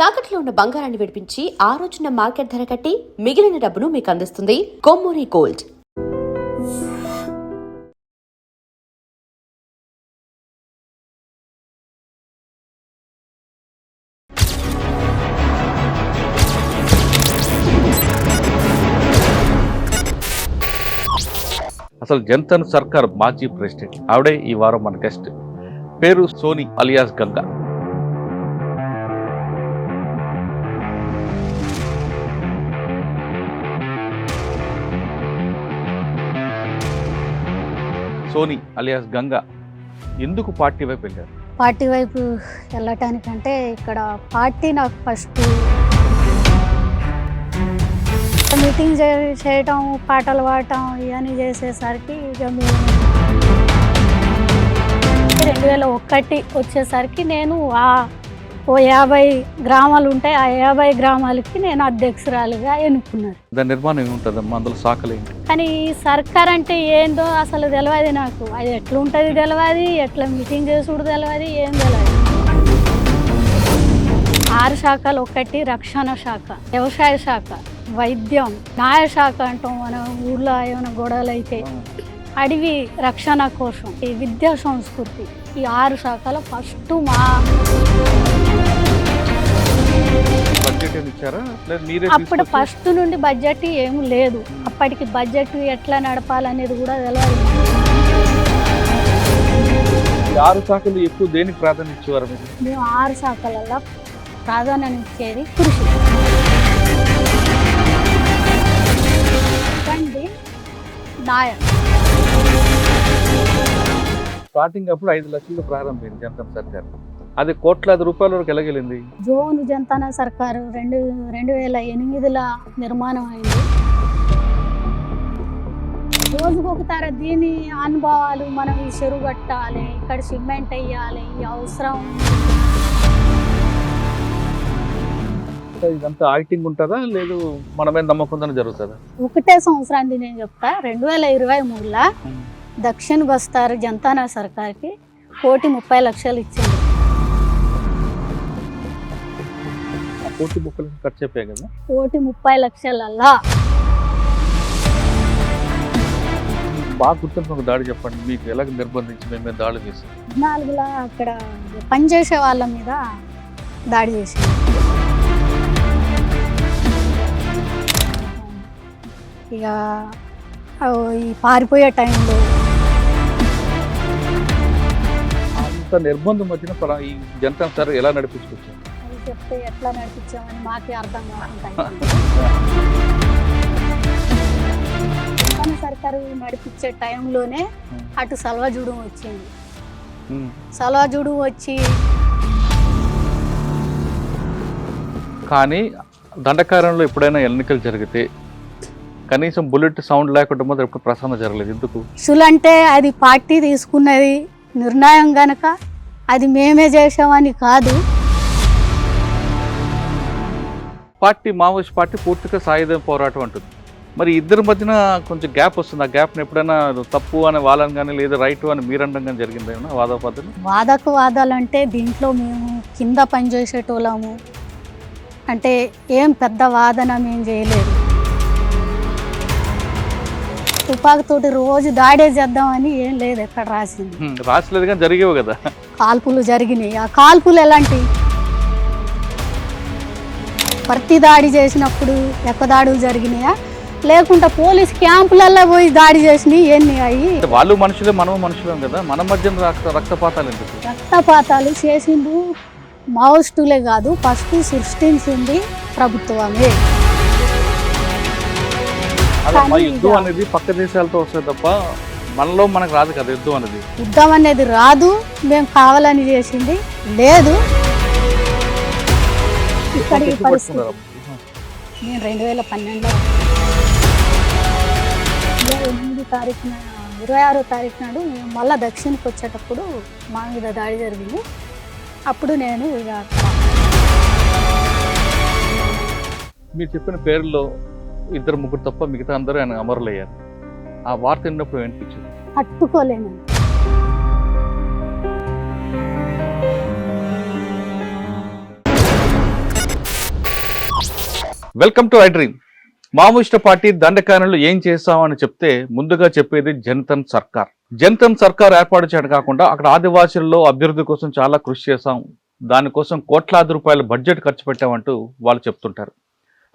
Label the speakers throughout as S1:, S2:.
S1: తాకట్లో ఉన్న బంగారాన్ని విడిపించి ఆ రోజున మార్కెట్ ధర కట్టి మిగిలిన డబ్బును మీకు అందిస్తుంది కొమ్మూరి గోల్డ్.
S2: అసలు జంతన్ సర్కార్ మాజీ ప్రెసిడెంట్ ఆవిడే ఈ వారం మన గెస్ట్. పేరు సోని అలియాస్ గంగా. సోని అలియాస్ గంగా ఎందుకు పార్టీ వైపు వెళ్ళారు?
S3: పార్టీ వైపు వెళ్ళటానికంటే ఇక్కడ పార్టీ నాకు ఫస్ట్ మీటింగ్ చేయటం, పాటలు పాడటం ఇవన్నీ చేసేసరికి ఇక మేము 2001 వచ్చేసరికి నేను ఓ 50 గ్రామాలు ఉంటాయి, ఆ 50 గ్రామాలకి నేను అధ్యక్షురాలుగా ఎన్నుకున్నాను.
S2: దాని నిర్మాణం ఏముంటుందమ్మా, అందులో శాఖలు ఏంటి?
S3: కానీ ఈ సర్కార్ అంటే ఏందో అసలు తెలియదు నాకు. అది ఎట్లుంటుంది తెలియదు, ఎట్లా మీటింగ్ చేసుడు తెలియదు, ఏం తెలియదు. 6 శాఖలు. 1 రక్షణ శాఖ, వ్యవసాయ శాఖ, వైద్యం, న్యాయశాఖ అంటాం. మన ఊర్లో ఏమైనా గొడవలు అయితే అడవి రక్షణ కోసం, ఈ విద్యా సంస్కృతి, ఈ 6 శాఖల ఫస్ట్ మా అప్పుడు ఫస్ట్ నుండి బడ్జెట్ ఏమి లేదు. అప్పటికి బడ్జెట్ ఎట్లా నడపాలనేది కూడా తెలియదు.
S2: 6 శాఖలు ఎక్కువ దేనికి ప్రాధాన్యత ఇచ్చేవారు?
S3: మేము 6 శాఖలలో ప్రాధాన్యత ఇచ్చేది కృషి.
S2: స్టార్టింగ్ అప్పుడు 5 లక్షలతో ప్రారంభమైంది జంతన్ సర్కార్. అది కోట్లాది రూపాయల వరకు ఎలాగెళ్ళింది?
S3: జోన్ జంతన సర్కారు 2008లో నిర్మాణం అయింది. రోజుకొకసారి దీని అనుభవాలు, మనం ఈ చెరువు కట్టాలి, ఇక్కడ సిమెంట్ వేయాలి, ఈ అవసరం.
S2: ఇదంతా ఆడిటింగ్ ఉంటుందా, లేదు మనమే నమ్మకంగానే జరుగుతుందా?
S3: ఒకటే సంవత్సరానికి నేను చెప్తా. 2023లో దక్షిణ బస్తార్ జంతన సర్కార్కి 1,30,00,000 ఇచ్చింది.
S2: 1,30,00,000 ఖర్చు చెప్పే కదా.
S3: 1,30,00,000
S2: బాగా గుర్తుంటున్న ఒక దాడి చెప్పండి, మీకు ఎలాగ నిర్బంధించి మేము దాడి చేసాం?
S3: 14లో అక్కడ పనిచేసే వాళ్ళ మీద దాడి చేసింది. ఇక ఈ పారిపోయే టైంలో
S2: అంత నిర్బంధం వచ్చిన ఈ జంతన్ సార్ ఎలా నడిపించుకొచ్చారు?
S3: అది చెప్తే ఎట్లా నడిపించామని మాకే అర్థం కాకుండా జంతన్ సర్కారు నడిపించే టైంలోనే అటు సల్వాజూడు వచ్చింది. సల్వాజూడు వచ్చి
S2: కానీ దండకారణలో ఎప్పుడైనా ఎన్నికలు జరిగితే కనీసం బుల్లెట్ సౌండ్ లేకుండా మాత్రం ఎప్పుడు ప్రసన్న జరగలేదు. ఎందుకు?
S3: అంటే అది పార్టీ తీసుకున్నది నిర్ణయం గనక అది మేమే చేసామని కాదు.
S2: పార్టీ మావోయిస్ట్ పార్టీ పూర్తిగా సాయుధ పోరాటం అంటుంది. మరి ఇద్దరి మధ్యన కొంచెం గ్యాప్ వస్తుంది. ఆ గ్యాప్ని ఎప్పుడైనా తప్పు అని వాళ్ళని కానీ లేదా రైట్ అని మీరండం కానీ జరిగిందేమన్నా వాదోపాదాలు?
S3: వాదాలు అంటే దీంట్లో మేము కింద పనిచేసేటోళ్ళము, అంటే ఏం పెద్ద వాదన మేము చేయలేదు. తుపాకుతోటి రోజు దాడే చేద్దామని ఏం లేదు, ఎక్కడ
S2: రాసలేదు కానీ జరిగేవి కదా.
S3: కాల్పులు జరిగినాయి. ఆ కాల్పులు ఎలాంటి ప్రతి దాడి చేసినప్పుడు ఎక్కదాడులు జరిగినాయా, లేకుంటే పోలీస్ క్యాంపులలో పోయి దాడి చేసినాయి ఎన్ని అయ్యి?
S2: వాళ్ళు మనుషులే, మనం మనుషులేం కదా. మన మధ్య రక్తపాతాలు ఎందుకు?
S3: రక్తపాతాలు చేసిండు మావోయిస్టులే కాదు, ఫస్ట్ సృష్టించింది ప్రభుత్వమే.
S2: యుద్ధం అనేది పక్క దేశాలతో వస్తుంది తప్ప మనలో మనకు రాదు కదా. యుద్ధం
S3: అనేది రాదు. మేము కావాలని చేసింది లేదు. ఇక్కడికి నేను 2012లో 8 తారీఖున 26వ తారీఖు నాడు మేము మళ్ళీ దక్షిణకి వచ్చేటప్పుడు మా మీద దాడి జరిగింది. అప్పుడు నేను
S2: మీరు చెప్పిన పేరులో 2-3 తప్ప మిగతా అందరూ ఆయన అమరులయ్యారు. ఆ వార్త విన్నప్పుడు అనిపించింది?
S3: తట్టుకోలేను.
S2: Welcome to iDream. Maoist party దండకారణలు ఏం చేస్తామని చెప్తే ముందుగా చెప్పేది జనతన్ సర్కార్. జనతన్ సర్కార్ ఏర్పాటు చేయడం కాకుండా అక్కడ ఆదివాసుల్లో అభివృద్ధి కోసం చాలా కృషి చేశాం, దానికోసం కోట్లాది రూపాయల బడ్జెట్ ఖర్చు పెట్టామంటూ వాళ్ళు చెప్తుంటారు.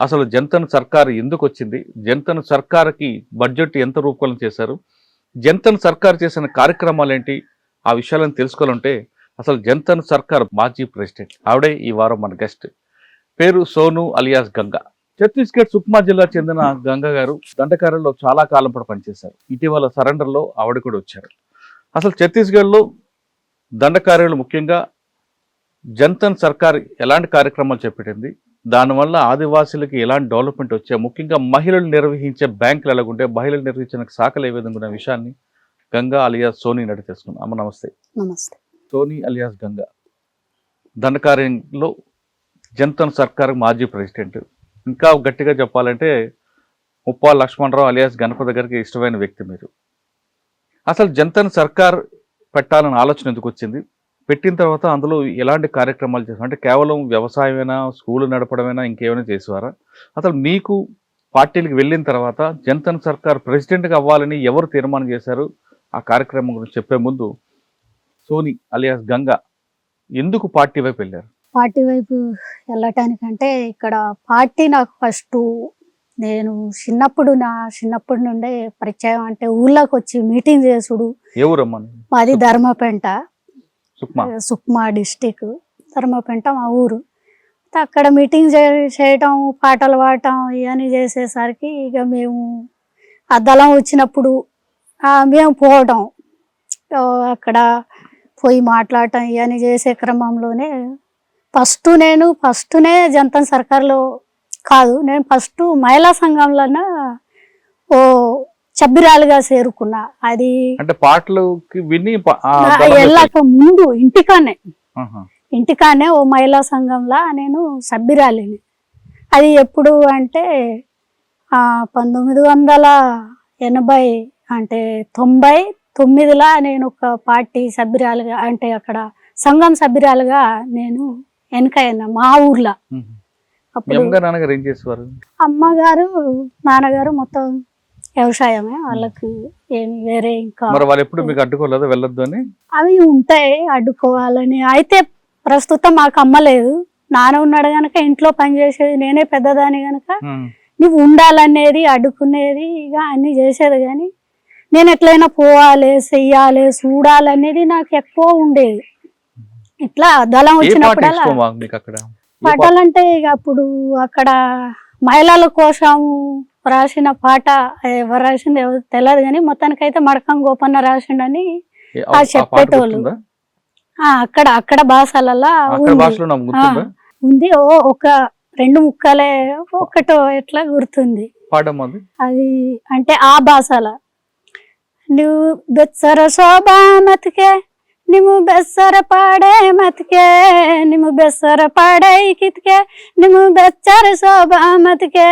S2: అసలు జనతన్ సర్కార్ ఎందుకు వచ్చింది, జనతన్ సర్కార్కి బడ్జెట్ ఎంత రూపకల్పన చేశారు, జనతన్ సర్కార్ చేసిన కార్యక్రమాలు ఏంటి, ఆ విషయాలను తెలుసుకోవాలంటే అసలు జనతన్ సర్కార్ మాజీ ప్రెసిడెంట్ ఆవిడే ఈ వారం మన గెస్ట్. పేరు సోను అలియాస్ గంగా. ఛత్తీస్గఢ్ సుక్మా జిల్లా చెందిన గంగా గారు దండకారణలో చాలా కాలం పాటు పనిచేశారు. ఇటీవల సరెండర్లో ఆవిడ కూడా వచ్చారు. అసలు ఛత్తీస్గఢ్లో దండకార్యాలు ముఖ్యంగా జనతన్ సర్కార్ ఎలాంటి కార్యక్రమాలు చేపట్టింది, దానివల్ల ఆదివాసీలకి ఎలాంటి డెవలప్మెంట్ వచ్చాయి, ముఖ్యంగా మహిళలు నిర్వహించే బ్యాంకులు ఎలాగుంటే, మహిళలు నిర్వహించిన శాఖలు ఏ విధంగా ఉన్న విషయాన్ని గంగా అలియాస్ సోని నడి తెలుసుకున్నాం. అమ్మ నమస్తే.
S4: నమస్తే.
S2: సోని అలియాస్ గంగా దండకార్యంలో జనతన్ సర్కార్ మాజీ ప్రెసిడెంట్. ఇంకా గట్టిగా చెప్పాలంటే ముప్పాల లక్ష్మణరావు అలియాస్ గణపతి గారికి ఇష్టమైన వ్యక్తి మీరు. అసలు జనతన్ సర్కార్ పెట్టాలని ఆలోచన ఎందుకు వచ్చింది, పెట్టిన తర్వాత అందులో ఎలాంటి కార్యక్రమాలు చేశారు, అంటే కేవలం వ్యవసాయమైనా, స్కూల్ నడపడమైనా, ఇంకేమైనా చేసేవారా? అసలు మీకు పార్టీలకు వెళ్ళిన తర్వాత జనతన్ సర్కార్ ప్రెసిడెంట్గా అవ్వాలని ఎవరు తీర్మానం చేశారు, ఆ కార్యక్రమం గురించి చెప్పే ముందు సోని అలియాస్ గంగా ఎందుకు పార్టీ వైపు వెళ్ళారు?
S4: పార్టీ వైపు వెళ్ళటానికంటే ఇక్కడ పార్టీ నాకు ఫస్ట్ నేను చిన్నప్పటి నుండే పరిచయం. అంటే ఊళ్ళోకి వచ్చి మీటింగ్ చేసుడు.
S2: ఏ ఊరమ్మా?
S4: మాది ధర్మపెంట,
S2: సుక్మా
S4: డిస్టిక్. ధర్మపెంట మా ఊరు. అక్కడ మీటింగ్ చేయటం, పాటలు పాడటం ఇవన్నీ చేసేసరికి ఇక మేము ఆ దళం వచ్చినప్పుడు మేము పోవటం, అక్కడ పోయి మాట్లాడటం ఇవన్నీ చేసే క్రమంలోనే ఫస్ట్నే జనతన్ సర్కార్లో కాదు, నేను ఫస్ట్ మహిళా సంఘంలోనే సభ్యురాలుగా చేరుకున్నా. అది
S2: అంటే పాటలుకి విని
S4: వెళ్ళాక ముందు ఇంటికానే ఓ మహిళా సంఘంలో నేను సభ్యురాలిని. అది ఎప్పుడు అంటే 1980 అంటే 99లో నేను ఒక పార్టీ సభ్యురాలుగా, అంటే అక్కడ సంఘం సభ్యురాలుగా నేను ఎన్నికైనా మా ఊర్లో. అప్పుడు
S2: నాన్నగారు ఏం చేసేవారు?
S4: అమ్మగారు నాన్నగారు మొత్తం వ్యవసాయమే, వాళ్ళకి ఏమి వేరే ఇంకా
S2: వాళ్ళు ఎప్పుడు మీకు అడ్డుకోలేదు వెళ్ళొద్దు అని?
S4: అవి ఉంటాయి అడ్డుకోవాలని. అయితే ప్రస్తుతం మాకు అమ్మలేదు, నాన్న ఉన్నాడు గనక ఇంట్లో పనిచేసేది, నేనే పెద్దదాని గనక నువ్వు ఉండాలనేది, అడ్డుకునేది, ఇక అన్ని చేసేది. కానీ నేను ఎట్లయినా పోవాలి, చెయ్యాలి, చూడాలనేది నాకు ఎక్కువ ఉండేది. ఇట్లా దళం వచ్చినప్పుడల్లా పాటలంటే ఇక అప్పుడు అక్కడ మహిళల కోసం రాసిన పాట, ఎవరు రాసింది ఎవరు తెలియదు కానీ మొత్తానికైతే మడకం గోపన్న రాసిండని చెప్పేటోళ్ళు. అక్కడ భాషలలో ఉంది. ఒక 2 ముక్కలే, ఒకటో ఎట్లా గుర్తుంది అది. అంటే ఆ భాషలో నువ్వు బెచ్చర శోభా మతికే, నిమ్ము బెස්සర పాడే మతికే, నిమ్ము బెස්සర పాడే కితికే, నిమ్ము బెచ్చర శోభా మతికే,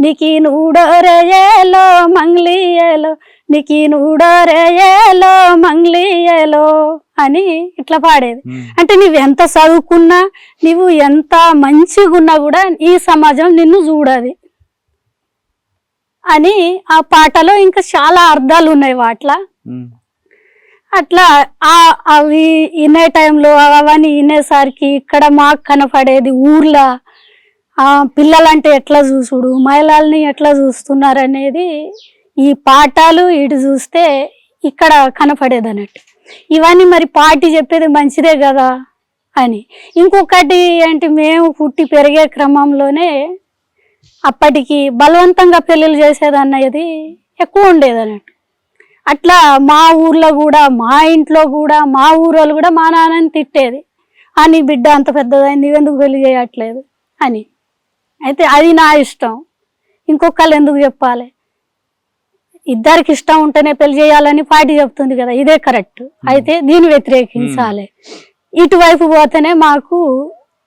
S4: నీకి నూడోరేయేలో మంగ్లీయేలో, నీకి నూడోరేయేలో మంగ్లీయేలో అని ఇట్లా పాడేది. అంటే నువ్వు ఎంత చదువుకున్నా, నువ్వు ఎంత మంచిగున్నా కూడా ఈ సమాజం నిన్ను చూడది అని ఆ పాటలో ఇంకా చాలా అర్థాలు ఉన్నాయి వాటిలో. అట్లా అవి వినే టైంలో అవన్నీ వినేసరికి ఇక్కడ మాకు కనపడేది ఊర్లో పిల్లలంటే ఎట్లా చూసుడు, మహిళల్ని ఎట్లా చూస్తున్నారు అనేది ఈ పాఠాలు ఇటు చూస్తే ఇక్కడ కనపడేది అన్నట్టు. ఇవన్నీ మరి పార్టీ చెప్పేది మంచిదే కదా అని. ఇంకొకటి ఏంటి, మేము పుట్టి పెరిగే క్రమంలోనే అప్పటికి బలవంతంగా పెళ్ళిళ్ళు చేసేదన్నది ఎక్కువ ఉండేది అన్నట్టు. అట్లా మా ఊర్లో కూడా, మా ఇంట్లో కూడా, మా ఊరోళ్ళు కూడా మా నాన్నని తిట్టేది, నీ బిడ్డ అంత పెద్దదైంది, నువ్వెందుకు పెళ్లి చేయట్లేదు అని. అయితే అది నా ఇష్టం, ఇంకొకళ్ళు ఎందుకు చెప్పాలి, ఇద్దరికి ఇష్టం ఉంటేనే పెళ్లి చేయాలని పార్టీ చెప్తుంది కదా, ఇదే కరెక్ట్. అయితే దీన్ని వ్యతిరేకించాలి. ఇటువైపు పోతేనే మాకు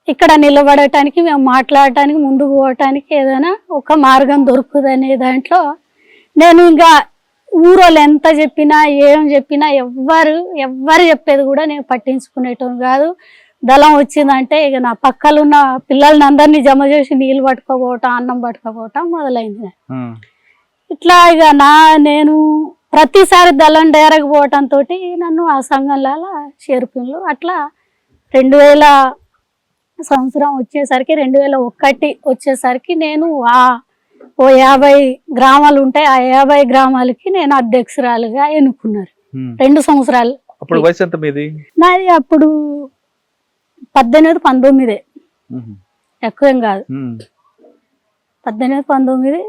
S4: ఇక్కడ నిలబడటానికి, మేము మాట్లాడటానికి, ముందుకు పోవటానికి ఏదైనా ఒక మార్గం దొరుకుతుంది అనే దాంట్లో నేను ఇంకా ఊరోళ్ళు ఎంత చెప్పినా ఏం చెప్పినా ఎవ్వరు చెప్పేది కూడా నేను పట్టించుకునేటోని కాదు. దళం వచ్చిందంటే ఇక నా పక్కలున్న పిల్లల్ని అందరినీ జమ చేసి నీళ్ళు పట్టుకోపోవటం, అన్నం పట్టుకోపోవటం మొదలైంది. ఇట్లా ఇక నేను ప్రతిసారి దళం డేరకపోవటంతో నన్ను ఆ సంఘంలో చేర్పిండ్లు. అట్లా 2000 సంవత్సరం వచ్చేసరికి 2001 వచ్చేసరికి నేను ఓ 50 గ్రామాలు ఉంటాయి, ఆ 50 గ్రామాలకి నేను అధ్యక్షురాలుగా ఎన్నుకున్నారు 2 సంవత్సరాలు.
S2: అప్పుడు వయసు ఎంత మీది?
S4: నాది అప్పుడు 18-19 ఎక్కువేం కాదు, 18-19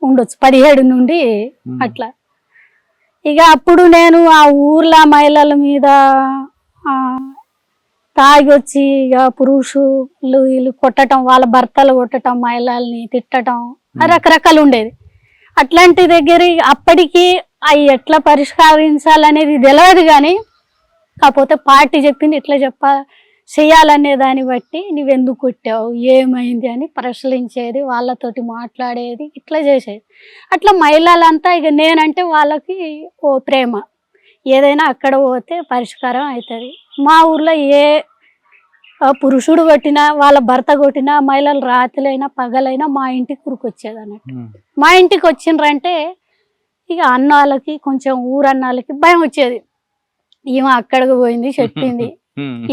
S4: ఉండొచ్చు, 17 నుండి అట్లా. ఇక అప్పుడు నేను ఆ ఊర్లో మహిళల మీద తాగి వచ్చి ఇక పురుషులు వీళ్ళు కొట్టడం, వాళ్ళ భర్తలు కొట్టడం, మహిళల్ని తిట్టడం రకరకాలు ఉండేది. అట్లాంటి దగ్గర అప్పటికి అవి ఎట్లా పరిష్కరించాలనేది తెలియదు, కానీ కాకపోతే పార్టీ చెప్పింది ఇట్లా చేయాలనే దాన్ని బట్టి నువ్వెందుకు కొట్టావు, ఏమైంది అని ప్రశ్నించేది, వాళ్ళతోటి మాట్లాడేది, ఇట్లా చేసేది. అట్లా మహిళలంతా ఇక నేనంటే వాళ్ళకి ఓ ప్రేమ, ఏదైనా అక్కడ పోతే పరిష్కారం అవుతుంది. మా ఊర్లో ఏ పురుషుడు కొట్టినా, వాళ్ళ భర్త కొట్టినా, మహిళలు రాత్రులైనా పగలైనా మా ఇంటికి ఉరికొచ్చేది అన్నట్టు. మా ఇంటికి వచ్చిండ్రంటే ఇక అన్నాళ్ళకి కొంచెం ఊరన్నాళ్ళకి భయం వచ్చేది, ఈమె అక్కడికి పోయింది చెప్పింది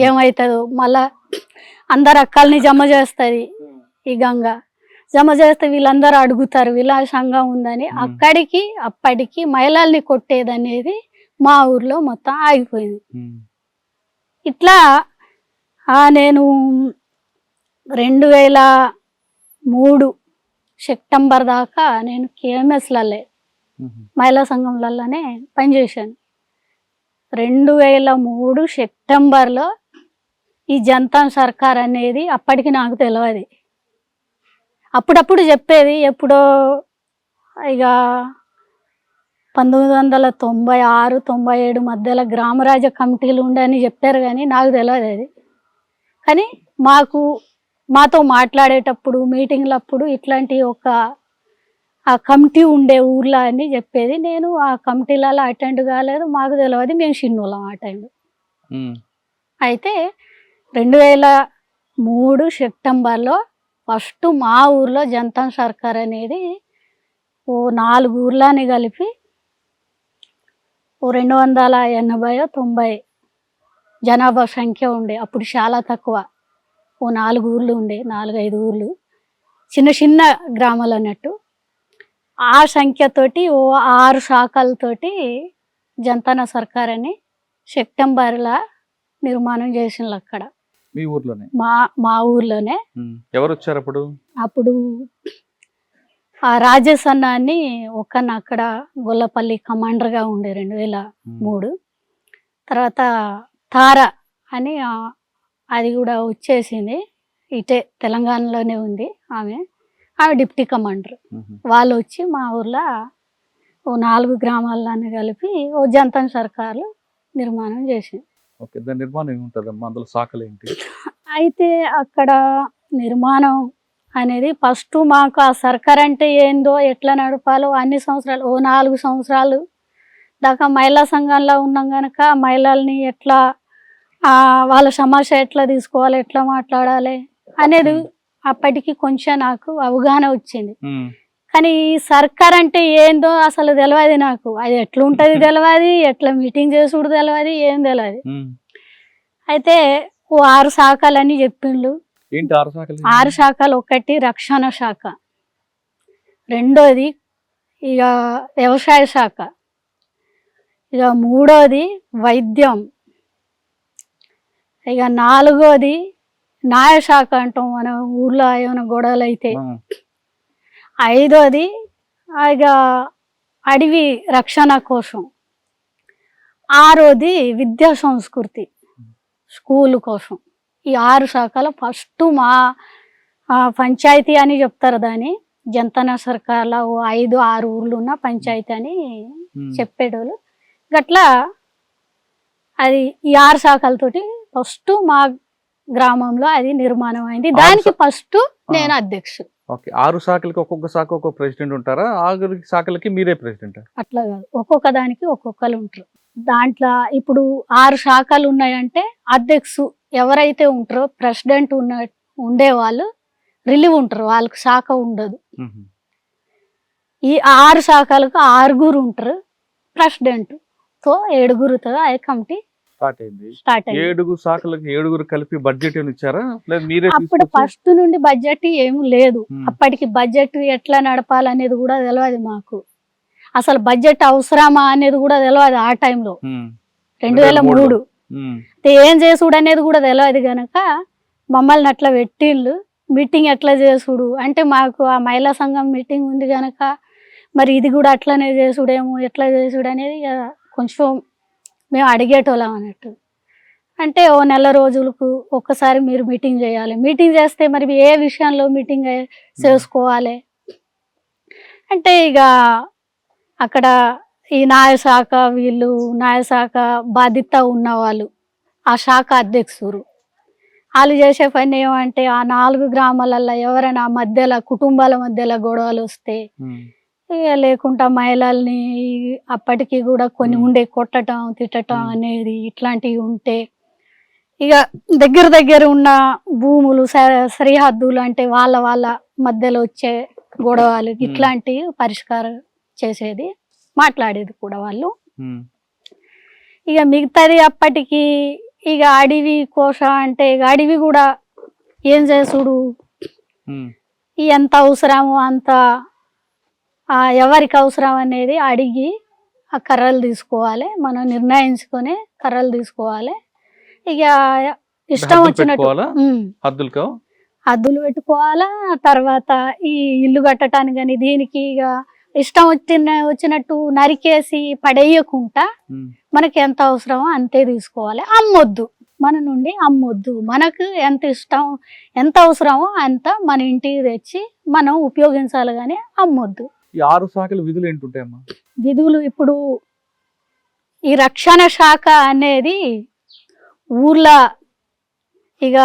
S4: ఏమవుతుందో, మళ్ళా అందరు అక్కల్ని జమ చేస్తుంది ఈ గంగ, జమ చేస్తే వీళ్ళందరూ అడుగుతారు వీళ్ళ సంఘం ఉందని. అప్పటికి మహిళల్ని కొట్టేదనేది మా ఊర్లో మొత్తం ఆగిపోయింది. ఇట్లా నేను 2003 సెప్టెంబర్ దాకా నేను కేఎంఎస్లలో మహిళా సంఘంలలోనే పనిచేశాను. 2003 సెప్టెంబర్లో ఈ జనతా సర్కార్ అనేది అప్పటికి నాకు తెలియదు. అప్పుడప్పుడు చెప్పేది, ఎప్పుడో ఇక 1996-97 మధ్యలో గ్రామరాజ్య కమిటీలు ఉండని చెప్పారు, కానీ నాకు తెలియదు అది. కానీ మాతో మాట్లాడేటప్పుడు మీటింగ్లప్పుడు ఇట్లాంటి ఆ కమిటీ ఉండే ఊర్లో అని చెప్పేది. నేను ఆ కమిటీలలో అటెండ్ కాలేదు, మాకు తెలియదు, మేము చిన్నోళ్ళం ఆ టైంలో. అయితే 2003 సెప్టెంబర్లో ఫస్ట్ మా ఊర్లో జనతా సర్కార్ అనేది ఓ 4 ఊర్లని కలిపి ఓ 280-90 జనాభా సంఖ్య ఉండే. అప్పుడు చాలా తక్కువ, ఓ 4 ఊర్లు ఉండే, 4-5 ఊర్లు, చిన్న చిన్న గ్రామాలు అన్నట్టు. ఆ సంఖ్యతోటి ఓ 6 శాఖలతోటి జనతా సర్కార్ అని సెప్టెంబర్లో నిర్మాణం చేసిండ్రు అక్కడ
S2: మీ ఊర్లోనే.
S4: మా ఊర్లోనే.
S2: ఎవరు వచ్చారు అప్పుడు?
S4: అప్పుడు ఆ రాజేష్ అన్న అని ఒకన్న అక్కడ గొల్లపల్లి కమాండర్గా ఉండే 2003. తర్వాత తార అని అది కూడా వచ్చేసింది, ఇటే తెలంగాణలోనే ఉంది ఆమె డిప్టీ కమాండర్. వాళ్ళు వచ్చి మా ఊర్లో ఓ 4 గ్రామాలని కలిపి ఓ జనతా సర్కారు నిర్మాణం చేసింది.
S2: ఓకే, దాని నిర్మాణం ఏముంటుందమ్మా, అందులో శాఖలు ఏంటి?
S4: అయితే అక్కడ నిర్మాణం అనేది ఫస్ట్ మాకు ఆ సర్కార్ అంటే ఏందో, ఎట్లా నడపాలో అన్ని సంవత్సరాలు, ఓ 4 సంవత్సరాలు దాకా మహిళా సంఘంలో ఉన్నాం కనుక మహిళల్ని ఎట్లా వాళ్ళ సమస్య ఎట్లా తీసుకోవాలి, ఎట్లా మాట్లాడాలి అనేది అప్పటికి కొంచెం నాకు అవగాహన వచ్చింది. కానీ ఈ సర్కార్ అంటే ఏందో అసలు తెలియదు నాకు, అది ఎట్లుంటుంది తెలియదు, ఎట్లా మీటింగ్ చేసుడు తెలియదు, ఏం తెలియదు. అయితే ఓ 6 శాఖలని చెప్పిండ్రు. 6 శాఖలు. ఒకటి రక్షణ శాఖ, రెండోది ఇక వ్యవసాయ శాఖ, ఇక మూడోది వైద్యం, ఇక 4వది న్యాయశాఖ అంటాం మన ఊర్లో ఏమైనా గొడవలు అయితే, 5వది ఇక అడవి రక్షణ కోసం, 6వది విద్యా సంస్కృతి స్కూల్ కోసం. ఈ 6 శాఖలు ఫస్ట్ మా పంచాయతీ అని చెప్తారు దాన్ని, జనతా సర్కార్లో 5-6 ఊర్లు ఉన్న పంచాయతీ అని చెప్పేటోళ్ళు. గట్లా అది ఈ 6 శాఖలతోటి ఫస్ట్ మా గ్రామంలో అది నిర్మాణం అయింది. దానికి ఫస్ట్ నేను అధ్యక్షుడు.
S2: ఓకే, 6 శాఖలకి ఒక్కొక్క శాఖ ఒక్కొక్క ప్రెసిడెంట్ ఉంటారా? 6 శాఖలకి మీరే ప్రెసిడెంట్?
S4: అట్లా కాదు, ఒక్కొక్క దానికి ఒక్కొక్కరు ఉంటారు.
S3: దాంట్లో ఇప్పుడు 6 శాఖలు ఉన్నాయంటే అధ్యక్షు ఎవరైతే ఉంటారో ప్రెసిడెంట్ ఉండేవాళ్ళు రిలీవ్ ఉంటారు, వాళ్ళకి శాఖ ఉండదు. ఈ 6 శాఖలకు 6 ఉంటారు ప్రెసిడెంట్ తో 7తో ఆ కమిటీ
S2: స్టార్ట్ అయింది.
S3: స్టార్ట్ అయింది.
S2: 7 శాఖలకు 7 కలిపి బడ్జెట్ ఏమి ఇచ్చారా, లేదు మీరే
S3: అప్పుడు ఫస్ట్ నుండి బడ్జెట్ ఏమి లేదు. అప్పటికి బడ్జెట్ ఎట్లా నడపాలనేది కూడా తెలియదు మాకు. అసలు బడ్జెట్ అవసరమా అనేది కూడా తెలియదు ఆ టైంలో, 2003. ఏం చేసుడు అనేది కూడా తెలియదు గనక మమ్మల్ని అట్లా పెట్టిళ్ళు. మీటింగ్ ఎట్లా చేసుడు అంటే మాకు ఆ మహిళా సంఘం మీటింగ్ ఉంది గనక మరి ఇది కూడా అట్లనే చేసుడేమో, ఎట్లా చేసుడు అనేది కొంచెం మేము అడిగేటోళ్ళం అన్నట్టు. అంటే ఓ నెల రోజులకు ఒక్కసారి మీరు మీటింగ్ చేయాలి, మీటింగ్ చేస్తే మరి ఏ విషయంలో మీటింగ్ చేసుకోవాలి అంటే ఇక అక్కడ ఈ న్యాయశాఖ వీళ్ళు న్యాయశాఖ బాధ్యత ఉన్నవాళ్ళు ఆ శాఖ అధ్యక్షులు వాళ్ళు చేసే పని ఏమంటే ఆ 4 గ్రామాలలో ఎవరైనా మధ్యలో కుటుంబాల మధ్యలో గొడవలు వస్తే ఇక లేకుండా మహిళల్ని అప్పటికి కూడా కొన్ని ఉండే కొట్టడం తిట్టడం అనేది ఇట్లాంటివి ఉంటే ఇక దగ్గర ఉన్న భూములు సరిహద్దులు అంటే వాళ్ళ మధ్యలో వచ్చే గొడవలు ఇట్లాంటివి పరిష్కారం చేసేది, మాట్లాడేది కూడా వాళ్ళు. ఇక మిగతాది అప్పటికి ఇక అడవి కోశ అంటే ఇక అడవి కూడా ఏం చేసుడు ఎంత అవసరమో అంత ఎవరికి అవసరం అనేది అడిగి ఆ కర్రలు తీసుకోవాలి, మనం నిర్ణయించుకొని కర్రలు తీసుకోవాలి. ఇక ఇష్టం వచ్చినట్టు హద్దులు పెట్టుకోవాలా. తర్వాత ఈ ఇల్లు కట్టడానికి కానీ దీనికి ఇక ఇష్టం వచ్చినట్టు నరికేసి పడేయకుండా మనకి ఎంత అవసరమో అంతే తీసుకోవాలి. అమ్మొద్దు, మన నుండి అమ్మొద్దు. మనకు ఎంత ఇష్టం ఎంత అవసరమో అంత మన ఇంటికి తెచ్చి మనం ఉపయోగించాలి కానీ అమ్మొద్దు.
S2: ఈ 6 శాఖల విధులు ఏంటుంటాయమ్మా?
S3: విధులు ఇప్పుడు ఈ రక్షణ శాఖ అనేది ఊర్లో ఇక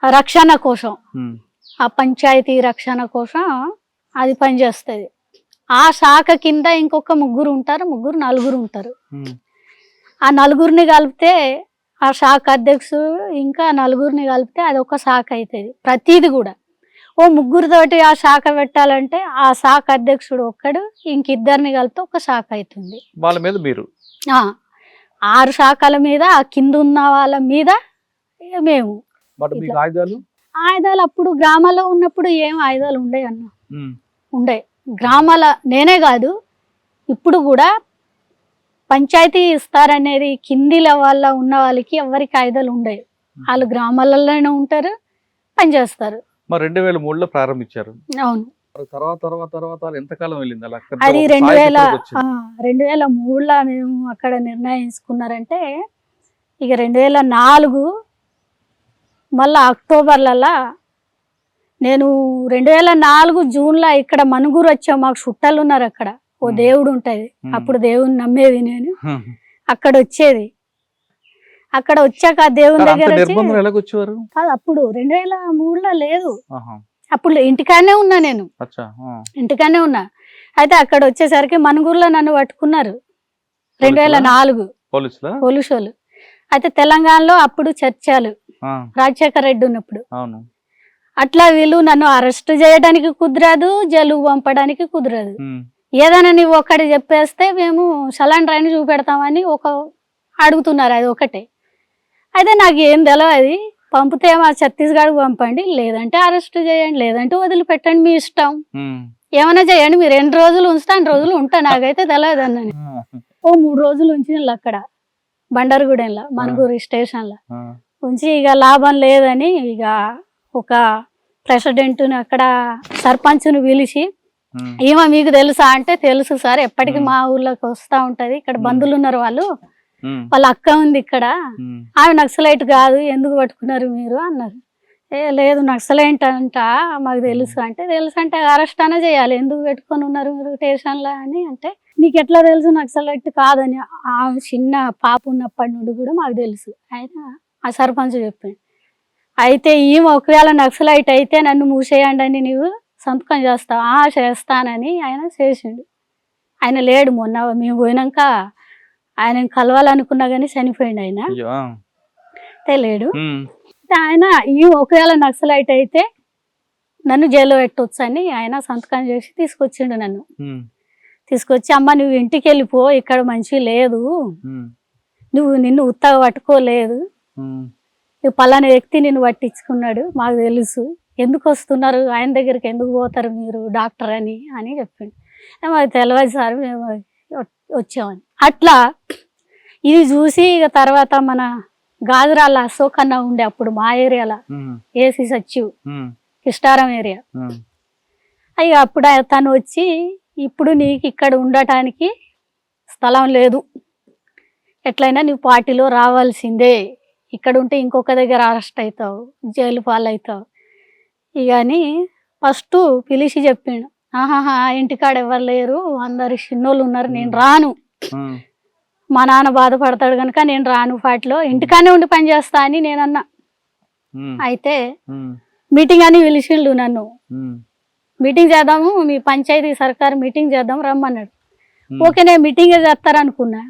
S3: రక్షణ కోసం ఆ పంచాయతీ రక్షణ కోసం అది పనిచేస్తుంది. ఆ శాఖ కింద ఇంకొక 3 ఉంటారు, 4 ఉంటారు. ఆ 4 కలిపితే ఆ శాఖ అధ్యక్షుడు ఇంకా 4 కలిపితే అది ఒక శాఖ అవుతుంది. ప్రతిది కూడా ఓ 3 తోటి ఆ శాఖ పెట్టాలంటే ఆ శాఖ అధ్యక్షుడు ఒక్కడు ఇంకిద్దరిని కలిపితే ఒక శాఖ అవుతుంది.
S2: వాళ్ళ మీద మీరు
S3: 6 శాఖల మీద ఆ కింద ఉన్న వాళ్ళ మీద మేము. ఆయుధాలు అప్పుడు గ్రామాల్లో ఉన్నప్పుడు ఏం ఆయుధాలు ఉండే అన్న ఉండే గ్రామాల నేనే కాదు ఇప్పుడు కూడా పంచాయతీ ఇస్తారనేది కింది లెవెల్లో ఉన్న వాళ్ళకి ఎవరికి ఆయుధాలు ఉండే, వాళ్ళు గ్రామాలలోనే ఉంటారు, పనిచేస్తారు.
S2: 2003లో ప్రారంభించారు.
S3: అవును.
S2: తర్వాత ఎంతకాలం వెళ్ళింది అలా?
S3: అది 2003లో మేము అక్కడ నిర్ణయించుకున్నారంటే ఇక 2004 మళ్ళా అక్టోబర్లలో నేను 2004 జూన్లో ఇక్కడ మనుగురు వచ్చాము. మాకు చుట్టాలు ఉన్నారు అక్కడ, ఓ దేవుడు ఉంటుంది. అప్పుడు దేవుని నమ్మేది నేను. అక్కడ వచ్చేది, అక్కడ వచ్చాక ఆ దేవుని దగ్గర కాదు అప్పుడు 2003లో లేదు, అప్పుడు ఇంటికానే ఉన్నా నేను, ఇంటికానే ఉన్నా. అయితే అక్కడ వచ్చేసరికి మనుగురులో నన్ను పట్టుకున్నారు 2004 పోలీసు వాళ్ళు. అయితే తెలంగాణలో అప్పుడు చర్చలు రాజశేఖర రెడ్డి ఉన్నప్పుడు అట్లా వీళ్ళు నన్ను అరెస్ట్ చేయడానికి కుదరదు, జైలుకు పంపడానికి కుదరదు. ఏదైనా నీవు ఒకటి చెప్పేస్తే మేము సలాన్ రైన్ చూపెడతామని అడుగుతున్నారు, అది ఒకటే. అయితే నాకు ఏం తెలియదు, పంపితే మా ఛత్తీస్గఢ్కి పంపండి, లేదంటే అరెస్ట్ చేయండి, లేదంటే వదిలిపెట్టండి, మీ ఇష్టం, ఏమైనా చేయండి, మీరు 2 రోజులు ఉంచితే 2 రోజులు ఉంటా, నాకైతే తెలియదు అన్నని. ఓ 3 రోజులు ఉంచిన అక్కడ బండారుగూడెంలో మనుగురు స్టేషన్లో ఉంచి ఇక లాభం లేదని ఇక ఒక ప్రెసిడెంట్ని అక్కడ సర్పంచ్ను పిలిచి ఏమో మీకు తెలుసా అంటే తెలుసు సార్, ఎప్పటికీ మా ఊర్లోకి వస్తూ ఉంటది, ఇక్కడ బంధువులు ఉన్నారు, వాళ్ళ అక్క ఉంది ఇక్కడ, ఆమె నక్సలైట్ కాదు, ఎందుకు పట్టుకున్నారు మీరు అన్నారు. లేదు నక్సలైట్ అంట మాకు తెలుసు అంటే, తెలుసు అంటే అరెస్ట్ అనే చేయాలి, ఎందుకు పెట్టుకొని ఉన్నారు మీరు స్టేషన్లో అని అంటే, నీకు ఎట్లా తెలుసు నక్సలైట్ కాదని? ఆ చిన్న పాప ఉన్నప్పటి నుండి కూడా మాకు తెలుసు అయితే ఆ సర్పంచ్ చెప్పింది. అయితే ఈమె ఒకవేళ నక్సలైట్ అయితే నన్ను మూసేయండి అని నీవు సంతకం చేస్తావా? చేస్తానని ఆయన చేసిండు.
S4: ఆయన లేడు. మొన్న మేము పోయినాక ఆయన కలవాలనుకున్నా కానీ చనిపోయిండు ఆయన.
S2: అయ్యో.
S4: లేడు. ఆయన ఈ ఒకవేళ నక్సలైట్ అయితే నన్ను జైల్లో పెట్టొచ్చు అని ఆయన సంతకం చేసి తీసుకొచ్చిండు నన్ను. తీసుకొచ్చి అమ్మ నువ్వు ఇంటికి వెళ్ళిపో, ఇక్కడ మంచి లేదు, నిన్ను ఉత్తగా పట్టుకోలేదు, నువ్వు పలానా వ్యక్తి నిన్ను పట్టించుకున్నాడు, మాకు తెలుసు, ఎందుకు వస్తున్నారు, ఆయన దగ్గరికి ఎందుకు పోతారు మీరు డాక్టర్ అని అని చెప్పిండు. మాకు తెలియదు సార్, మేము వచ్చామని. అట్లా ఇది చూసి ఇక తర్వాత మన గాజురాల అశోక్ అన్న ఉండే అప్పుడు మా ఏరియాలో ఏసీ సచివ్ కిష్టారం ఏరియా. అయ్యి అప్పుడు తను వచ్చి ఇప్పుడు నీకు ఇక్కడ ఉండటానికి స్థలం లేదు, ఎట్లయినా నువ్వు పార్టీలో రావాల్సిందే, ఇక్కడ ఉంటే ఇంకొక దగ్గర అరెస్ట్ అవుతావు, జైలు పాలవుతావు ఇక అని ఫస్ట్ పిలిచి చెప్పిండు. ఆహాహా ఇంటికాడ ఎవరు లేరు, అందరు చిన్నోళ్ళు ఉన్నారు, నేను రాను, మా నాన్న బాధపడతాడు కనుక నేను రాను, పార్టీలో ఇంటికానే ఉండి పని చేస్తా అని నేనన్నా. అయితే మీటింగ్ అని పిలిచిండు నన్ను, మీటింగ్ చేద్దాము, మీ పంచాయతీ సర్కార్ మీటింగ్ చేద్దాం రమ్మన్నాడు. ఓకే నేను మీటింగ్ చేస్తారనుకున్నా,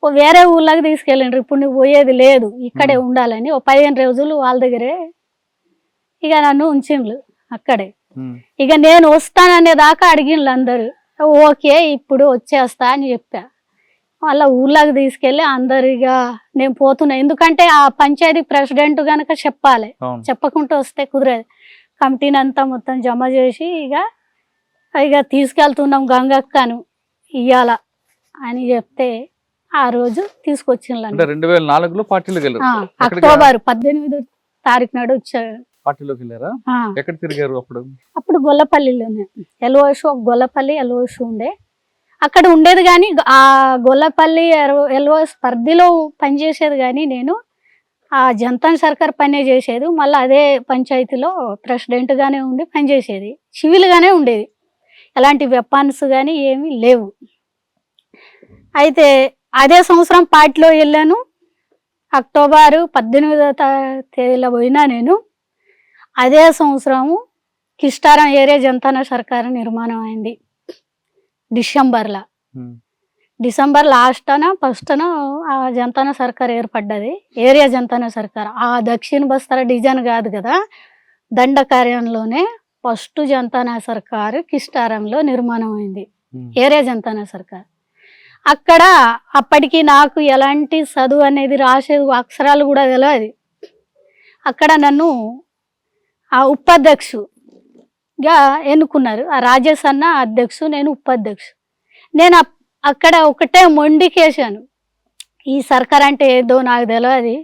S4: వేరే ఊళ్ళకి తీసుకెళ్ళండి, ఇప్పుడు నువ్వు పోయేది లేదు, ఇక్కడే ఉండాలని 15 రోజులు వాళ్ళ దగ్గరే ఇక నన్ను ఉంచిండ్రు అక్కడే. ఇక నేను వస్తాననే దాకా అడిగిండ్రు అందరు, ఓకే ఇప్పుడు వచ్చేస్తా అని చెప్పా. వాళ్ళ ఊళ్ళకి తీసుకెళ్ళి అందరు ఇక నేను పోతున్నా, ఎందుకంటే ఆ పంచాయతీ ప్రెసిడెంట్ గనక చెప్పాలి, చెప్పకుండా వస్తే కుదరదు. కమిటీని అంతా మొత్తం జమ చేసి ఇక తీసుకెళ్తున్నాం గంగక్కను ఇయ్యాల అని చెప్తే ఆ రోజు తీసుకొచ్చిండ్రు.
S2: 2004లో పార్టీలోకి వెళ్ళారు.
S4: అక్టోబర్ 18వ తారీఖు నాడు వచ్చారు.
S2: పార్టీలోకి వెళ్ళారా? ఎక్కడ తిరిగారు అప్పుడు?
S4: అప్పుడు గొల్లపల్లిలోనే ఎల్ఓషు, గొల్లపల్లి ఎల్ఓషు ఉండే, అక్కడ ఉండేది. కానీ ఆ గొల్లపల్లి ఎల్ఓఎస్ పరిధిలో పనిచేసేది, కానీ నేను ఆ జంతన్ సర్కార్ పనే చేసేది. మళ్ళీ అదే పంచాయతీలో ప్రెసిడెంట్గానే ఉండి పనిచేసేది, సివిల్గానే ఉండేది, ఎలాంటి వెపన్స్ కానీ ఏమీ లేవు. అయితే అదే సంవత్సరం పార్టీలో వెళ్ళాను. అక్టోబర్ 18వ తేదీలో పోయినా నేను. అదే సంవత్సరము కిష్టారం ఏరియా జంతన సర్కారు నిర్మాణం అయింది డిసెంబర్ లాస్ట్న ఫస్ట్న ఆ జంతన సర్కార్ ఏర్పడ్డది, ఏరియా జంతన సర్కార్. ఆ దక్షిణ బస్తర డిజైన్ కాదు కదా, దండకార్యంలోనే ఫస్ట్ జంతన సర్కారు కిష్టారంలో నిర్మాణం అయింది, ఏరియా జంతన సర్కార్. అక్కడ అప్పటికి నాకు ఎలాంటి చదువు అనేది రాసేది అక్షరాలు కూడా తెలియదు. అక్కడ నన్ను ఆ ఉపాధ్యక్షుగా ఎన్నుకున్నారు. ఆ రాజేష్ అన్న అధ్యక్షు, నేను ఉపాధ్యక్షు. నేను అక్కడ ఒకటే మొండికేశాను, ఈ సర్కార్ అంటే ఏదో నాకు తెలియదు,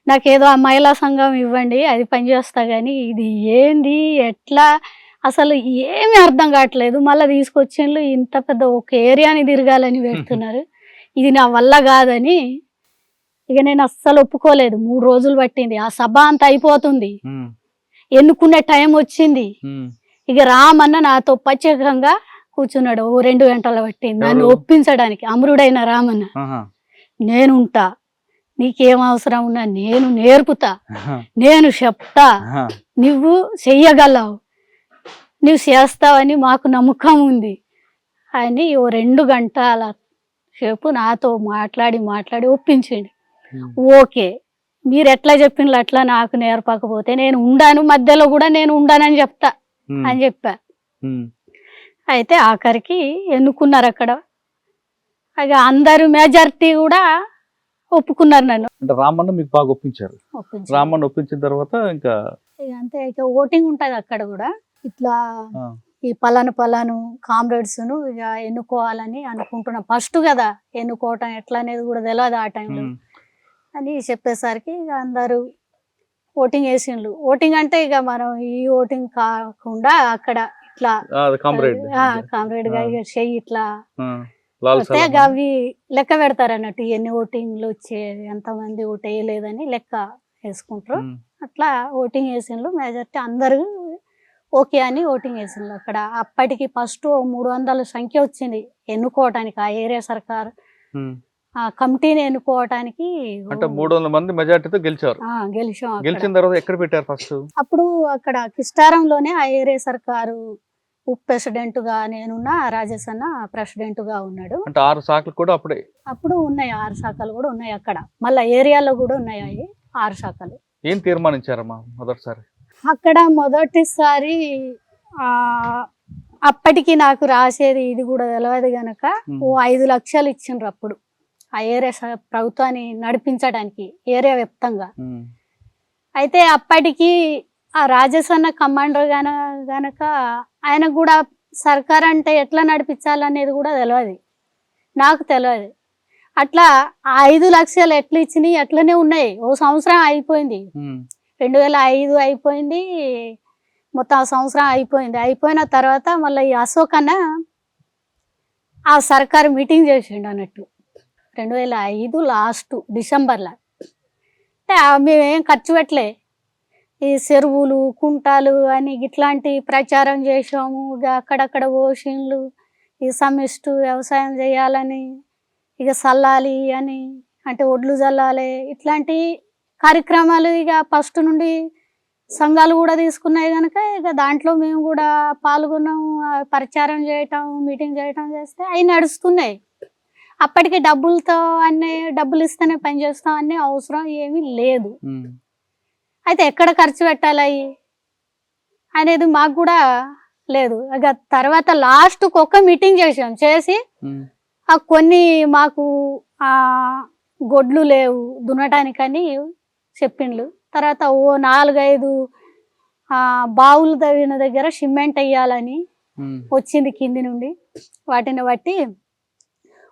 S4: నాకేదో ఆ మహిళా సంఘం ఇవ్వండి అది పనిచేస్తా, కానీ ఇది ఏంది ఎట్లా అసలు ఏమీ అర్థం కావట్లేదు. మళ్ళీ తీసుకొచ్చిండ్రు, ఇంత పెద్ద ఒక ఏరియాని తిరగాలని పెడుతున్నారు, ఇది నా వల్ల కాదని ఇక నేను అస్సలు ఒప్పుకోలేదు. 3 రోజులు పట్టింది, ఆ సభ అంతా అయిపోతుంది, ఎన్నుకునే టైం వచ్చింది. ఇక రామన్న నాతో ప్రత్యేకంగా కూర్చున్నాడు, 2 గంటలు పట్టింది నన్ను ఒప్పించడానికి. అమరుడైన రామన్న, నేనుంటా, నీకేం అవసరం ఉన్నా నేను నేర్పుతా, నేను చెప్తా, నువ్వు చెయ్యగలవు, నువ్వు చేస్తావని మాకు నమ్మకం ఉంది అని 2 గంటల సేపు నాతో మాట్లాడి ఒప్పించండి. ఓకే మీరు ఎట్లా చెప్పిండ్రు అట్లా నాకు నేర్పకపోతే నేను ఉండాను, మధ్యలో కూడా నేను ఉండానని చెప్తా అని చెప్పా. అయితే ఆఖరికి ఎన్నుకున్నారు అక్కడ. ఇక అందరు మెజారిటీ కూడా ఒప్పుకున్నారు నన్ను.
S2: అంటే రామన్న మీకు బాగా ఒప్పించారు. రామన్న ఒప్పించిన తర్వాత ఇంకా
S4: అంతే, ఇక ఓటింగ్ ఉంటుంది అక్కడ కూడా. ఇట్లా ఈ పలాను కామ్రేడ్స్ ను ఇక ఎన్నుకోవాలని అనుకుంటున్నా, ఫస్ట్ కదా ఎన్నుకోవటం ఎట్లా అనేది కూడా తెలియదు ఆ టైంలో అని చెప్పేసరికి ఇక అందరూ ఓటింగ్ వేసిండ్రు. ఓటింగ్ అంటే ఇక మనం ఈ ఓటింగ్ కాకుండా అక్కడ ఇట్లా కామ్రేడ్ గా ఇక చెయ్యి ఇట్లా వస్తే అవి లెక్క పెడతారు అన్నట్టు, ఎన్ని ఓటింగ్లు వచ్చేది, ఎంతమంది ఓటు వేయలేదని లెక్క వేసుకుంటారు. అట్లా ఓటింగ్ వేసిండ్రు, మెజారిటీ అందరూ ఓకే అని ఓటింగ్ వేసిండ్రు. అక్కడ అప్పటికి ఫస్ట్ 300 సంఖ్య వచ్చింది ఎన్నుకోవటానికి, ఆ ఏరియా సర్కార్ ఆ కమిటీని ఎన్నుకోవటానికి.
S2: అంటే 300 మంది మెజారిటీతో గెలిచారు. గెలిచిన తర్వాత ఎక్కడ పెట్టారు ఫస్ట్?
S4: అప్పుడు అక్కడ కిష్టారంలోనే ఆ ఏరియా సర్కారు
S3: ఉప ప్రెసిడెంట్గా నేనున్నా, రాజేష్ అన్న ప్రెసిడెంట్గా ఉన్నాడు.
S2: అంటే 6 శాఖలు కూడా అప్పుడే
S3: అప్పుడు ఉన్నాయి 6 శాఖలు కూడా ఉన్నాయి అక్కడ. మళ్ళీ ఏరియాలో కూడా ఉన్నాయి అవి 6 శాఖలు.
S2: ఏం తీర్మానించారమ్మా మొదటిసారి?
S3: అక్కడ మొదటిసారి అప్పటికి నాకు రాసేది ఇది కూడా తెలియదు గనక ఓ 5 లక్షలు ఇచ్చిండ్రు అప్పుడు ఆ ఏరియా ప్రభుత్వాన్ని నడిపించడానికి ఏరియా వ్యాప్తంగా. అయితే అప్పటికి ఆ రాజేష్ అన్న కమాండర్ గనక ఆయనకు కూడా సర్కార్ అంటే ఎట్లా నడిపించాలనేది కూడా తెలియదు, నాకు తెలియదు. అట్లా ఆ 5 లక్షలు ఎట్లా ఇచ్చినాయి అట్లనే ఉన్నాయి. ఓ సంవత్సరం అయిపోయింది, 2005 అయిపోయింది, మొత్తం ఆ సంవత్సరం అయిపోయింది. అయిపోయిన తర్వాత మళ్ళీ ఈ అశోక్ అన్న ఆ సర్కారు మీటింగ్ చేసిండు అన్నట్టు 2005 లాస్ట్ డిసెంబర్లో. అంటే మేమేం ఖర్చు పెట్టలే, ఈ చెరువులు కుంటాలు అని ఇట్లాంటి ప్రచారం చేసాము. ఇక అక్కడక్కడ ఓషన్లు ఈ సమిష్టి వ్యవసాయం చేయాలని, ఇక చల్లాలి అని, అంటే ఒడ్లు చల్లాలి, ఇట్లాంటి కార్యక్రమాలు ఇక ఫస్ట్ నుండి సంఘాలు కూడా తీసుకున్నాయి కనుక ఇక దాంట్లో మేము కూడా పాల్గొన్నాము. ప్రచారం చేయటం, మీటింగ్ చేయటం చేస్తే అవి నడుస్తున్నాయి. అప్పటికి డబ్బులతో డబ్బులు ఇస్తేనే పని చేస్తాం అనే అవసరం ఏమీ లేదు. అయితే ఎక్కడ ఖర్చు పెట్టాలి అనేది మాకు కూడా లేదు. ఇక తర్వాత లాస్ట్కి ఒక మీటింగ్ చేసి కొన్ని మాకు గొడ్లు లేవు దున్నటానికని చెప్పిండ్లు. తర్వాత ఓ 4-5 బావులు తవ్విన దగ్గర సిమెంట్ వేయాలని వచ్చింది కింది నుండి. వాటిని బట్టి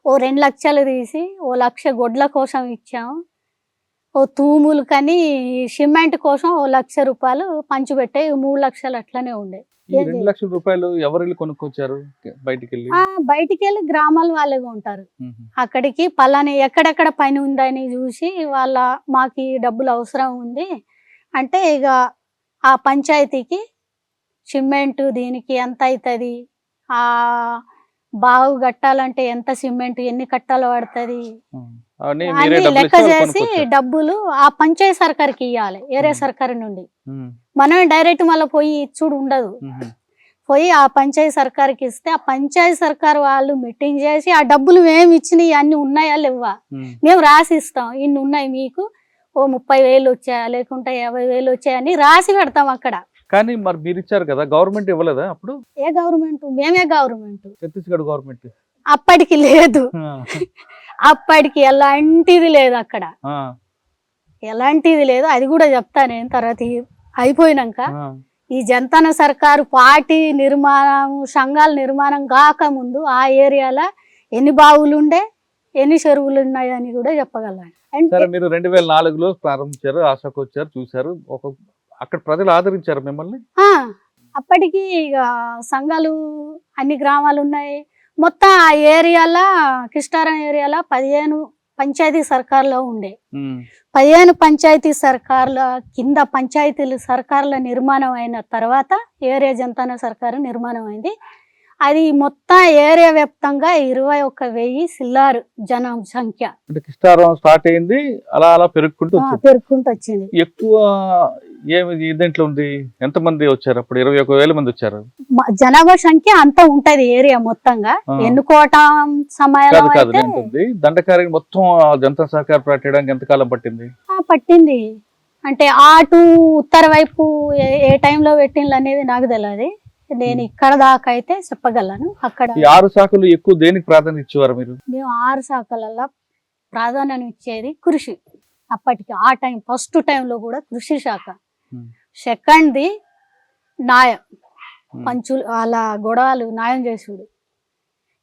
S3: ఓ 2 లక్షలు తీసి ఓ 1 లక్ష గొడ్ల కోసం ఇచ్చాము. ఓ తూములు కానీ సిమెంట్ కోసం ఓ 1 లక్ష రూపాయలు పంచిపెట్టే 3 లక్షలు అట్లనే ఉండే.
S2: 2 లక్షల రూపాయలు ఎవరు కొనుక్కొచ్చారు?
S3: బయటికి వెళ్ళి గ్రామాల వాళ్ళగా ఉంటారు. అక్కడికి పలాని ఎక్కడెక్కడ పని ఉందని చూసి మాకు డబ్బులు అవసరం ఉంది అంటే ఇక ఆ పంచాయతీకి సిమెంట్ దీనికి ఎంత అవుతుంది, ఆ బావు కట్టాలంటే ఎంత సిమెంట్ ఎన్ని కట్టాలు పడుతుంది అని లెక్క చేసి డబ్బులు ఆ పంచాయతీ సర్కార్కి ఇవ్వాలి. ఏరియా సర్కారు నుండి మనమే డైరెక్ట్ మళ్ళీ పోయి ఇచ్చుడు ఉండదు. పోయి ఆ పంచాయతీ సర్కార్కి ఇస్తే ఆ పంచాయతీ సర్కారు వాళ్ళు మీటింగ్ చేసి ఆ డబ్బులు మేము ఇచ్చినవి అన్ని ఉన్నాయా లేవా మేము రాసి ఇస్తాం. ఇన్ని ఉన్నాయి మీకు, ఓ 30,000 వచ్చాయా లేకుంటే 50,000 వచ్చాయని రాసి పెడతాం అక్కడ.
S2: కానీ మరి మీరు ఇచ్చారు కదా, గవర్నమెంట్ ఇవ్వలేదా అప్పుడు?
S3: ఏ గవర్నమెంట్? మేమే గవర్నమెంట్.
S2: ఛత్తీస్గఢ్ గవర్నమెంట్
S3: అప్పటికి లేదు, అప్పటికి ఎలాంటిది లేదు అక్కడ, ఎలాంటిది లేదు. అది కూడా చెప్తా నేను తర్వాత అయిపోయినాక. ఈ జనతన సర్కారు పార్టీ నిర్మాణం సంఘాల నిర్మాణం కాకముందు ఆ ఏరియాలో ఎన్ని బావులు ఉండే ఎన్ని చెరువులు ఉన్నాయని కూడా చెప్పగలను.
S2: అంటే మీరు 2004లో ప్రారంభించారు, ఆశకు వచ్చారు, చూసారు, అక్కడ ప్రజలు ఆదరించారు మిమ్మల్ని.
S3: అప్పటికి ఇక సంఘాలు అన్ని గ్రామాలు ఉన్నాయి. మొత్తం ఆ ఏరియాలో కిష్టారం ఏరియాలో 15 పంచాయతీ సర్కార్లో ఉండే. 15 పంచాయతీ సర్కార్ల కింద పంచాయతీలు సర్కార్ల నిర్మాణం అయిన తర్వాత ఏరియా జనతాన సర్కారు నిర్మాణం అయింది. అది మొత్తం ఏరియా వ్యాప్తంగా 21,000 సిల్లారు జనం సంఖ్య.
S2: అంటే కిష్టారం స్టార్ట్ అయింది, అలా అలా పెరుగుకుంటూ
S3: వచ్చింది.
S2: ఎక్కువ ఏమి దీంట్లో ఉంది? ఎంత మంది వచ్చారు అప్పుడు? 21,000 మంది వచ్చారు.
S3: జనాభా సంఖ్య అంత ఉంటది ఏరియా మొత్తంగా. ఎన్నుకోవటం సమయంలో
S2: దండకార్యం మొత్తం జనతా సర్కార్ పెట్టడానికి ఎంతకాలం పట్టింది?
S3: పట్టింది అంటే అటు ఉత్తర వైపు ఏ టైంలో పెట్టిండ్లు అనేది నాకు తెలియదు. నేను ఇక్కడ దాకా అయితే చెప్పగలను. అక్కడ
S2: 6 శాఖలు ఎక్కువ దేనికి ప్రాధాన్యత ఇచ్చేవారు మీరు?
S3: మేము 6 శాఖలలో ప్రాధాన్యం ఇచ్చేది కృషి. అప్పటికి ఆ టైం ఫస్ట్ టైంలో కూడా కృషి శాఖ, సెకండ్ది న్యాయం, పంచులు అలా గొడవలు న్యాయం చేసుడు,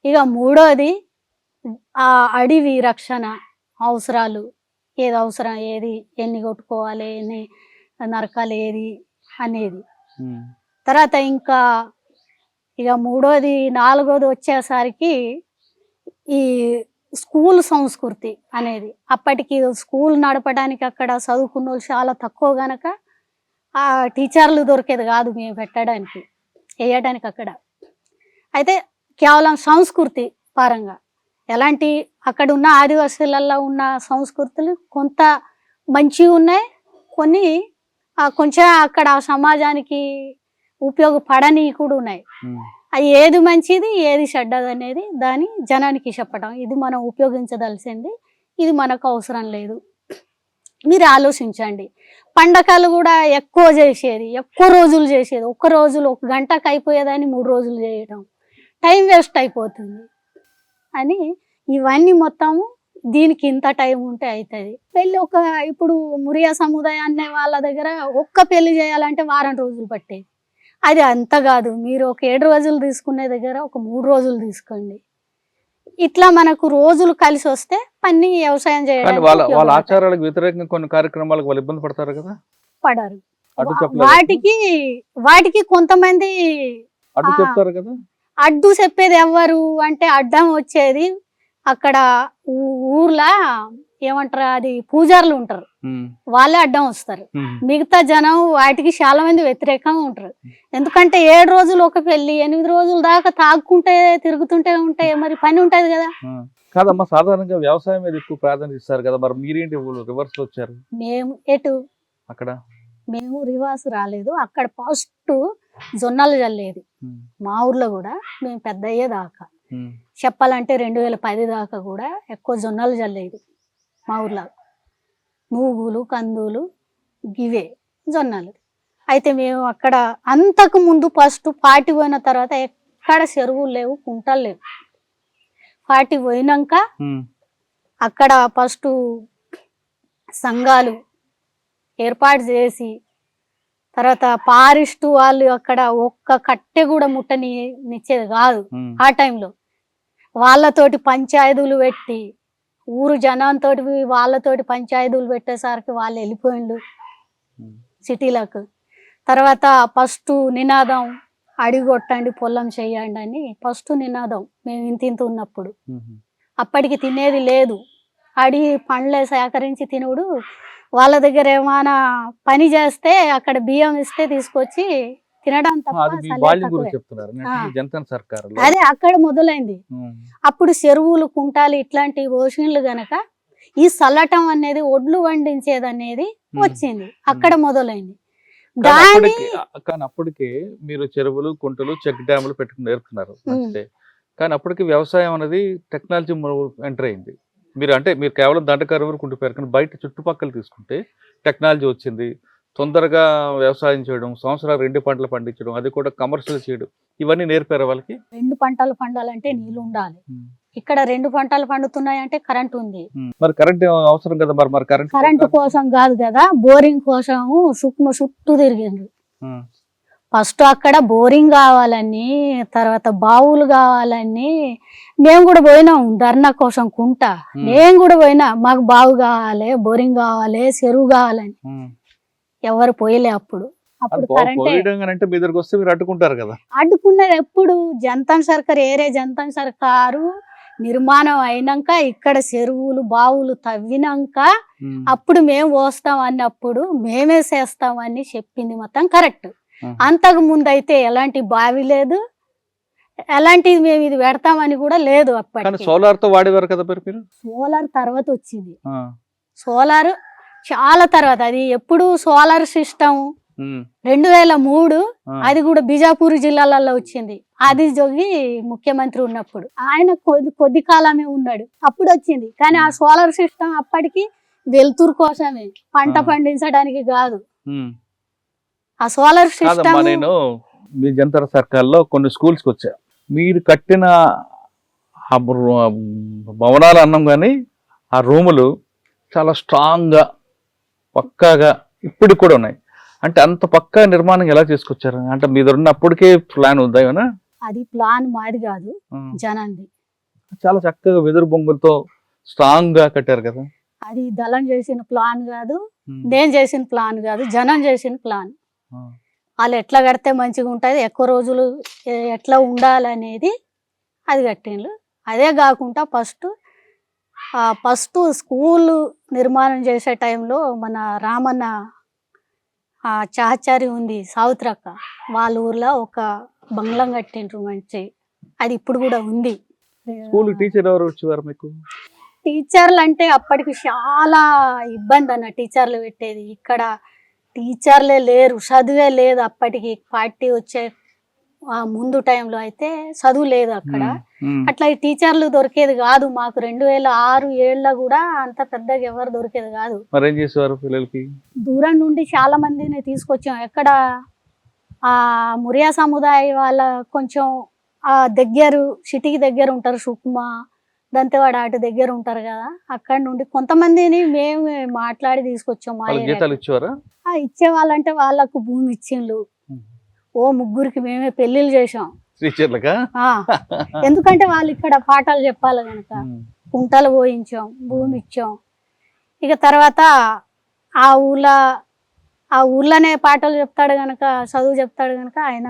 S3: ఇక మూడోది ఆ అడవి రక్షణ అవసరాలు, ఏది అవసరం ఏది ఎన్ని కొట్టుకోవాలి ఎన్ని నరకాలి ఏది అనేది. తర్వాత ఇంకా ఇక మూడోది నాలుగోది వచ్చేసరికి ఈ స్కూల్ సంస్కృతి అనేది. అప్పటికి స్కూల్ నడపడానికి అక్కడ చదువుకున్న వాళ్ళు చాలా తక్కువ గనక ఆ టీచర్లు దొరికేది కాదు మేము పెట్టడానికి వేయడానికి అక్కడ. అయితే కేవలం సంస్కృతి పరంగా ఎలాంటి అక్కడ ఉన్న ఆదివాసీలలో ఉన్న సంస్కృతులు కొంత మంచిగా ఉన్నాయి, కొన్ని కొంచెం అక్కడ సమాజానికి ఉపయోగపడని కూడా ఉన్నాయి. అది ఏది మంచిది ఏది చెడ్డది అనేది దాని జనానికి చెప్పడం, ఇది మనం ఉపయోగించదలసింది, ఇది మనకు అవసరం లేదు, మీరు ఆలోచించండి. పండగలు కూడా ఎక్కువ చేసేది, ఎక్కువ రోజులు చేసేది, ఒక్క రోజులు 1 గంటకు అయిపోయేదాన్ని 3 రోజులు చేయడం, టైం వేస్ట్ అయిపోతుంది అని. ఇవన్నీ మొత్తము దీనికి ఇంత టైం ఉంటే అవుతుంది. పెళ్ళి ఇప్పుడు మురియా సముదాయాన్ని వాళ్ళ దగ్గర ఒక్క పెళ్లి చేయాలంటే వారం రోజులు పట్టేది. అది అంత కాదు, మీరు ఒక 7 రోజులు తీసుకునే దగ్గర ఒక 3 రోజులు తీసుకోండి. ఇట్లా మనకు రోజులు కలిసి వస్తే పని వ్యవసాయం
S2: కానీ వాళ్ళ వాళ్ళ
S3: చేయడానికి
S2: ఆచారాలకు వ్యతిరేకంగా కొన్ని కార్యక్రమాలకు వాళ్ళు ఇబ్బంది పడతారు కదా,
S3: పడరు.
S2: అటు చెప్పలేదు,
S3: వాటికి కొంతమంది
S2: అటు
S3: ఆ,
S2: చెప్తారు కదా.
S3: అడ్డు చెప్పేది ఎవరు అంటే అడ్డం వచ్చేది అక్కడ ఊర్లో ఏమంటారు, అది పూజారులు ఉంటారు,
S2: ఉమ్,
S3: వాళ్ళే అడ్డం వస్తారు.
S2: ఉమ్,
S3: మిగతా జనం వాటికి చాలా మంది వ్యతిరేకంగా ఉంటారు. ఎందుకంటే 7 రోజులు ఒక పెళ్లి, 8 రోజుల దాకా తాగుకుంటే తిరుగుతుంటే ఉంటే మరి పని ఉంటది కదా.
S2: ఆ. కాదమ్మా, సాధారణంగా వ్యవసాయం మీద ఎక్కువ ప్రాధాన్యత ఇస్తారు కదా, మరి మీరేంటి రివర్స్ లో వచ్చారు
S3: మేము
S2: అక్కడ?
S3: మేము రివాసు రాలేదు, అక్కడ ఫస్ట్ జొన్నలు చల్లేది
S2: ఉమ్,
S3: మా ఊర్లో కూడా. మేము పెద్ద అయ్యేదాకా
S2: ఉమ్,
S3: చెప్పాలంటే 2010 దాకా కూడా ఎక్కువ జొన్నలు చల్లేది మా ఊర్లో. నూగులు కందులు గివే జొన్నలు. అయితే మేము అక్కడ అంతకు ముందు ఫస్ట్ పార్టీ పోయిన తర్వాత ఎక్కడ చెరువులు లేవు, కుంటలు లేవు. పార్టీ పోయినాక
S2: ఉమ్,
S3: అక్కడ ఫస్ట్ సంఘాలు ఏర్పాటు చేసి, తర్వాత ఫారెస్ట్ వాళ్ళు అక్కడ ఒక్క కట్టె కూడా ముట్టనిచ్చేది కాదు
S2: ఉమ్,
S3: ఆ టైంలో. వాళ్ళతోటి పంచాయతీలు పెట్టి, ఊరు జనంతో వాళ్ళతోటి పంచాయతీలు పెట్టేసరికి వాళ్ళు వెళ్ళిపోయిండు
S2: ఉమ్,
S3: సిటీలకు. తర్వాత ఫస్ట్ నినాదం అడిగొట్టండి పొలం చేయండి అని ఫస్ట్ నినాదం మేము ఇంత ఉన్నప్పుడు.
S2: ఉమ్,
S3: అప్పటికి తినేది లేదు, అడిగి పండ్లే సేకరించి తినుడు. వాళ్ళ దగ్గర ఏమైనా పని చేస్తే అక్కడ బియ్యం ఇస్తే తీసుకొచ్చి తినడం తప్ప
S2: అది మీ
S3: చల్లే
S2: బాల్యం
S3: తక్కువే.
S2: గురించి చెప్తున్నారు
S3: ఆ.
S2: జనతా సర్కార్.
S3: అదే అక్కడ మొదలైంది. అప్పుడు చెరువులు కుంటాలు ఇట్లాంటి ఓషన్లు గనక ఈ చల్లటం అనేది ఒడ్లు వండించేది అనేది వచ్చింది, అక్కడ మొదలైంది. దాని
S2: కానీ అప్పటికే మీరు చెరువులు కుంటలు చెక్ డ్యాములు పెట్టుకుని నేర్పుతున్నారు మంచిదే. కానీ అప్పటికి వ్యవసాయం అనేది టెక్నాలజీ ఎంటర్ అయింది. మీరు కేవలం దండకారు వరకు ఉండిపోయారు, కానీ బయట చుట్టుపక్కల తీసుకుంటే టెక్నాలజీ వచ్చింది. తొందరగా వ్యవసాయం చేయడం, సంవత్సరాలు 2 పంటలు పండించడం, అది కూడా కమర్షియల్ చేయడం, ఇవన్నీ నేర్పారు వాళ్ళకి.
S3: 2 పంటలు పండాలంటే నీళ్ళు ఉండాలి. ఇక్కడ 2 పంటలు పండుతున్నాయంటే కరెంట్ ఉంది.
S2: మరి కరెంట్ అవసరం కదా, మరి
S3: కరెంట్ కోసం కాదు కదా, బోరింగ్ కోసం చుట్టూ తిరిగింది. ఫస్ట్ అక్కడ బోరింగ్ కావాలని, తర్వాత బావులు కావాలని మేము కూడా పోయినాం ధర్నా కోసం కుంట. నేను కూడా పోయినా, మాకు బావు కావాలి, బోరింగ్ కావాలి, చెరువు కావాలని. ఎవరు పోయలే అప్పుడు కరెంటే
S2: అంటే మీ దగ్గరకు వస్తే మీరు అడ్డుకుంటారు కదా.
S3: అడ్డుకున్నది ఎప్పుడు జనతా సర్కార్, జనతా సర్కారు నిర్మాణం అయినాక, ఇక్కడ చెరువులు బావులు తవ్వినాక అప్పుడు మేము పోస్తాం అన్నప్పుడు మేమే చేస్తామని చెప్పింది మొత్తం కరెక్ట్. అంతకు ముందు అయితే ఎలాంటి బావి లేదు, ఎలాంటిది మేము ఇది పెడతామని కూడా లేదు. అప్పటికి
S2: సోలార్ తో వాడేవారు కదా మీరు.
S3: సోలార్ తర్వాత వచ్చింది, సోలార్ చాలా తర్వాత. అది ఎప్పుడు సోలార్ సిస్టమ్ 2003, అది కూడా బిజాపూర్ జిల్లాలలో వచ్చింది. అది జోగి ముఖ్యమంత్రి ఉన్నప్పుడు, ఆయన కొద్ది కాలమే ఉన్నాడు, అప్పుడు వచ్చింది. కానీ ఆ సోలార్ సిస్టమ్ అప్పటికి వెలుతురు కోసమే, పంట పండించడానికి కాదు. ఆ సోలార్ సిస్టమ్
S2: నేను మీ జనతా సర్కార్లో కొన్ని స్కూల్స్కి వచ్చా. మీరు కట్టిన భవనాలు అన్నాం, కానీ ఆ రూములు చాలా స్ట్రాంగ్గా పక్కాగా ఇప్పుడు కూడా ఉన్నాయి. అంటే అంత పక్కా నిర్మాణం ఎలా చేసుకొచ్చారు? అంటే మీ దగ్గర అప్పటికే ప్లాన్ ఉందా ఏమైనా?
S3: అది ప్లాన్ మాది కాదు, జనంది.
S2: చాలా చక్కగా వెదురు బొంగులతో స్ట్రాంగ్ గా కట్టారు కదా.
S3: అది దళం చేసిన ప్లాన్ కాదు, నేను చేసిన ప్లాన్ కాదు, జనం చేసిన ప్లాన్. వాళ్ళు ఎట్లా కడితే మంచిగా ఉంటుంది, ఎక్కువ రోజులు ఎట్లా ఉండాలనేది అది కట్టిండ్రు. అదే కాకుండా ఫస్ట్ స్కూల్ నిర్మాణం చేసే టైంలో మన రామన్న చాచారి ఉంది, సావిత్రక్క, వాళ్ళ ఊర్లో ఒక బంగ్లం కట్టిండ్రు మంచి. అది ఇప్పుడు కూడా ఉంది.
S2: స్కూల్ టీచర్ ఎవరు వచ్చేవారు మీకు?
S3: టీచర్లు అంటే అప్పటికి చాలా ఇబ్బంది అన్న టీచర్లు పెట్టేది. ఇక్కడ టీచర్లే లేరు, చదువే లేదు అప్పటికి. పార్టీ వచ్చే ఆ ముందు టైంలో అయితే చదువు లేదు అక్కడ. అట్లా ఈ టీచర్లు దొరికేది కాదు మాకు. 2006-7లో కూడా అంత పెద్దగా ఎవరు దొరికేది కాదు.
S2: మరి ఏం చేసేవారు పిల్లలకి?
S3: దూరం నుండి చాలా మందిని తీసుకొచ్చాం. ఎక్కడ ఆ మురియా సముదాయ వాళ్ళ కొంచెం ఆ దగ్గర సిటీకి దగ్గర ఉంటారు, సుకుమా దంతెవాడ అటు దగ్గర ఉంటారు కదా, అక్కడ నుండి కొంతమందిని మేము మాట్లాడి తీసుకొచ్చాం. మా
S2: వాళ్ళకి జీతాలు ఇచ్చేవారా?
S3: ఇచ్చేవాళ్ళంటే వాళ్ళకు భూమి ఇచ్చిండ్రు. ఓ 3గురికి మేమే పెళ్లిళ్ళు చేసాం.
S2: టీచర్లకా?
S3: ఎందుకంటే వాళ్ళు ఇక్కడ పాఠాలు చెప్పాలి కనుక కుంటలు పోయించాం, భూమి ఇచ్చాం. ఇక తర్వాత ఆ ఊర్లోనే పాటలు చెప్తాడు కనుక, చదువు చెప్తాడు కనుక ఆయన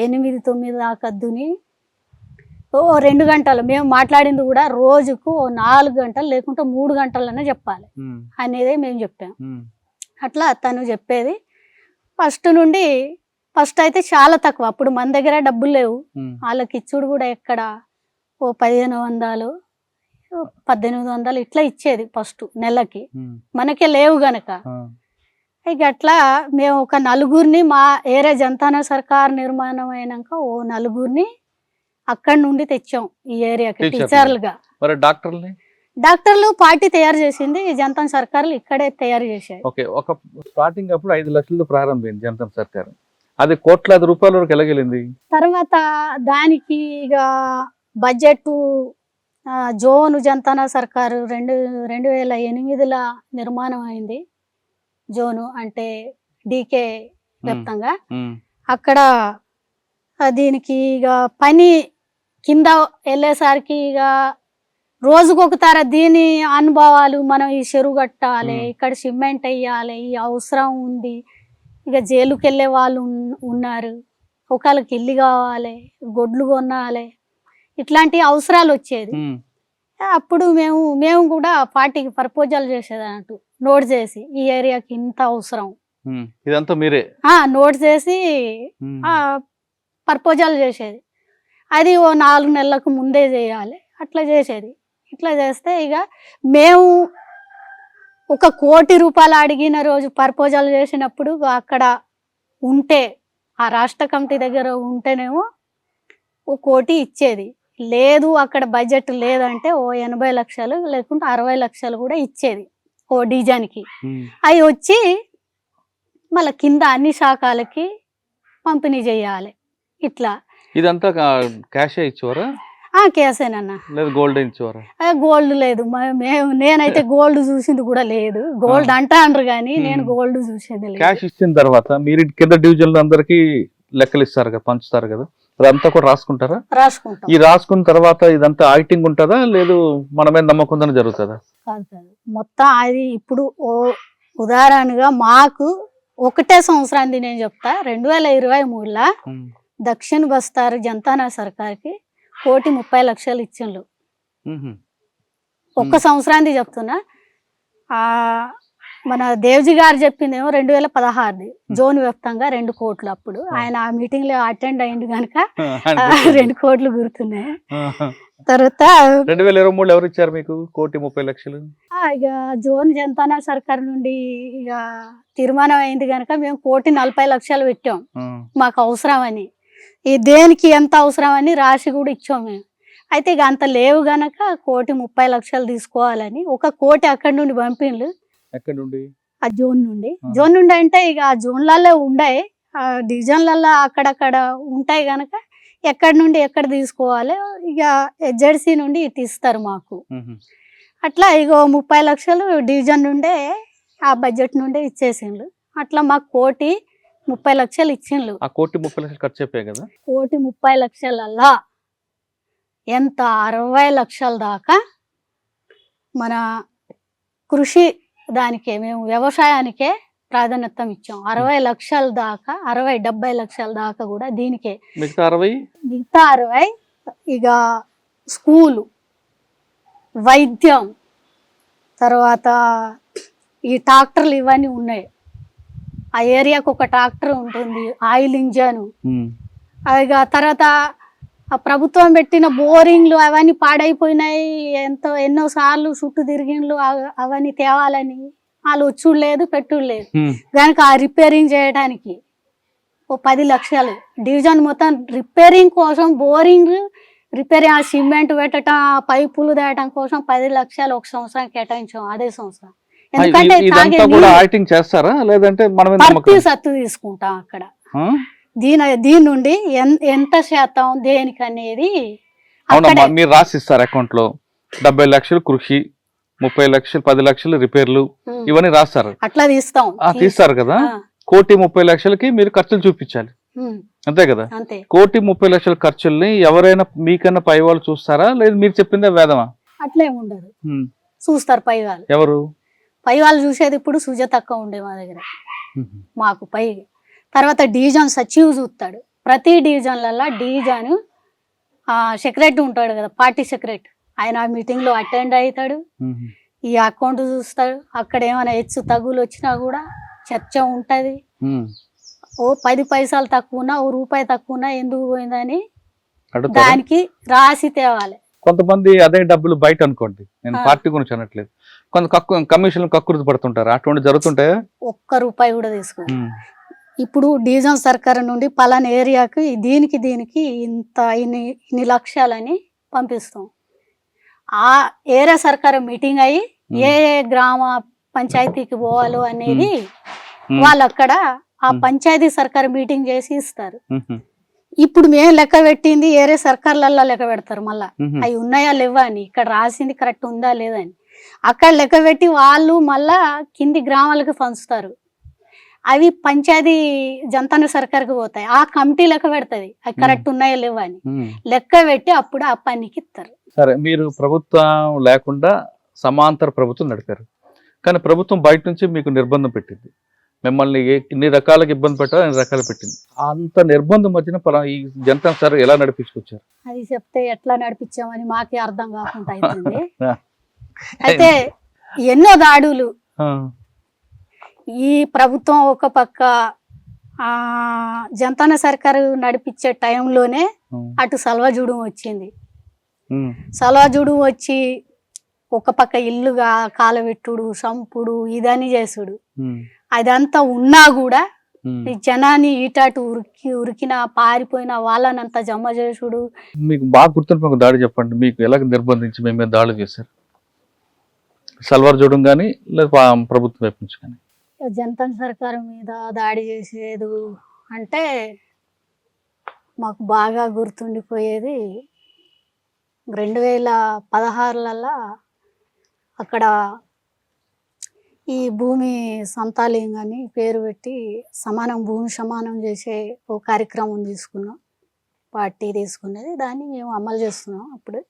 S3: 8-9 దాకా దుని 2 గంటలు మేము మాట్లాడింది కూడా రోజుకు 4 గంటలు లేకుంటే 3 గంటలనే చెప్పాలి అనేది మేము చెప్పాం. అట్లా తను చెప్పేది. ఫస్ట్ అయితే చాలా తక్కువ. అప్పుడు మన దగ్గర డబ్బులు లేవు, వాళ్ళకి ఇచ్చుడు కూడా ఎక్కడ ఓ 1500-1800 ఇట్లా ఇచ్చేది ఫస్ట్ నెలకి. మనకే లేవు గనక ఇక అట్లా మేము ఒక 4గురిని మా ఏరియా జనతానా సర్కార్ నిర్మాణం అయినాక ఓ 4గురిని అక్కడి నుండి తెచ్చాం ఈ ఏరియాకి టీచర్లుగా. డాక్టర్లు పార్టీ తయారు చేసింది జనతా సర్కార్లు, ఇక్కడే తయారు చేశారు.
S2: ఓకే, ఒక స్టార్టింగ్ అప్పుడు 5 లక్షలతో ప్రారంభమైంది జనతా సర్కార్. అది కోట్లాది రూపాయల వరకు ఎలాగెళ్ళింది?
S3: తర్వాత దానికి ఇక బడ్జెట్ జోను జనతానా సర్కారు 2008లో నిర్మాణం అయింది. జోను అంటే డీకే వ్యాప్తంగా. అక్కడ దీనికి ఇక పని కింద వెళ్ళేసరికి ఇక రోజుకొకతార దీని అనుభవాలు, మనం ఈ చెరువు కట్టాలి, ఇక్కడ సిమెంట్ వేయాలి, ఈ అవసరం ఉంది, ఇక జైలుకి వెళ్ళే వాళ్ళు ఉన్నారు, ఒకళ్ళకి ఇల్లు కావాలి, గొడ్లు కొనాలి, ఇట్లాంటి అవసరాలు వచ్చేది. అప్పుడు మేము కూడా పార్టీకి ప్రపోజల్ చేసేది అన్నట్టు, నోట్ చేసి ఈ ఏరియాకి ఇంత అవసరం
S2: ఇదంతా మీరే
S3: నోట్ చేసి ప్రపోజల్ చేసేది. అది ఓ 4 నెలలకు ముందే చేయాలి, అట్లా చేసేది. ఇట్లా చేస్తే ఇక మేము 1 కోటి రూపాయలు అడిగిన రోజు ప్రపోజల్ చేసినప్పుడు అక్కడ ఉంటే ఆ రాష్ట్ర కమిటీ దగ్గర ఉంటేనేమో 1 కోటి ఇచ్చేది. లేదు అక్కడ బడ్జెట్ లేదంటే ఓ 80 లక్షలు లేకుంటే 60 లక్షలు కూడా ఇచ్చేది ఓ డిజైన్కి. అవి వచ్చి మళ్ళీ కింద అన్ని శాఖలకి పంపిణీ చేయాలి. ఇట్లా
S2: ఇదంతా క్యాష్ ఇచ్చేవారా?
S3: కేసేనన్నా.
S2: లేదు గోల్డ్ ఇచ్చేవారా?
S3: గోల్డ్ లేదు, నేనైతే గోల్డ్ చూసింది కూడా లేదు. గోల్డ్ అంటాండ్రు కానీ నేను గోల్డ్ చూసింది లేదు.
S2: క్యాష్ ఇచ్చిన తర్వాత మీరు కింద డివిజన్లు అందరికి లెక్కలు ఇస్తారు కదా, పంచుతారు కదా, అదంతా కూడా రాసుకుంటారా?
S3: రాసుకుంటాం.
S2: ఈ రాసుకున్న తర్వాత ఇదంతా ఆడిటింగ్ ఉంటుందా, లేదు మన మీద నమ్మకంతో జరుగుతుందా?
S3: కాదు, మొత్తం అది ఇప్పుడు ఉదాహరణగా మాకు ఒకటే సంవత్సరానికి నేను చెప్తా. 2023లో దక్షిణ బస్తార్ జనతానా సర్కార్కి 1,30,00,000 ఇచ్చిండ్రు. 1 సంవత్సరానికి చెప్తున్నా. మన దేవ్జీ గారు చెప్పిందేమో 2016 జోన్ వ్యాప్తంగా 2 కోట్లు. అప్పుడు ఆయన ఆ మీటింగ్ లో అటెండ్ అయ్యిండు కనుక 2 కోట్లు గుర్తున్నాయి. తర్వాత
S2: 2023లో ఎవరు ఇచ్చారు మీకు 1,30,00,000?
S3: ఇక జోన్ జనతానా సర్కార్ నుండి ఇక తీర్మానం అయింది కనుక మేము 1,40,00,000 పెట్టాం మాకు అవసరం అని. ఈ దేనికి ఎంత అవసరం అని రాసి కూడా ఇచ్చాం మేము. అయితే ఇక అంత లేవు గనక 1,30,00,000 తీసుకోవాలని 1 కోటి అక్కడి నుండి పంపిండ్రు.
S2: ఎక్కడి నుండి?
S3: ఆ జోన్ నుండి అంటే ఇక ఆ జోన్లలో ఉండాయి, ఆ డివిజన్లలో అక్కడక్కడ ఉంటాయి గనక ఎక్కడి నుండి ఎక్కడ తీసుకోవాలి, ఇక జెడ్సీ నుండి ఇటు ఇస్తారు మాకు. అట్లా ఇక 30 లక్షలు డివిజన్ నుండే ఆ బడ్జెట్ నుండే ఇచ్చేసిండ్రు. అట్లా మాకు 1,30,00,000 ఇచ్చిండ్రు.
S2: ఆ 1,30,00,000 ఖర్చు అయిపోయాయి కదా.
S3: 1,30,00,000 ఎంత 60 లక్షల దాకా మన కృషి దానికే, మేము వ్యవసాయానికే ప్రాధాన్యత ఇచ్చాం. 60 లక్షల దాకా, 60-70 లక్షల దాకా కూడా దీనికే.
S2: మిగతా
S3: 60 ఇక స్కూలు, వైద్యం, తర్వాత ఈ ట్రాక్టర్లు ఇవన్నీ ఉన్నాయి. ఆ ఏరియాకు 1 ట్రాక్టర్ ఉంటుంది, ఆయిల్ ఇంజను. ఇక తర్వాత ప్రభుత్వం పెట్టిన బోరింగ్లు అవన్నీ పాడైపోయినాయి. ఎన్నో సార్లు చుట్టూ తిరిగిండ్లు అవన్నీ తేవాలని, వాళ్ళు వచ్చుడు లేదు పెట్టుడు లేదు కనుక ఆ రిపేరింగ్ చేయడానికి ఓ 10 లక్షలు డివిజన్ మొత్తం రిపేరింగ్ కోసం, బోరింగ్ రిపేరింగ్, ఆ సిమెంట్ పెట్టడం, ఆ పైపులు తేయడం కోసం 10 లక్షలు ఒక సంవత్సరం కేటాయించాం. అదే సంవత్సరం. ఎందుకంటే
S2: ఇదంతా కూడా ఆడిటింగ్ చేస్తారా లేదంటే మనమే
S3: ప్రతి సత్తు తీసుకుంటాం అక్కడ. దీని నుండి ఎంత శాతం దేనికి అనేది
S2: అవునమ్మా, మీరు రాసిస్తారు అకౌంట్ లో 70 లక్షలు కృషి, 30 లక్షలు, 10 లక్షలు రిపేర్లు, ఇవన్నీ రాస్తారు.
S3: అట్లా
S2: తీస్తారు కదా. 1,30,00,000కి మీరు ఖర్చులు చూపించాలి, అంతే కదా. 1,30,00,000 ఖర్చుల్ని ఎవరైనా మీకన్నా పై వాళ్ళు చూస్తారా లేదు మీరు చెప్పిందే వేదమా?
S3: అట్లేం ఉండదు, చూస్తారు పై వాళ్ళు.
S2: ఎవరు
S3: పై వాళ్ళు చూసేది? ఇప్పుడు సుజాత అక్క ఉండే మా దగ్గర, మాకు పై తర్వాత డివిజన్ సచివ్ చూస్తాడు. ప్రతి డివిజన్లలో డివిజన్ సెక్రటరీ ఉంటాడు కదా, పార్టీ సెక్రటరీ, ఆయన ఆ మీటింగ్ లో అటెండ్ అవుతాడు, ఈ అకౌంట్ చూస్తాడు. అక్కడ ఏమైనా హెచ్చు తగ్గులు వచ్చినా కూడా చర్చ ఉంటది. ఓ 10 పైసలు తక్కువనా, ఓ రూపాయి తక్కువనా ఎందుకు పోయిందని దానికి రాసి తేవాలి.
S2: కొంతమంది అదే డబ్బులు బయట అనుకోండి, నేను పార్టీ గురించి అనట్లేదు, కొంత కమిషన్ కక్కుర్తి పడుతుంటారు, అటువంటి జరుగుతుంటాయా?
S3: ఒక్క రూపాయి కూడా తీసుకో. ఇప్పుడు డివిజన్ సర్కార్ నుండి పలానా ఏరియాకి దీనికి ఇన్ని లక్షలని పంపిస్తాం. ఆ ఏరియా సర్కార్ మీటింగ్ అయ్యి ఏ గ్రామ పంచాయతీకి పోవాలో అనేది వాళ్ళు అక్కడ ఆ పంచాయతీ సర్కార్ మీటింగ్ చేసి ఇస్తారు. ఇప్పుడు మేము లెక్క పెట్టింది ఏరే సర్కార్లలో లెక్క పెడతారు, మళ్ళా అవి ఉన్నాయా లేవా అని, ఇక్కడ రాసింది కరెక్ట్ ఉందా లేదని అక్కడ లెక్క పెట్టి వాళ్ళు మళ్ళా కింది గ్రామాలకు పంచుతారు. అవి పంచాయతీ జంతన సర్కార్కి పోతాయి, ఆ కమిటీ లెక్క పెడతది అవి కరెక్ట్ ఉన్నాయా లేవా అని లెక్క పెట్టి అప్పుడు ఆ పనికి ఇస్తారు.
S2: సరే, మీరు ప్రభుత్వం లేకుండా సమాంతర ప్రభుత్వం నడిపారు, కానీ ప్రభుత్వం బయట నుంచి మీకు నిర్బంధం పెట్టింది, మిమ్మల్ని ఇన్ని రకాలకు ఇబ్బంది పెట్టాలి, అన్ని రకాలు పెట్టింది. అంత నిర్బంధం మధ్యన ఈ జనతా సార్ ఎలా నడిపించుకొచ్చారు?
S3: అది చెప్తే ఎట్లా నడిపించామని మాకే అర్థం కాకుండా అవుతుంది. అయితే ఎన్నో దాడులు, ఈ ప్రభుత్వం ఒక పక్క జనతాన సర్కారు నడిపించే టైంలోనే అటు సల్వాజూడు వచ్చింది. సల్వాజూడు వచ్చి ఒక పక్క ఇల్లుగా కాలబెట్టుడు, సంపుడు, ఇదని చేసుడు, అదంతా ఉన్నా కూడా ఈ జనాన్ని ఇటాటు ఉరికిన పారిపోయిన వాళ్ళనంతా జమ చేసుడు.
S2: మీకు బాగా గుర్తుండిపోయిన దాడి చెప్పండి, మీకు ఎలా నిర్బంధించి మేము మీద దాడులు చేశారు? సల్వార్ జూడం కానీ లేదా ప్రభుత్వం వైపు నుంచి కానీ?
S3: జనతాన సర్కారు మీద దాడి చేసేది అంటే మాకు బాగా గుర్తుండిపోయేది 2016లలో అక్కడ ఈ భూమి సంతాలింగ్ అని పేరు పెట్టి భూమి సమానం చేసే ఓ కార్యక్రమం తీసుకున్నాం, పార్టీ తీసుకున్నది, దాన్ని మేము అమలు చేస్తున్నాం. అప్పుడు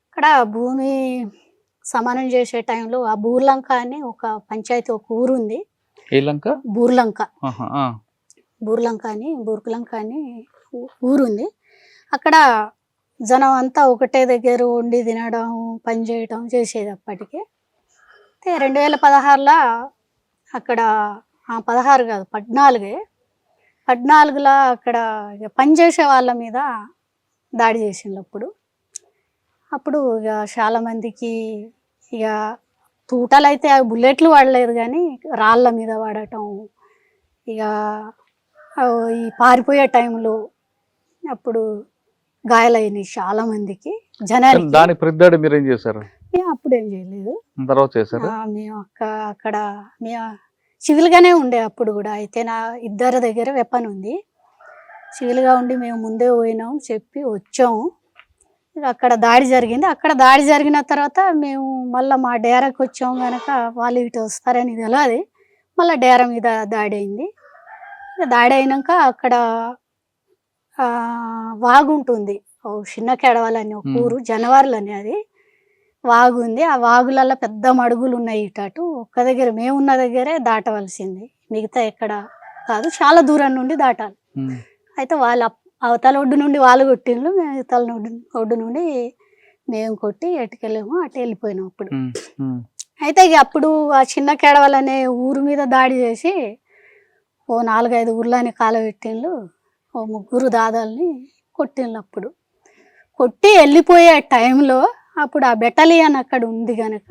S3: అక్కడ భూమి సమానం చేసే టైంలో ఆ బూర్లంక అని ఒక పంచాయతీ, ఒక ఊరు ఉంది. బూర్లంక అని ఊరుంది. అక్కడ జనం అంతా ఒకటే దగ్గర వండి తినడం, పని చేయడం చేసేది. అప్పటికే 2016లో అక్కడ 16 కాదు 14లో అక్కడ పనిచేసే వాళ్ళ మీద దాడి చేసిండు. అప్పుడు ఇక చాలా మందికి ఇక తూటాలు అయితే బుల్లెట్లు పడలేదు కానీ రాళ్ళ మీద పడటం, ఇక ఈ పారిపోయే టైంలో అప్పుడు గాయాలైనవి చాలా మందికి జనాలు.
S2: దాని ప్రతిదాడి మీరు ఏం చేశారు?
S3: అప్పుడేం చేయలేదు,
S2: తర్వాత చేశారు.
S3: మేము అక్కడ మేము సివిల్గానే ఉండే అప్పుడు కూడా. అయితే నా ఇద్దరి దగ్గర వెపన్ ఉంది, సివిల్గా ఉండి మేము ముందే పోయినాం, చెప్పి వచ్చాము. అక్కడ దాడి జరిగింది. అక్కడ దాడి జరిగిన తర్వాత మేము మళ్ళీ మా డేరాకి వచ్చాము కనుక వాళ్ళు ఇటు వస్తారని తెలియదు, మళ్ళీ డేరా మీద దాడి అయింది. దాడి అయినాక అక్కడ వాగు ఉంటుంది, చిన్న కెడవాలని ఒక ఊరు, జనవారులని అది వాగు ఉంది. ఆ వాగులలో పెద్ద మడుగులు ఉన్నాయి. ఇటు ఒక్క దగ్గర మేమున్న దగ్గరే దాటవలసింది, మిగతా ఎక్కడ కాదు, చాలా దూరం నుండి దాటాలి. అయితే వాళ్ళ అవతల ఒడ్డు నుండి వాళ్ళు కొట్టిండ్రు, మేము ఇవతల ఒడ్డు నుండి మేము కొట్టి ఎటుకెళ్ళాము, అటు వెళ్ళిపోయినాం. అయితే ఇక అప్పుడు ఆ చిన్న కేడవలనే ఊరు మీద దాడి చేసి ఓ 4-5 ఊర్లని కాలబెట్టిండ్రు, ఓ 3 దాదాలని కొట్టిండ్రు. అప్పుడు కొట్టి వెళ్ళిపోయే టైంలో అప్పుడు ఆ బెటాలియన్ అక్కడ ఉంది కనుక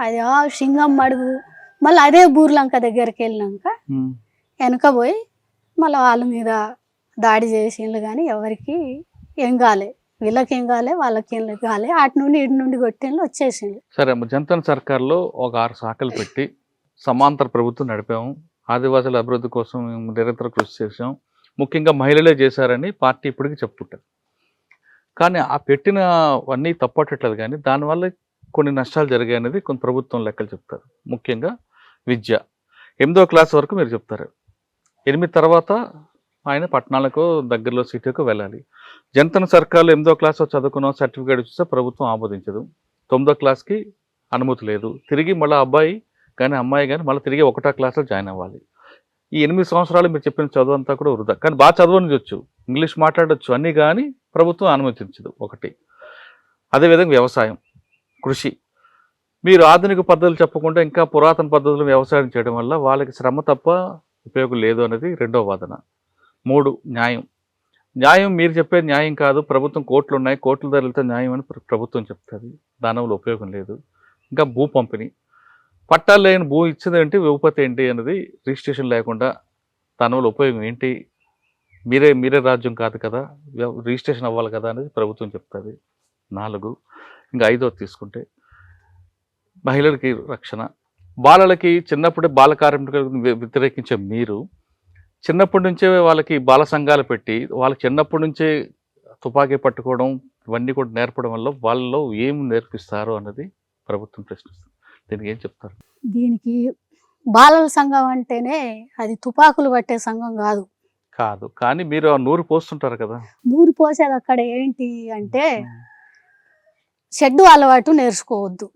S3: అది ఆ సింగం మడుగు మళ్ళీ అదే బూర్లంక దగ్గరికి వెళ్ళినాక వెనక పోయి మళ్ళీ వాళ్ళ మీద దాడి చేసిండ్రు కానీ ఎవరికి ఏం కాలే, వీళ్ళకి ఏం కాలే, వాళ్ళకి ఏం కాలే. అటు నుండి ఇటు నుండి కొట్టిండ్రు, వచ్చేసిండ్రు.
S2: సరే, జనతా సర్కార్లో ఒక 6 శాఖలు పెట్టి సమాంతర ప్రభుత్వం నడిపాము, ఆదివాసుల అభివృద్ధి కోసం మేము నిరంతరం కృషి చేసాం, ముఖ్యంగా మహిళలే చేశారని పార్టీ ఇప్పటికీ చెప్పుకుంటారు. కానీ ఆ పెట్టినవన్నీ తప్పట్టట్లేదు, కానీ దానివల్ల కొన్ని నష్టాలు జరిగాయి అనేది కొన్ని ప్రభుత్వం లెక్కలు చెప్తారు. ముఖ్యంగా విద్య 8వ క్లాస్ వరకు మీరు చెప్తారు, 8 తర్వాత ఆయన పట్టణాలకు దగ్గరలో సిటీకు వెళ్ళాలి. జనతా సర్కార్లో 8వ క్లాస్ చదువుకున్న సర్టిఫికేట్ ఇస్తే ప్రభుత్వం ఆమోదించదు, 9వ క్లాస్కి అనుమతి లేదు. తిరిగి మళ్ళీ అబ్బాయి కానీ అమ్మాయి కానీ మళ్ళీ తిరిగి 1వ క్లాస్లో జాయిన్ అవ్వాలి. ఈ 8 సంవత్సరాలు మీరు చెప్పిన చదువు అంతా కూడా వృధా. కానీ బాగా చదవనిచ్చు, ఇంగ్లీష్ మాట్లాడచ్చు అన్నీ, కానీ ప్రభుత్వం అనుమతించదు ఒకటి. అదేవిధంగా వ్యవసాయం, కృషి, మీరు ఆధునిక పద్ధతులు చెప్పకుండా ఇంకా పురాతన పద్ధతులు వ్యవసాయం చేయడం వల్ల వాళ్ళకి శ్రమ తప్ప ఉపయోగం లేదు అనేది 2వ వాదన. 3, న్యాయం మీరు చెప్పేది న్యాయం కాదు, ప్రభుత్వం కోర్టులు ఉన్నాయి, కోర్టుల ధరలతో న్యాయం అని ప్రభుత్వం చెప్తుంది, దానివల్ల ఉపయోగం లేదు. ఇంకా భూ పంపిణీ, పట్టాలు లేని భూ ఇచ్చేది ఏంటి, ఉపపత్తి ఏంటి అనేది రిజిస్ట్రేషన్ లేకుండా దానివల్ల ఉపయోగం ఏంటి, మీరే రాజ్యం కాదు కదా, రిజిస్ట్రేషన్ అవ్వాలి కదా అనేది ప్రభుత్వం చెప్తుంది. 4, ఇంకా 5వది తీసుకుంటే మహిళలకి రక్షణ, బాలలకి చిన్నప్పుడే బాల కార్మికులకు వ్యతిరేకించే మీరు చిన్నప్పటి నుంచే వాళ్ళకి బాల సంఘాలు పెట్టి వాళ్ళకి చిన్నప్పటి నుంచే తుపాకీ పట్టుకోవడం ఇవన్నీ కూడా నేర్పడం వల్ల వాళ్ళలో ఏం నేర్పిస్తారు అన్నది ప్రభుత్వం ప్రశ్నిస్తుంది. దీనికి ఏం చెప్తారు?
S3: దీనికి బాలల సంఘం అంటేనే అది తుపాకులు పట్టే సంఘం కాదు.
S2: కానీ మీరు నూరు పోస్తుంటారు కదా.
S3: నూరు పోసేది అక్కడ ఏంటి అంటే షెడ్డు అలవాటు నేర్చుకోవద్దు.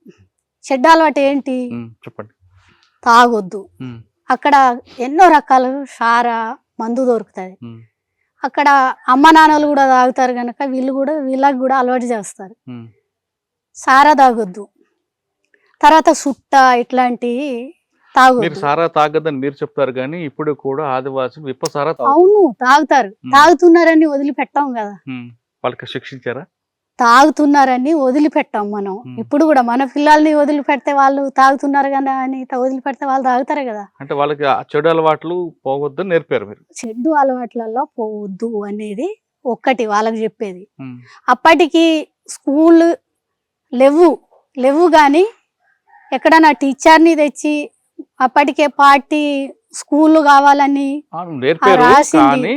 S3: షెడ్డు అలవాటు ఏంటి?
S2: చెప్పండి.
S3: తాగొద్దు. అక్కడ ఎన్నో రకాల సారా మందు దొరుకుతుంది. అక్కడ అమ్మ నాన్నలు కూడా తాగుతారు కనుక వీళ్ళకి కూడా అలవాటు చేస్తారు. సారా తాగొద్దు. తర్వాత సుట్ట ఇట్లాంటి తాగొద్దు.
S2: సారా తాగొద్దని మీరు చెప్తారు కానీ ఇప్పుడు కూడా ఆదివాసులు విప్ప సారా
S3: అవును తాగుతారు. తాగుతున్నారని వదిలిపెట్టాం కదా.
S2: వాళ్ళకి శిక్షించారా?
S3: తాగుతున్నారని వదిలిపెట్టాం మనం. ఇప్పుడు కూడా మన పిల్లల్ని వదిలిపెడితే వాళ్ళు తాగుతున్నారు కదా అని వదిలిపెడితే వాళ్ళు తాగుతారు కదా.
S2: అంటే వాళ్ళకి చెడు అలవాట్లు పోవద్దు నేర్పారు మీరు.
S3: చెడు అలవాట్లలో పోవద్దు అనేది ఒక్కటి వాళ్ళకి చెప్పేది. అప్పటికి స్కూల్ లేవు కానీ ఎక్కడన్నా టీచర్ని తెచ్చి అప్పటికే పార్టీ స్కూల్ కావాలని
S2: నేర్పారు. కానీ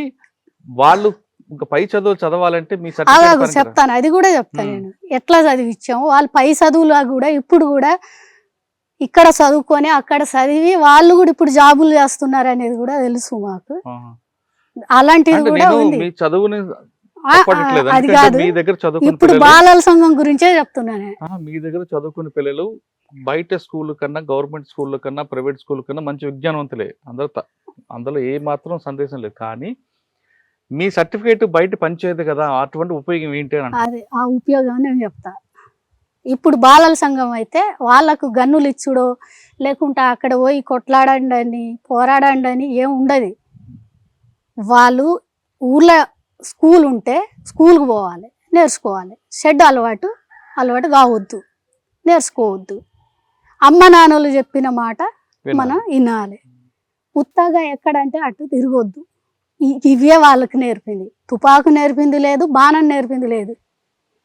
S2: వాళ్ళు ఇంకా పై చదువులు చదవాలంటే మీ
S3: చెప్తాను, అది కూడా చెప్తాను నేను ఎట్లా చదివించాము. వాళ్ళు పై చదువులా కూడా ఇప్పుడు కూడా ఇక్కడ చదువుకొని అక్కడ చదివి వాళ్ళు కూడా ఇప్పుడు జాబులు చేస్తున్నారు అనేది కూడా తెలుసు మాకు. అలాంటిది కూడా ఉంది. అది కాదు, ఇప్పుడు బాలల సంఘం గురించే చెప్తున్నాను.
S2: మీ దగ్గర చదువుకునే పిల్లలు బయట స్కూల్ కన్నా గవర్నమెంట్ స్కూల్ కన్నా ప్రైవేట్ స్కూల్ కన్నా మంచి విజ్ఞానవంతులే, అందులో ఏ మాత్రం సందేశం లేదు. కానీ మీ సర్టిఫికేట్ బయట పనిచేయదు కదా, అటువంటి ఉపయోగం ఏంటి అని
S3: అదే ఆ ఉపయోగం నేను చెప్తా. ఇప్పుడు బాలల సంఘం అయితే వాళ్ళకు గన్నులు ఇచ్చుడో లేకుంటే అక్కడ పోయి కొట్లాడండి అని పోరాడండి అని ఏం ఉండదు. వాళ్ళు ఊర్లో స్కూల్ ఉంటే స్కూల్కి పోవాలి, నేర్చుకోవాలి. షెడ్ అలవాటు కావద్దు, నేర్చుకోవద్దు. అమ్మ నాన్నలు చెప్పిన మాట మనం వినాలి. ఉత్తగా ఎక్కడంటే అటు తిరగొద్దు. ఇవే వాళ్ళకి నేర్పింది. తుపాకు నేర్పింది లేదు, బాణం నేర్పింది లేదు.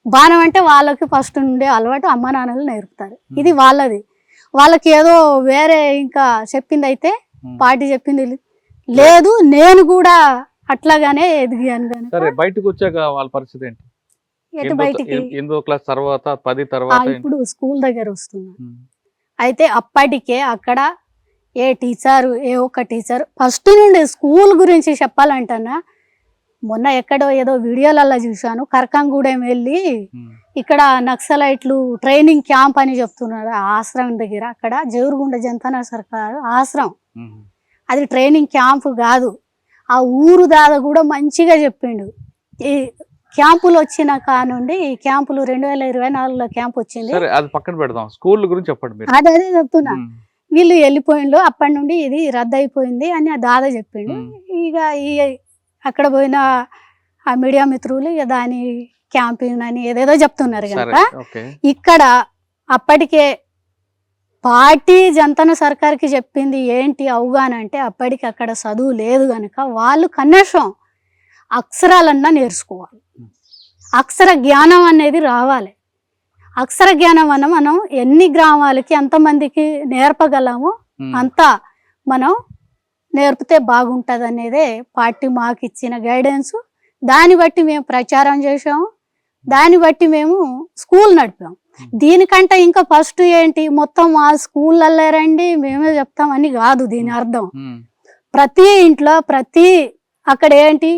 S3: బాణం అంటే వాళ్ళకి ఫస్ట్ నుండే అలవాటు అమ్మ నాన్నలు నేర్పుతారు. ఇది వాళ్ళది. వాళ్ళకి ఏదో వేరే ఇంకా చెప్పింది అయితే పార్టీ చెప్పింది లేదు. నేను కూడా అట్లాగానే ఎదిగాను.
S2: సరే, బయటకు వచ్చాక వాళ్ళ పరిస్థితి ఏంటి?
S3: బయటికి
S2: 8వ క్లాస్ తర్వాత 10 తర్వాత
S3: ఇప్పుడు స్కూల్ దగ్గర వస్తున్నా. అయితే అప్పటికే అక్కడ ఏ ఒక్క టీచర్ ఫస్ట్ నుండి స్కూల్ గురించి చెప్పాలంటన్నా, మొన్న ఎక్కడో ఏదో వీడియోలలో చూశాను, కరకంగూడెం వెళ్ళి ఇక్కడ నక్సలైట్లు ట్రైనింగ్ క్యాంప్ అని చెప్తున్నారు ఆశ్రమం దగ్గర. అక్కడ జేవూరుగుంట జనతా సర్కారు ఆశ్రమం, అది ట్రైనింగ్ క్యాంప్ కాదు. ఆ ఊరు దాదా కూడా మంచిగా చెప్పిండు. ఈ క్యాంపులు వచ్చిన కానుండి ఈ క్యాంపులు 2024లో క్యాంప్ వచ్చింది.
S2: అది పక్కన పెడదాం, స్కూల్ గురించి చెప్పండి.
S3: అదే చెప్తున్నా. వీళ్ళు వెళ్ళిపోయిండు, అప్పటి నుండి ఇది రద్దు అయిపోయింది అని ఆ దాదా చెప్పిండు. ఇక అక్కడ పోయిన ఆ మీడియా మిత్రులు ఇక దాని క్యాంపింగ్ అని ఏదేదో చెప్తున్నారు కనుక ఇక్కడ అప్పటికే పార్టీ జంతన సర్కార్కి చెప్పింది ఏంటి అవగాహన అంటే అప్పటికి అక్కడ చదువు లేదు కనుక వాళ్ళు కనీసం అక్షరాలన్నా నేర్చుకోవాలి, అక్షర జ్ఞానం అనేది రావాలి. అక్షర జ్ఞానం అన్న మనం ఎన్ని గ్రామాలకి ఎంతమందికి నేర్పగలమో అంతా మనం నేర్పితే బాగుంటుంది అనేదే పార్టీ మాకు ఇచ్చిన గైడెన్స్. దాన్ని బట్టి మేము ప్రచారం చేసాము, దాన్ని బట్టి మేము స్కూల్ నడిపాము. దీనికంటే ఇంకా ఫస్ట్ ఏంటి, మొత్తం ఆ స్కూళ్ళల్లో రండి మేమే చెప్తామని కాదు దీని అర్థం. ప్రతి ఇంట్లో అక్కడ ఏంటి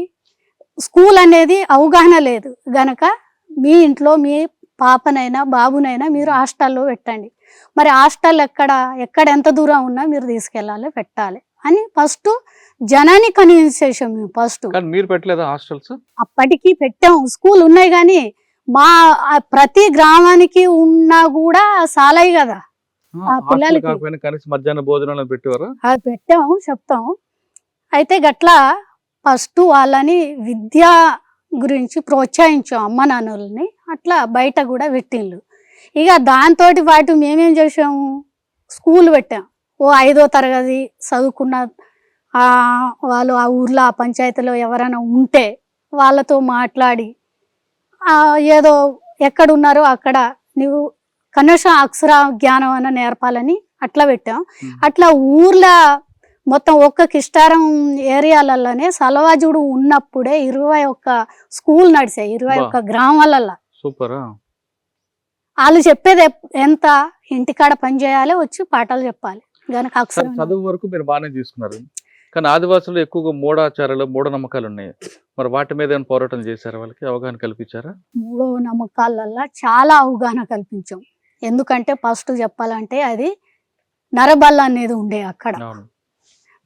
S3: స్కూల్ అనేది అవగాహన లేదు గనక మీ ఇంట్లో మీ పాపనైనా బాబునైనా మీరు హాస్టల్లో పెట్టండి. మరి హాస్టల్ ఎక్కడ ఎంత దూరం ఉన్నా మీరు తీసుకెళ్ళాలి, పెట్టాలి అని ఫస్ట్ జనాన్ని కన్విన్స్ చేసాం మేము. ఫస్ట్
S2: మీరు పెట్టలేదా హాస్టల్స్?
S3: అప్పటికి పెట్టాం, స్కూల్ ఉన్నాయి కానీ మా ప్రతి గ్రామానికి ఉన్నా కూడా సాలయి కదా ఆ పిల్లలకి.
S2: కనీసం మధ్యాహ్న భోజనాలు పెట్టేవారు?
S3: అది పెట్టాము, చెప్తాము. అయితే గట్లా ఫస్ట్ వాళ్ళని విద్య గురించి ప్రోత్సహించాం అమ్మ నాన్నలని. అట్లా బయట కూడా పెట్టిండ్రు. ఇక దాంతో పాటు మేమేం చేసాము, స్కూల్ పెట్టాం. 5వ తరగతి చదువుకున్న వాళ్ళు ఆ ఊర్లో ఆ పంచాయతీలో ఎవరైనా ఉంటే వాళ్ళతో మాట్లాడి ఏదో ఎక్కడున్నారో అక్కడ నువ్వు కనీసం అక్షర జ్ఞానం అన్న నేర్పాలని అట్లా పెట్టాం. అట్లా ఊర్లో మొత్తం ఒక్క కిష్టారం ఏరియాలలోనే సలవాజుడు ఉన్నప్పుడే 21 స్కూల్ నడిచాయి, 21 గ్రామాలలో.
S2: సూపర్.
S3: వాళ్ళు చెప్పేది ఎంత, ఇంటికాడ పని చేయాలి, వచ్చి పాఠాలు చెప్పాలి గనక అక్షరం.
S2: చదువు వరకు మీరు బాగానే తీసుకున్నారు, కానీ ఆదివాసులు ఎక్కువగా మూఢాచారాలు మూఢనమ్మకాలు ఉన్నాయి. మరి వాటి మీద ఏమైనా పోరాటం చేశారా, వాళ్ళకి అవగాహన కల్పించారా?
S3: మూఢనమ్మకాలల్లో చాలా అవగాహన కల్పించాం. ఎందుకంటే ఫస్ట్ చెప్పాలంటే అది నరబల్ల అనేది ఉండే అక్కడ.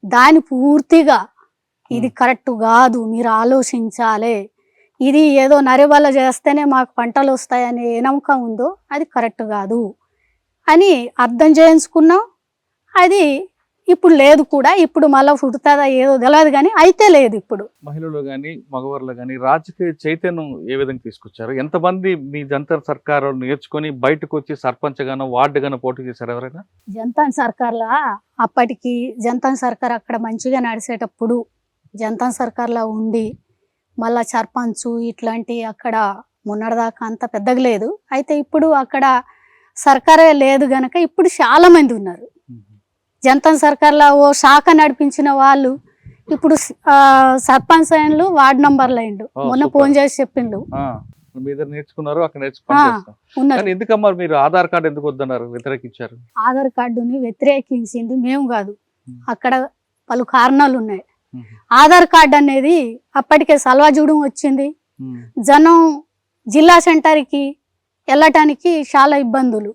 S3: దాని పూర్తిగా ఇది కరెక్ట్ కాదు, మీరు ఆలోచించాలి, ఇది ఏదో నరబల్ల చేస్తేనే మాకు పంటలు వస్తాయనే ఏ నమ్మకం ఉందో అది కరెక్ట్ కాదు అని అర్థం చేయించుకున్నాం. అది ఇప్పుడు లేదు కూడా, ఇప్పుడు మళ్ళీ పుడుతుందా ఏదో తెలియదు కానీ అయితే లేదు. ఇప్పుడు
S2: మహిళలు కానీ మగవాళ్ళు కానీ రాజకీయ చైతన్యం ఏ విధంగా తీసుకొచ్చారు? ఎంతమంది మీ జంతర్ సర్కార్ నేర్చుకొని బయటకు వచ్చి సర్పంచ్ గానో వార్డు గానో పోటీ చేశారు ఎవరైనా?
S3: జంతన్ సర్కార్లా అప్పటికి జంతన్ సర్కార్ అక్కడ మంచిగా నడిచేటప్పుడు జంతన్ సర్కార్లో ఉండి మళ్ళా సర్పంచ్ ఇట్లాంటి అక్కడ మొన్నటిదాకా అంత పెద్దగా లేదు. అయితే ఇప్పుడు అక్కడ సర్కారే లేదు గనక ఇప్పుడు చాలా మంది ఉన్నారు. జంతన్ సర్కార్లో ఓ శాఖ నడిపించిన వాళ్ళు ఇప్పుడు సర్పంచ్ అయినలు, వార్డు నంబర్లు అయిండు. మొన్న ఫోన్ చేసి చెప్పిండు
S2: నేర్చుకున్నారు అక్కడ నేర్చుకున్నారు. ఎందుకమ్మా మీరు ఆధార్ కార్డు ఎందుకు వద్దన్నారు, వ్యతిరేకించారు?
S3: ఆధార్ కార్డుని వ్యతిరేకించింది మేము కాదు, అక్కడ పలు కారణాలు ఉన్నాయి. ఆధార్ కార్డు అనేది అప్పటికే సల్వాజూడం వచ్చింది, జనం జిల్లా సెంటర్కి వెళ్ళటానికి చాలా ఇబ్బందులు.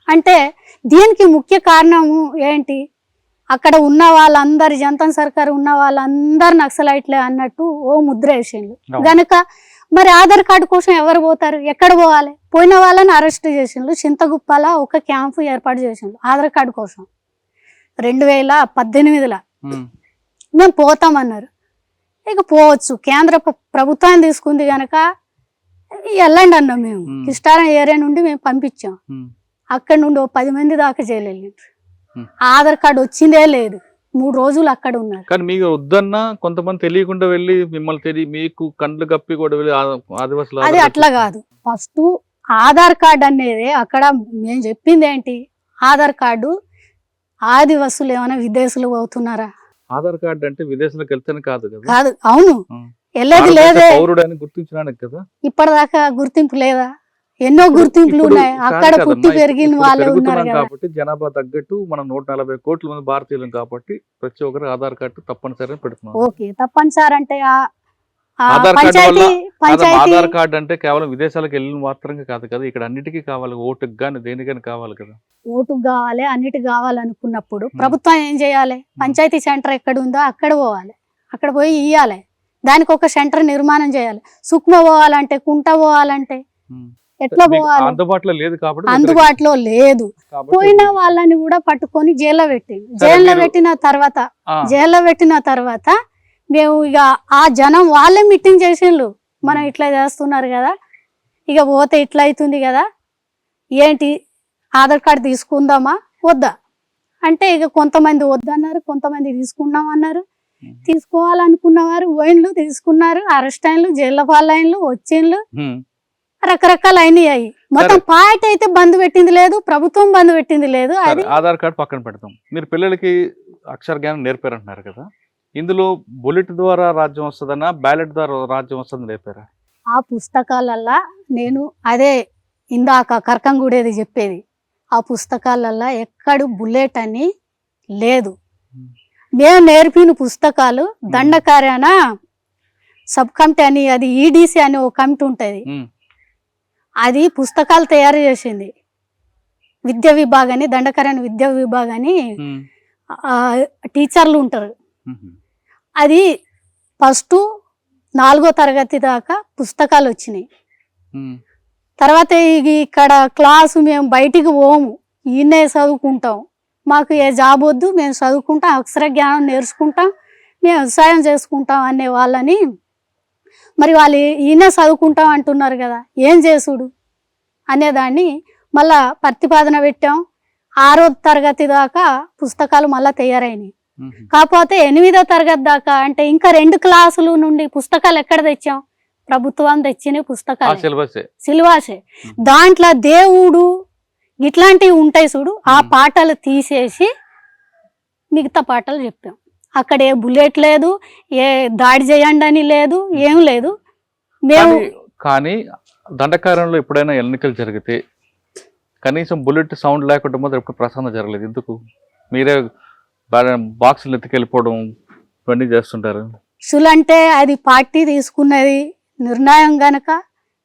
S3: అంటే దీనికి ముఖ్య కారణము ఏంటి, అక్కడ ఉన్న వాళ్ళందరు జంతన్ సర్కార్ ఉన్న వాళ్ళందరు నక్సలైట్లే అన్నట్టు ఓ ముద్ర వేసిండ్రు గనక మరి ఆధార్ కార్డు కోసం ఎవరు పోతారు, ఎక్కడ పోవాలి? పోయిన వాళ్ళని అరెస్ట్ చేసిండ్రు. చింతగుప్పల ఒక క్యాంపు ఏర్పాటు చేసిండ్రు ఆధార్ కార్డు కోసం 2018లో. మేము పోతామన్నారు. ఇక పోవచ్చు, కేంద్ర ప్రభుత్వాన్ని తీసుకుంది కనుక వెళ్ళండి అన్నాం. మేము కిష్టారం ఏరియా నుండి మేము పంపించాం. అక్కడ నుండి 10 మంది దాకా జైలు. ఆధార్ కార్డు వచ్చిందే లేదు, 3 రోజులు అక్కడ ఉన్నారు.
S2: కానీ మీకు వద్దన్నా కొంతమంది తెలియకుండా వెళ్ళి మిమ్మల్ని మీకు కండ్లు కప్పి కూడా వెళ్ళి ఆదివాసులు.
S3: అది అట్లా కాదు. ఫస్ట్ ఆధార్ కార్డు అనేది అక్కడ మేము చెప్పింది ఏంటి, ఆధార్ కార్డు ఆదివాసులు ఏమైనా విదేశాలు పోతున్నారా?
S2: ఆధార్ కార్డు అంటే విదేశాలకు వెళ్తేనే కాదు కదా?
S3: కాదు. అవును, వెళ్ళేది లేదే,
S2: పౌరుడని గుర్తించడానికి కదా.
S3: ఇప్పటిదాకా గుర్తింపు లేదా? ఎన్నో గుర్తింపులు ఉన్నాయి, అక్కడ పుట్టి పెరిగిన వాళ్ళే ఉన్నారు
S2: కాబట్టి జనాభా తగ్గట్టు మనం 140 కోట్ల మంది భారతీయులు కాబట్టి ప్రతి ఒక్కరు ఆధార్ కార్డు తప్పనిసరి పెడుతున్నాం.
S3: ఓకే, తప్పనిసరి అంటే
S2: ఆధార్ కార్డు అంటే కేవలం విదేశాలకు వెళ్ళిన మాత్రంగా కాదు కదా, ఇక్కడ అన్నిటికీ కావాలి, ఓటుకు గానీ దేనికైనా కావాలి కదా.
S3: ఓటుకు కావాలి, అన్నిటికి కావాలనుకున్నప్పుడు ప్రభుత్వం ఏం చేయాలి, పంచాయతీ సెంటర్ ఎక్కడ ఉందో అక్కడ పోవాలి, అక్కడ పోయి ఇయ్యాలి. దానికి ఒక సెంటర్ నిర్మాణం చేయాలి. సుక్మ పోవాలంటే, కుంట పోవాలంటే ఎట్లా పోవాలి?
S2: అందుబాటులో లేదు కాబట్టి.
S3: అందుబాటులో లేదు. పోయిన వాళ్ళని కూడా పట్టుకొని జైల్లో పెట్టింది. జైల్లో పెట్టిన తర్వాత మేము ఇక ఆ జనం వాళ్ళే మీటింగ్ చేసిండ్రు, మనం ఇట్లా చేస్తున్నారు కదా, ఇక పోతే ఇట్లా అవుతుంది కదా, ఏంటి ఆధార్ కార్డు తీసుకుందామా
S4: వద్దా అంటే ఇక కొంతమంది వద్దన్నారు, కొంతమంది తీసుకున్నాం అన్నారు. తీసుకోవాలనుకున్న వారు పోయిండ్లు, తీసుకున్నారు, అరెస్ట్ అయిన్లు, జైల్లో పాలైన్లు, వచ్చిండ్లు, రకరకాల అయినాయి. మొత్తం పార్టీ అయితే బంద్ పెట్టింది లేదు, ప్రభుత్వం బంద్ పెట్టింది లేదు. అది
S2: ఆధార్ కార్డు పక్కన పెడతాం. మీరు పిల్లలకి అక్షర జ్ఞానం నేర్పారంటున్నారు కదా, ఇందులో బుల్లెట్ ద్వారా రాజ్యం వస్తుందన్నా బ్యాలెట్ ద్వారా రాజ్యం వస్తుందని నేర్పారా?
S4: ఆ పుస్తకాలల్లా నేను అదే ఇందాక కరకంగూడేది చెప్పేది, ఆ పుస్తకాలల్లా ఎక్కడు బుల్లెట్ అని లేదు. మేము నేర్పిన పుస్తకాలు దండకార్యాన సబ్ కమిటీ అని, అది ఈడీసీ అని ఒక కమిటీ ఉంటుంది, అది పుస్తకాలు తయారు చేసింది. విద్యా విభాగాన్ని, దండకార్యాన విద్యా విభాగాన్ని టీచర్లు ఉంటారు. అది ఫస్ట్ 4వ తరగతి దాకా పుస్తకాలు వచ్చినాయి. తర్వాత ఇక్కడ క్లాసు మేము బయటికి పోము, ఈయనే చదువుకుంటాం. మాకు ఏ జాబ్ వద్దు, మేము చదువుకుంటాం, అక్షర జ్ఞానం నేర్చుకుంటాం, మేము వ్యవసాయం చేసుకుంటాం అనే వాళ్ళని, మరి వాళ్ళు ఈయనే చదువుకుంటాం అంటున్నారు కదా, ఏం చేసుడు అనేదాన్ని మళ్ళా ప్రతిపాదన పెట్టాం. 6వ తరగతి దాకా పుస్తకాలు మళ్ళీ తయారైనాయి. కాకపోతే 8వ తరగతి దాకా అంటే ఇంకా 2 క్లాసుల నుండి పుస్తకాలు ఎక్కడ తెచ్చాం? ప్రభుత్వం తెచ్చిన పుస్తకాలు, సిలబసే. దాంట్లో దేవుడు ఇట్లాంటివి ఉంటాయి చూడు, ఆ పాటలు తీసేసి మిగతా పాటలు చెప్పాం. అక్కడ ఏ బుల్లెట్ లేదు, ఏ దాడి చేయండి అని లేదు, ఏం లేదు. మేము
S2: కానీ దండకారంలో ఎప్పుడైనా ఎన్నికలు జరిగితే కనీసం బుల్లెట్ సౌండ్ లేకుండా మాత్రం ఎప్పుడు ప్రసాదం జరగలేదు. ఎందుకు? మీరే బాక్సులు ఎత్తుకెళ్ళిపోవడం ఇవన్నీ చేస్తుంటారు.
S4: అంటే అది పార్టీ తీసుకున్నది నిర్ణయం గనక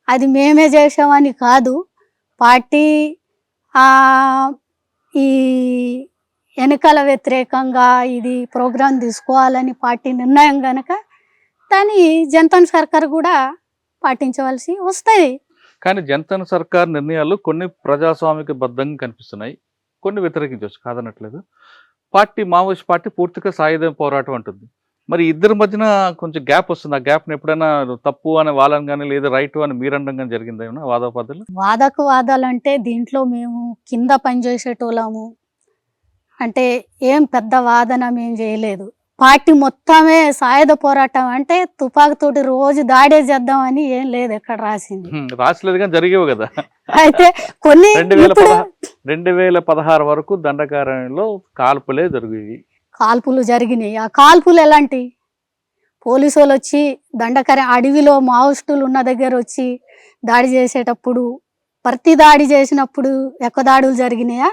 S4: అది మేమే చేసామని కాదు. పార్టీ ఈ ఎన్నికల వ్యతిరేకంగా ఇది ప్రోగ్రాం తీసుకోవాలని పార్టీ నిర్ణయం గనక దాన్ని జనతా సర్కార్ కూడా పాటించవలసి వస్తుంది.
S2: కానీ జనతా సర్కార్ నిర్ణయాలు కొన్ని ప్రజాస్వామిక బద్ధంగా కనిపిస్తున్నాయి, కొన్ని వ్యతిరేకించవచ్చు, కాదనట్లేదు. పార్టీ మావోయిస్ట్ పార్టీ పూర్తిగా సాయుధ పోరాటం అంటుంది. మరి ఇద్దరి మధ్యన కొంచెం గ్యాప్ వస్తుంది. ఆ గ్యాప్ని ఎప్పుడైనా తప్పు అని వాళ్ళని కానీ లేదా రైట్ అని మీరండం కానీ జరిగిందేమన్నా వాదోపాదాలు?
S4: వాదాలు అంటే దీంట్లో మేము కింద పనిచేసేటోళ్ళము, అంటే ఏం పెద్ద వాదన మేము చేయలేదు. పార్టీ మొత్తమే సాయుధ పోరాటం అంటే తుపాకుతోటి రోజు దాడే చేద్దామని ఏం లేదు, ఎక్కడ
S2: రాసలేదు కానీ జరిగేవి కదా.
S4: అయితే కొన్ని
S2: 2016 వరకు దండకారణ్యంలో కాల్పులే జరిగేవి.
S4: కాల్పులు జరిగినాయి. ఆ కాల్పులు ఎలాంటి? పోలీసు వాళ్ళు వచ్చి దండకారణ్యం అడవిలో మావోయిస్టులు ఉన్న దగ్గర వచ్చి దాడి చేసేటప్పుడు, ప్రతి దాడి చేసినప్పుడు ఎక్కువ దాడులు జరిగినాయా,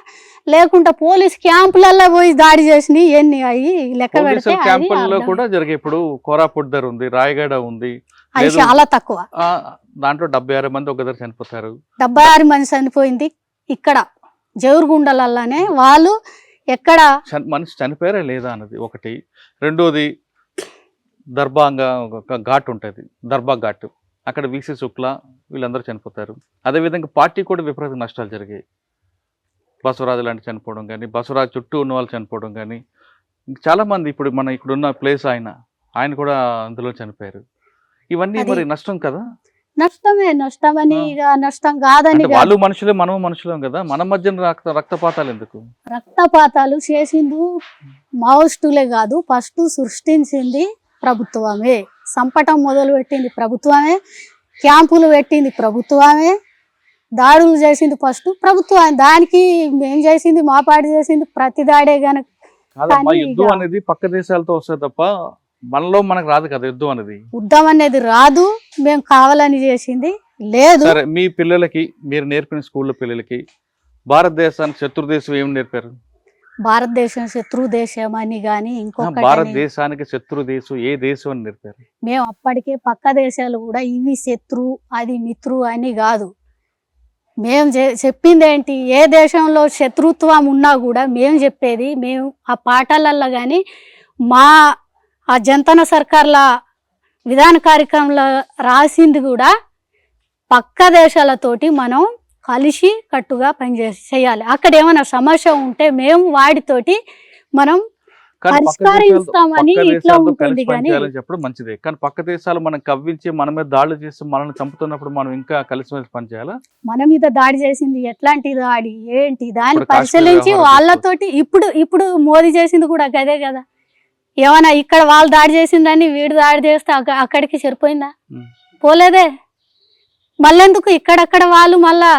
S4: లేకుంటే పోలీస్ క్యాంపులలో పోయి దాడి చేసినాయి ఎన్ని అయ్యి లెక్క పెడితే
S2: క్యాంపుల్లో కూడా జరిగే. ఇప్పుడు కోరాపుట్ దగ్గర ఉంది, రాయగడ ఉంది,
S4: అది చాలా తక్కువ.
S2: దాంట్లో 76 మంది ఒక దగ్గర చనిపోతారు.
S4: 76 మంది చనిపోయింది ఇక్కడ జౌరుగుండలలోనే. వాళ్ళు ఎక్కడ
S2: మనిషి చనిపోయారా లేదా అన్నది ఒకటి. రెండోది దర్బాంగా ఒక ఘాట్ ఉంటుంది, దర్బా ఘాట్, అక్కడ వీసీ శుక్లా వీళ్ళందరూ చనిపోతారు. అదేవిధంగా పార్టీ కూడా విపరీత నష్టాలు జరిగాయి. బసవరాజు లాంటి చనిపోవడం కానీ, బసవరాజు చుట్టూ ఉన్న వాళ్ళు చనిపోవడం కానీ, చాలా మంది ఇప్పుడు మన ఇక్కడున్న ప్లేస్ ఆయన కూడా అందులో చనిపోయారు. ఇవన్నీ మరి నష్టం కదా?
S4: నష్టమని ఇక నష్టం కాదని,
S2: వాళ్ళు మనుషులే మనం మనుషులం కదా, మన మధ్యన రక్తపాతాలు ఎందుకు?
S4: రక్తపాతాలు చేసింది మావోయిస్టులే కాదు, ఫస్ట్ సృష్టించింది ప్రభుత్వమే. సంపటం మొదలు పెట్టింది ప్రభుత్వమే, క్యాంపులు పెట్టింది ప్రభుత్వమే, దాడులు చేసింది ఫస్ట్ ప్రభుత్వం. దానికి మేం చేసింది, మా పార్టీ చేసింది ప్రతి దాడే గనక.
S2: యుద్ధం అనేది పక్క దేశాలతో వస్తే తప్ప మనలో మనకు రాదు కదా యుద్ధం అనేది.
S4: యుద్ధం అనేది రాదు, మేము కావాలని చేసింది లేదు.
S2: సరే, మీ పిల్లలకి మీరు నేర్పిన స్కూల్లో పిల్లలకి భారతదేశానికి శత్రుదేశం ఏమి నేర్పారు?
S4: భారతదేశం శత్రు దేశం అని కానీ ఇంకొక
S2: భారతదేశానికి శత్రు దేశం ఏ దేశం అని నేర్పారు?
S4: మేము అప్పటికే పక్క దేశాలు కూడా ఇవి శత్రు అది మిత్రు అని కాదు. మేము చెప్పింది ఏంటి, ఏ దేశంలో శత్రుత్వం ఉన్నా కూడా మేము చెప్పేది, మేము ఆ పాఠాలల్లో కానీ మా ఆ జనతా సర్కార్ల విధాన కార్యక్రమంలో రాసింది కూడా పక్క దేశాలతోటి మనం కలిసి కట్టుగా చేయాలి. అక్కడ ఏమైనా సమస్య ఉంటే మేము వాటితోటి మనం
S2: కానీ పక్క
S4: పరిష్కరిస్తామని ఇట్లా
S2: దేశాలతో
S4: ఉంటుంది
S2: కలిసి
S4: కానీ
S2: పనిచేయాలని చెప్పడం మంచిదే. కానీ పక్క దేశాలు మనం కవ్వించి మన మీద దాడులు చేసి మనల్ని చంపుతున్నప్పుడు మనం ఇంకా కలిసిమెలిసి పనిచేయాలా?
S4: మన మీద దాడి చేసింది ఎట్లాంటి దాడి ఏంటి దాన్ని
S2: ఇప్పుడు కాశ్మీర్
S4: పరిశీలించి
S2: వ్యవహారం
S4: వాళ్ళతోటి ఇప్పుడు మోదీ చేసింది కూడా గదే కదా. ఏమన్నా ఇక్కడ వాళ్ళు దాడి చేసిందని వీడు దాడి చేస్తే అక్కడికి సరిపోయిందా?
S2: ఉమ్.
S4: పోలేదే. మళ్ళెందుకు ఇక్కడక్కడ వాళ్ళు మళ్ళా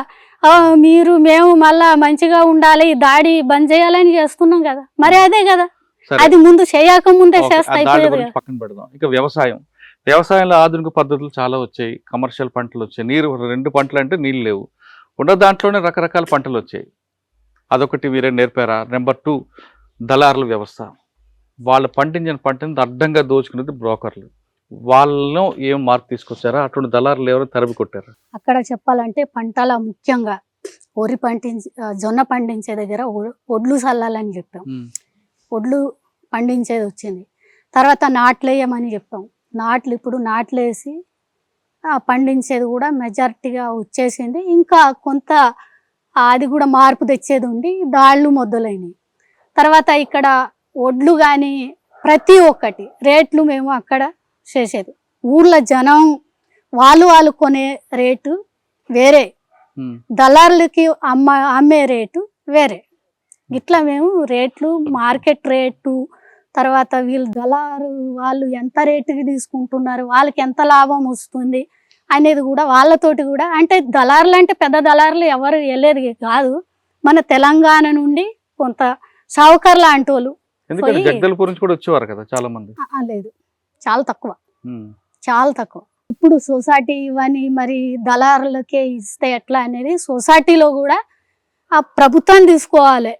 S4: మేము మళ్ళా మంచిగా ఉండాలి, దాడి బంద్ చేయాలని చేస్తున్నాం కదా. మరి అదే కదా,
S2: సరే.
S4: అది ముందు చేయక ముందే
S2: ఓకే,
S4: చేస్తే
S2: ఆ దాడి
S4: అయిపోయేది
S2: గురించి
S4: కదా.
S2: పక్కన పెడదాం. ఇక వ్యవసాయంలో ఆధునిక పద్ధతులు చాలా వచ్చాయి. కమర్షియల్ పంటలు వచ్చాయి. నీరు 2 పంటలు అంటే నీళ్ళు లేవు. ఉన్న దాంట్లోనే రకరకాల పంటలు వచ్చాయి. అదొకటి మీరే నేర్పారా? నెంబర్ 2, దళారుల వ్యవస్థ. వాళ్ళు పండించిన పంటని అడ్డంగా దోచుకునేది బ్రోకర్లు. వాళ్ళను ఏం మార్పు తీసుకొచ్చారా? అటువంటి దళారులు ఎవరు తరిమి కొట్టారు?
S4: అక్కడ చెప్పాలంటే పంటల ముఖ్యంగా వరి జొన్న పండించే దగ్గర ఒడ్లు చల్లాలని చెప్పాం. ఒడ్లు పండించేది వచ్చింది. తర్వాత నాట్లు వేయమని చెప్పాం. ఇప్పుడు నాట్లు వేసి పండించేది కూడా మెజారిటీగా వచ్చేసింది. ఇంకా కొంత అది కూడా మార్పు తెచ్చేది ఉండి దాళ్ళు మొదలైనవి. తర్వాత ఇక్కడ ఒడ్లు కానీ ప్రతి ఒక్కటి రేట్లు మేము అక్కడ చేసేది. ఊర్లో జనం వాళ్ళు కొనే రేటు వేరే, దళారులకి అమ్మే రేటు వేరే. ఇట్లా మేము రేట్లు, మార్కెట్ రేటు, తర్వాత వీళ్ళు దళారు వాళ్ళు ఎంత రేటుకి తీసుకుంటున్నారు, వాళ్ళకి ఎంత లాభం వస్తుంది అనేది కూడా వాళ్ళతోటి కూడా. అంటే దళారులు అంటే పెద్ద దళారులు ఎవరు వెళ్ళేది కాదు. మన తెలంగాణ నుండి కొంత సావుకారు లాంటి వాళ్ళు.
S2: ఎందుకంటే జగదల్పూర్ నుంచి కూడా వచ్చేవారు కదా చాలా మంది.
S4: లేదు, చాలా తక్కువ. ఇప్పుడు సొసైటీ ఇవన్నీ మరి దళారులకే ఇస్తే ఎట్లా అనేది సొసైటీలో కూడా ఆ ప్రభుత్వం తీసుకోవాలి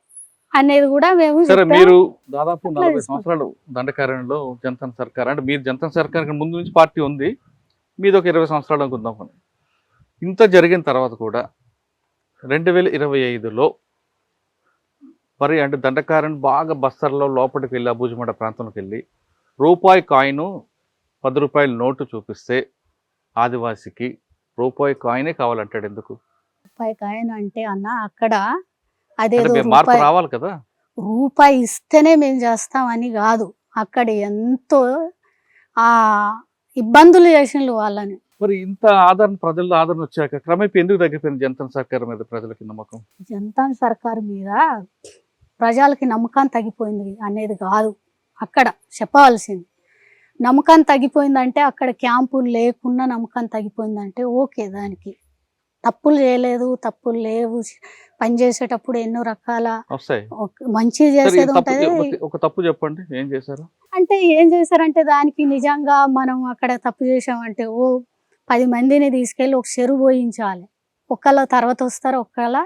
S4: అనేది కూడా మేము.
S2: సరే, మీరు దాదాపు 40 సంవత్సరాలు దండకారణ్యంలో జనతా సర్కార్, అంటే మీరు జనతా సర్కార్ ముందు నుంచి పార్టీ ఉంది, మీది ఒక 20 సంవత్సరాలు అనుకుందాం. ఇంత జరిగిన తర్వాత కూడా 2025లో మరి అంటే దండకారణ్ బాగా బస్తర్లో లోపలికి వెళ్ళి అబూజమండ ప్రాంతంలోకి వెళ్ళి రూపాయి కాయిన్ 10 రూపాయల నోటు చూపిస్తే ఆదివాసికి రూపాయి కాయినే కావాలంటాడు. ఎందుకు
S4: రూపాయి కాయిన్ అంటే అన్న అక్కడ అదే
S2: మార్పు రావాలి కదా.
S4: రూపాయి ఇస్తేనే మేము చేస్తామని కాదు, అక్కడ ఎంతో ఇబ్బందులు చేసిన వాళ్ళని.
S2: మరి ఇంత ప్రజల్లో ఆదరణ వచ్చాక క్రమేపీ ఎందుకు తగ్గిపోయింది జనతా సర్కార్ మీద ప్రజలకి నమ్మకం?
S4: జనతా సర్కార్ మీద ప్రజలకి నమ్మకం తగ్గిపోయింది అనేది కాదు అక్కడ చెప్పవలసింది. నమ్మకం తగ్గిపోయిందంటే అక్కడ క్యాంపులు లేకుండా నమ్మకం తగ్గిపోయిందంటే ఓకే, దానికి తప్పులు చేయలేదు, తప్పులు లేవు, పని చేసేటప్పుడు ఎన్నో రకాల మంచి చేసేది ఉంటది.
S2: ఒక తప్పు చెప్పండి, ఏం చేశారు
S4: అంటే ఏం చేశారంటే దానికి నిజంగా మనం అక్కడ తప్పు చేసామంటే 10 మందిని తీసుకెళ్ళి ఒక చెరువు పోయించాలి. ఒకళ్ళ తర్వాత వస్తారు, ఒకళ్ళ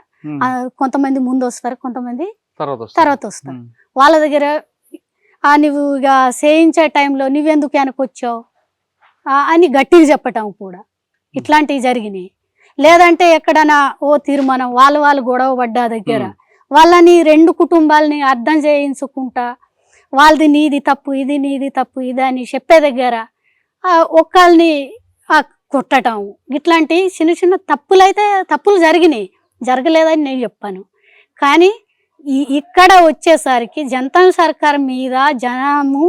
S4: కొంతమంది ముందు వస్తారు, కొంతమంది తర్వాత వస్తారు. వాళ్ళ దగ్గర నువ్వు ఇక చేయించే టైంలో నువ్వెందుకు వెనకొచ్చావు అని గట్టిగా చెప్పటం కూడా ఇట్లాంటివి జరిగినాయి. లేదంటే ఎక్కడన్నా తీర్మానం వాళ్ళు గొడవ పడ్డా దగ్గర వాళ్ళని 2 కుటుంబాలని అర్థం చేయించుకుంటా వాళ్ళది నీది తప్పు, ఇది నీది తప్పు, ఇది అని చెప్పే దగ్గర ఒక్కళ్ళని కొట్టడం, ఇట్లాంటి చిన్న చిన్న తప్పులు జరిగినాయి. జరగలేదని నేను చెప్పాను. కానీ ఇక్కడ వచ్చేసరికి జనతా సర్కార్ మీద జనము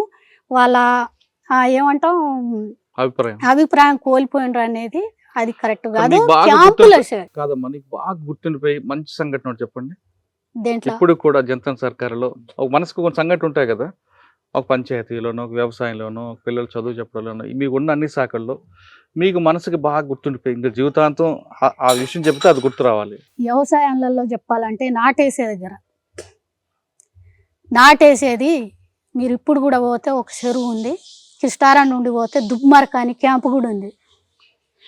S4: వాళ్ళ ఏమంటాం అభిప్రాయం కోల్పోయినరు అనేది అది కరెక్ట్ కాదు.
S2: కాదమ్మా, నీకు బాగా గుర్తుండిపోయి మంచి సంఘటన చెప్పండి. దేంట్లో ఇప్పుడు కూడా జనతా సర్కారులో ఒక మనసుకు కొన్ని సంఘటన ఉంటాయి కదా, ఒక పంచాయతీలోనో, ఒక వ్యవసాయంలోనో, పిల్లలు చదువు చెప్పడంలోనో, మీకు ఉన్న అన్ని శాఖల్లో మీకు మనసుకి బాగా గుర్తుండిపోయి ఇంకా జీవితాంతం ఆ విషయం చెప్తే అది గుర్తు రావాలి.
S4: వ్యవసాయంలో చెప్పాలంటే నాటేసేది మీరు ఇప్పుడు కూడా పోతే ఒక చెరువు ఉంది, కిస్టారా నుండి పోతే దుబ్మార్క్ అని క్యాంపు కూడా ఉంది.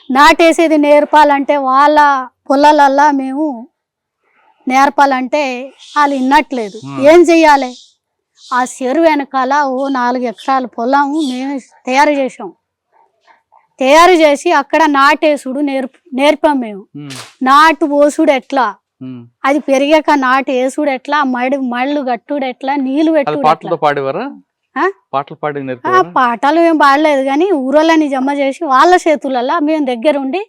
S4: నాటేసేది నేర్పాలంటే వాళ్ళ పొలాలల్లా మేము నేర్పాలంటే వాళ్ళు విన్నట్లేదు. ఏం చెయ్యాలి? ఆ చెరువు వెనకాల 4 ఎకరాల పొలం మేము తయారు చేసి అక్కడ నాటేసుడు నేర్పాం మేము. నాటు పోసుడు ఎట్లా, అది పెరిగాక నాటు వేసుడు ఎట్లా, మళ్ళు కట్టుడు ఎట్లా, నీళ్లు పెట్టుడు. పాటలు ఏం పాడలేదు కానీ ఊరోళ్ళని జమ చేసి వాళ్ళ చేతులలో మేము దగ్గరుండి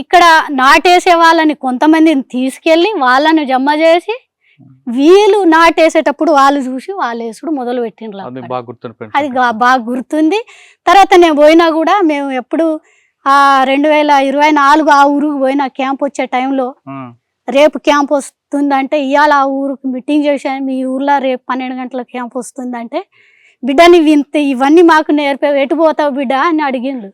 S4: ఇక్కడ నాటేసే వాళ్ళని కొంతమందిని తీసుకెళ్ళి వాళ్ళని జమ చేసి వీళ్ళు నాటేసేటప్పుడు వాళ్ళు చూసి వాళ్ళు వేసుడు మొదలు పెట్టిండ్రు
S2: అది
S4: అక్కడ.
S2: బాగా గుర్తుంది
S4: అది బాగా గుర్తుంది. తర్వాత నేను పోయినా కూడా మేము ఎప్పుడు 2024 ఆ ఊరికి పోయిన క్యాంప్ వచ్చే టైంలో రేపు క్యాంప్ వస్తుందంటే ఇవాళ ఆ ఊరికి మీటింగ్ చేశాను, మీ ఊర్లో రేపు 12 గంటల క్యాంప్ వస్తుందంటే బిడ్డ నీవు ఇంత ఇవన్నీ మాకు నేర్పావు, ఎటు పోతావు బిడ్డ అని అడిగిండు.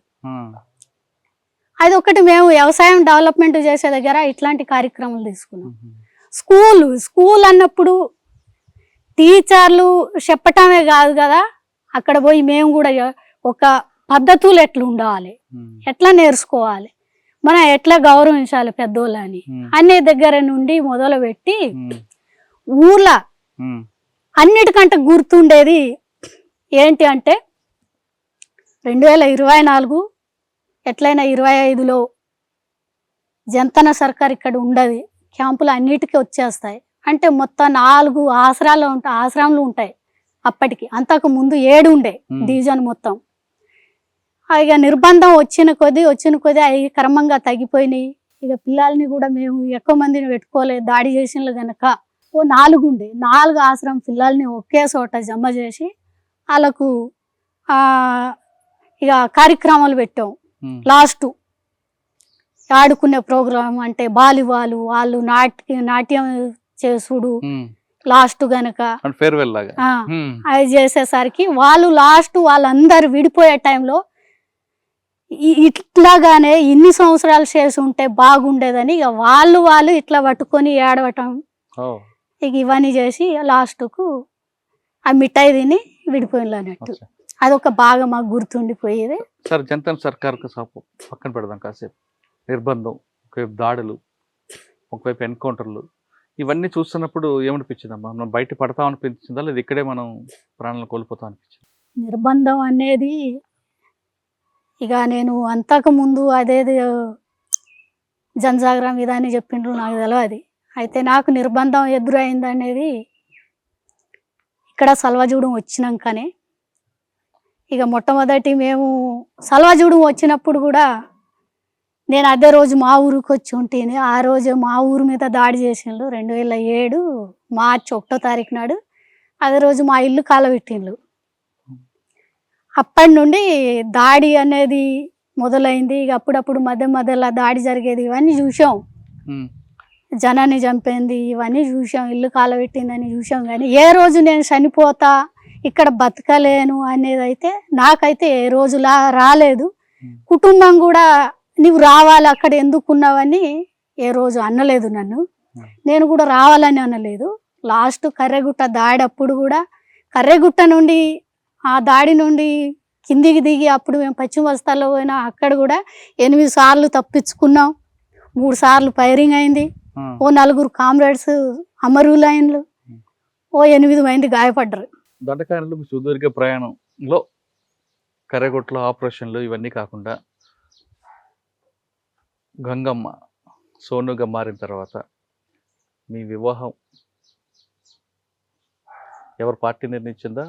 S4: అది ఒకటి మేము వ్యవసాయం డెవలప్మెంట్ చేసే దగ్గర ఇట్లాంటి కార్యక్రమాలు తీసుకున్నాం. స్కూల్ అన్నప్పుడు టీచర్లు చెప్పటమే కాదు కదా, అక్కడ పోయి మేము కూడా ఒక పద్ధతులు ఎట్లా ఉండాలి, ఎట్లా నేర్చుకోవాలి, మనం ఎట్లా గౌరవించాలి పెద్దోళ్ళని అనే దగ్గర నుండి మొదలుపెట్టి ఊర్లో అన్నిటికంటే గుర్తుండేది ఏంటి అంటే 2024 ఎట్లయినా 25లో జంతన సర్కార్ ఇక్కడ ఉండదు, క్యాంపులు అన్నిటికీ వచ్చేస్తాయి. అంటే మొత్తం 4 ఆశ్రమాలు ఉంటాయి. అప్పటికి అంతకు ముందు 7 ఉండే డివిజన్ మొత్తం. ఇక నిర్బంధం వచ్చిన కొద్దీ అవి క్రమంగా తగ్గిపోయినాయి. ఇక పిల్లల్ని కూడా మేము ఎక్కువ మందిని పెట్టుకోలేదు, దాడి చేసిన గనక 4 ఉండే 4 ఆశ్రమం పిల్లల్ని ఒకే చోట జమ చేసి వాళ్ళకు ఇక కార్యక్రమాలు పెట్టాం. లాస్ట్ ఆడుకునే ప్రోగ్రాం అంటే బాలివాలు, వాళ్ళు నాట్యం చేసుడు లాస్ట్ గనక అది చేసేసరికి వాళ్ళు లాస్ట్ వాళ్ళందరూ విడిపోయే టైంలో ఇట్లాగానే ఇన్ని సంవత్సరాలు చేసి ఉంటే బాగుండేదని ఇక వాళ్ళు ఇట్లా పట్టుకొని ఏడవటం, ఇక ఇవన్నీ చేసి లాస్ట్కు ఆ మిఠాయి తిని విడిపోయిన అన్నట్టు. అదొక బాగా మాకు గుర్తుండిపోయేది.
S2: సార్ జంతన్ సర్కార్ పక్కన పెడదాం కాసేపు. నిర్బంధం, ఒకవైపు దాడులు, ఒకవైపు ఎన్కౌంటర్లు, ఇవన్నీ చూస్తున్నప్పుడు ఏమనిపించిందమ్మా? మనం బయట పడతాం అనిపించిందా, లేదా ఇక్కడే మనం ప్రాణాలను కోల్పోతాం అనిపించింది?
S4: నిర్బంధం అనేది ఇక నేను అంతకు ముందు అదేది జనజాగరం ఇదని చెప్పిండ్రు నాకు తెలియదు. అయితే నాకు నిర్బంధం ఎదురైంది అనేది ఇక్కడ సల్వాజూడెం వచ్చినాకనే. ఇక మొట్టమొదటి మేము సల్వాజూడెం వచ్చినప్పుడు కూడా నేను అదే రోజు మా ఊరికి వచ్చి ఉంటేనే, ఆ రోజు మా ఊరు మీద దాడి చేసిండ్రు 2007 మార్చి 1వ తారీఖు నాడు. అదే రోజు మా ఇల్లు కాలబెట్టిండ్రు. అప్పటి నుండి దాడి అనేది మొదలైంది. ఇక అప్పుడప్పుడు మధ్యలో దాడి జరిగేది, ఇవన్నీ చూసాం. జనాన్ని చంపింది ఇవన్నీ చూసాం, ఇల్లు కాలబెట్టిందని చూసాం. కానీ ఏ రోజు నేను చనిపోతా ఇక్కడ బతకలేను అనేది అయితే నాకైతే ఏ రోజులా రాలేదు. కుటుంబం కూడా నువ్వు రావాలి అక్కడ ఎందుకున్నావని ఏ రోజు అనలేదు నన్ను, నేను కూడా రావాలని అనలేదు. లాస్ట్ కర్రెగుట్ట దాడి అప్పుడు కూడా కర్రెగుట్ట నుండి ఆ దాడి నుండి కిందికి దిగి అప్పుడు మేము పశ్చిమ బస్తాల్లో పోయినా, అక్కడ కూడా 8 సార్లు తప్పించుకున్నాం, 3 సార్లు ఫైరింగ్ అయింది. 4 కామ్రేడ్స్ అమరులైన్లు, 8 మంది గాయపడ్డారు.
S2: దండకారణలు సుదీర్ఘ ప్రయాణంలో కర్రెగుట్టలో ఆపరేషన్లు ఇవన్నీ కాకుండా గంగమ్మ సోనుగా మారిన తర్వాత మీ వివాహం ఎవరు పార్టీ నిర్ణయించిందా,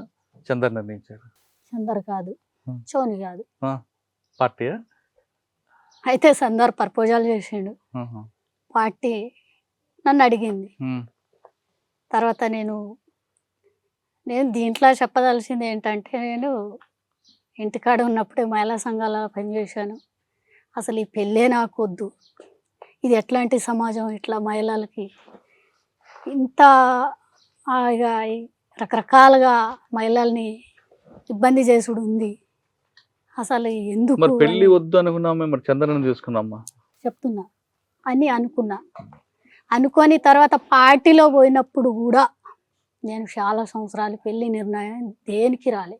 S2: చందర్ నిర్ణయించారు?
S4: చందర్ కాదు, సోని కాదు,
S2: పార్టీ.
S4: అయితే చందర్ ప్రపోజల్ చేసిండు, పార్టీ నన్ను అడిగింది. తర్వాత నేను దీంట్లో చెప్పదలసింది ఏంటంటే, నేను ఇంటికాడ ఉన్నప్పుడే మహిళా సంఘాలలో పనిచేశాను. అసలు ఈ పెళ్ళే నాకు వద్దు, ఇది ఎట్లాంటి సమాజం, ఇట్లా మహిళలకి ఇంత ఇక రకరకాలుగా మహిళల్ని ఇబ్బంది చేసుడు ఉంది, అసలు ఎందుకు
S2: పెళ్ళి వద్దు అనుకున్నామే, మరి చంద్రను చూసుకున్నామ్మా
S4: చెప్తున్నా అని అనుకొని తర్వాత పార్టీలో పోయినప్పుడు కూడా నేను చాలా సంవత్సరాలు పెళ్లి నిర్ణయం దేనికి రాలే.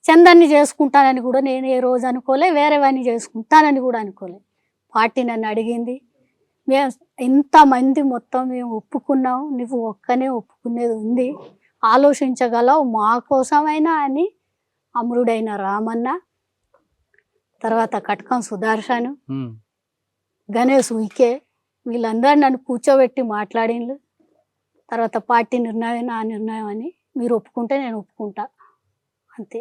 S4: చందన్ని చేసుకుంటానని కూడా నేను ఏ రోజు అనుకోలే, వేరే వాడిని చేసుకుంటానని కూడా అనుకోలే. పార్టీ నన్ను అడిగింది, మేము ఇంతమంది మొత్తం మేము ఒప్పుకున్నాం, నువ్వు ఒక్కనే ఒప్పుకునేది ఉంది, ఆలోచించగలవు మా కోసమైనా అని అమరుడైన రామన్న, తర్వాత కటకం సుదర్శను, గణేష్ ఉయికే, వీళ్ళందరూ నన్ను కూర్చోబెట్టి మాట్లాడిండ్రు. తర్వాత పార్టీ నిర్ణయం నా నిర్ణయం అని, మీరు ఒప్పుకుంటే నేను ఒప్పుకుంటా అంతే.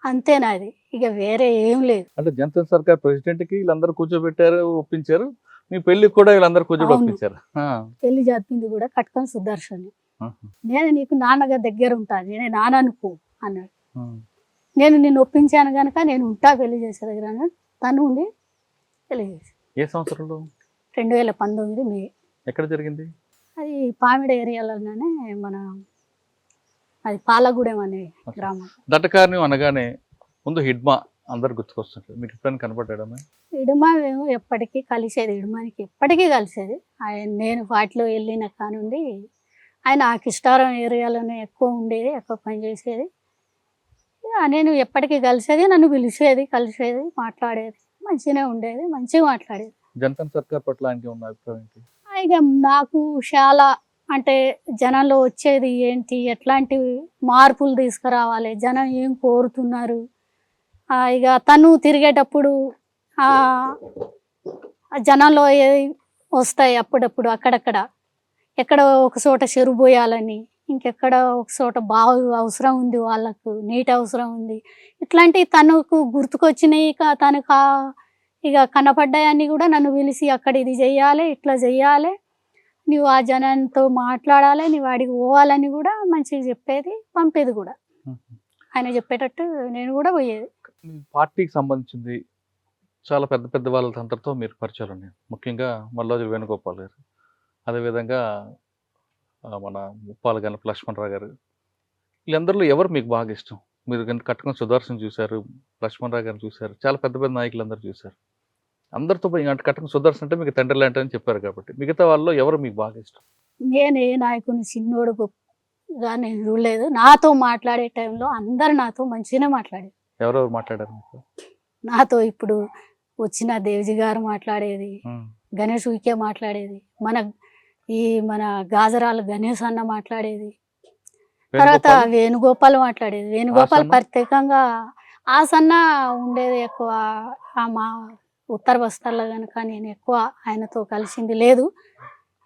S3: అంతేనాది, ఇక వేరే ఏం లేదు.
S2: అంటే జనతా సర్కార్ ప్రెసిడెంట్ కి వీళ్ళందరూ కూర్చోబెట్టారు, ఒప్పించారు. మీ పెళ్లికి కూడా వీళ్ళందరూ కూర్చోబెట్టి
S3: అవును.
S2: ఒప్పించారు.
S3: పెళ్లి జరిపింది కూడా కట్కం సుదర్శన్.
S2: ఆహా.
S3: నేను నీకు నాన్నగా దగ్గర ఉంటాను, నేనే నాన్న అనుకో అన్నాడు.
S2: ఆ.
S3: నేను నిన్ను ఒప్పించాను కనుక నేను ఉంటా పెళ్లి చేసే దగ్గర అన్నాడు. తను ఉండి పెళ్లి చేసి
S2: ఏ సంవత్సరంలో
S3: 2019 మే.
S2: ఎక్కడ జరిగింది?
S3: అది పామిడి ఏరియాలోనే, మన అది పాలగూడెం అనే గ్రామం.
S2: దండకారణ్యం అనగానే ముందు హిడ్మా అందరు గుర్తుకొస్తుంటారు. మీకు ఎప్పుడైనా కనపడ్డాడమ్మా?
S3: ఇడుమ మేము ఎప్పటికీ కలిసేది, ఇడుమానికి ఎప్పటికీ కలిసేది. నేను వాటిలో వెళ్ళిన కానుండి ఆయన ఆ కిష్టారం ఏరియాలోనే ఎక్కువ ఉండేది, ఎక్కువ పనిచేసేది. నేను ఎప్పటికీ కలిసేది, నన్ను పిలిచేది, కలిసేది, మాట్లాడేది, మంచిగానే ఉండేది, మంచిగా మాట్లాడేది.
S2: జనతా సర్కార్ పట్ల ఆయనకి ఉన్న అభిప్రాయం ఏంటి?
S3: ఇక నాకు చాలా అంటే జనంలో వచ్చేది ఏంటి, ఎట్లాంటి మార్పులు తీసుకురావాలి, జనం ఏం కోరుతున్నారు, ఇక తను తిరిగేటప్పుడు జనంలో ఏది వస్తాయి అప్పుడప్పుడు అక్కడక్కడ, ఎక్కడ ఒక చోట చెరువు పోయాలని, ఇంకెక్కడ ఒక చోట బావి అవసరం ఉంది, వాళ్ళకు నీటి అవసరం ఉంది, ఇట్లాంటివి తనకు గుర్తుకొచ్చినాయి. ఇక తనకు ఇక కనపడ్డాయని కూడా నన్ను పిలిచి అక్కడ ఇది చెయ్యాలి, ఇట్లా చెయ్యాలి, నువ్వు ఆ జనంతో మాట్లాడాలి, నువ్వు వాడికి పోవాలని కూడా మంచిగా చెప్పేది, పంపేది కూడా. ఆయన చెప్పేటట్టు నేను కూడా పోయేది.
S2: మీ పార్టీకి సంబంధించింది చాలా పెద్ద పెద్ద వాళ్ళందరితో మీరు పరిచయాలు ఉన్నాయి. ముఖ్యంగా మల్లోజు వేణుగోపాల్ గారు, అదేవిధంగా మన ముప్పాల గణప లక్ష్మణరావు గారు, వీళ్ళందరిలో ఎవరు మీకు బాగా ఇష్టం? మీరు కట్టుకుని సుదర్శన్ చూశారు, లక్ష్మణరావు గారిని చూశారు, చాలా పెద్ద పెద్ద నాయకులందరూ చూశారు. అందరితో అంటే కట్టుకుని సుదర్శన్ అంటే మీకు తండ్రి లాంటి అని చెప్పారు కాబట్టి మిగతా వాళ్ళలో ఎవరు మీకు బాగా ఇష్టం?
S3: నేను ఏ నాయకుని చిన్నోడు గొప్పగా నేను చూడలేదు. నాతో మాట్లాడే టైంలో అందరు నాతో మంచిగానే మాట్లాడేది.
S2: ఎవరెవరు మాట్లాడారు మీకు?
S3: నాతో ఇప్పుడు వచ్చిన దేవ్జీ గారు మాట్లాడేది, గణేష్ ఉయికే మాట్లాడేది, మన గాజరాల గణేష్ అన్న మాట్లాడేది, తర్వాత వేణుగోపాల్ మాట్లాడేది. వేణుగోపాల్ ప్రత్యేకంగా ఆసన్న ఉండేది ఎక్కువ. మా ఉత్తర బస్తాల్లో కనుక నేను ఎక్కువ ఆయనతో కలిసింది లేదు.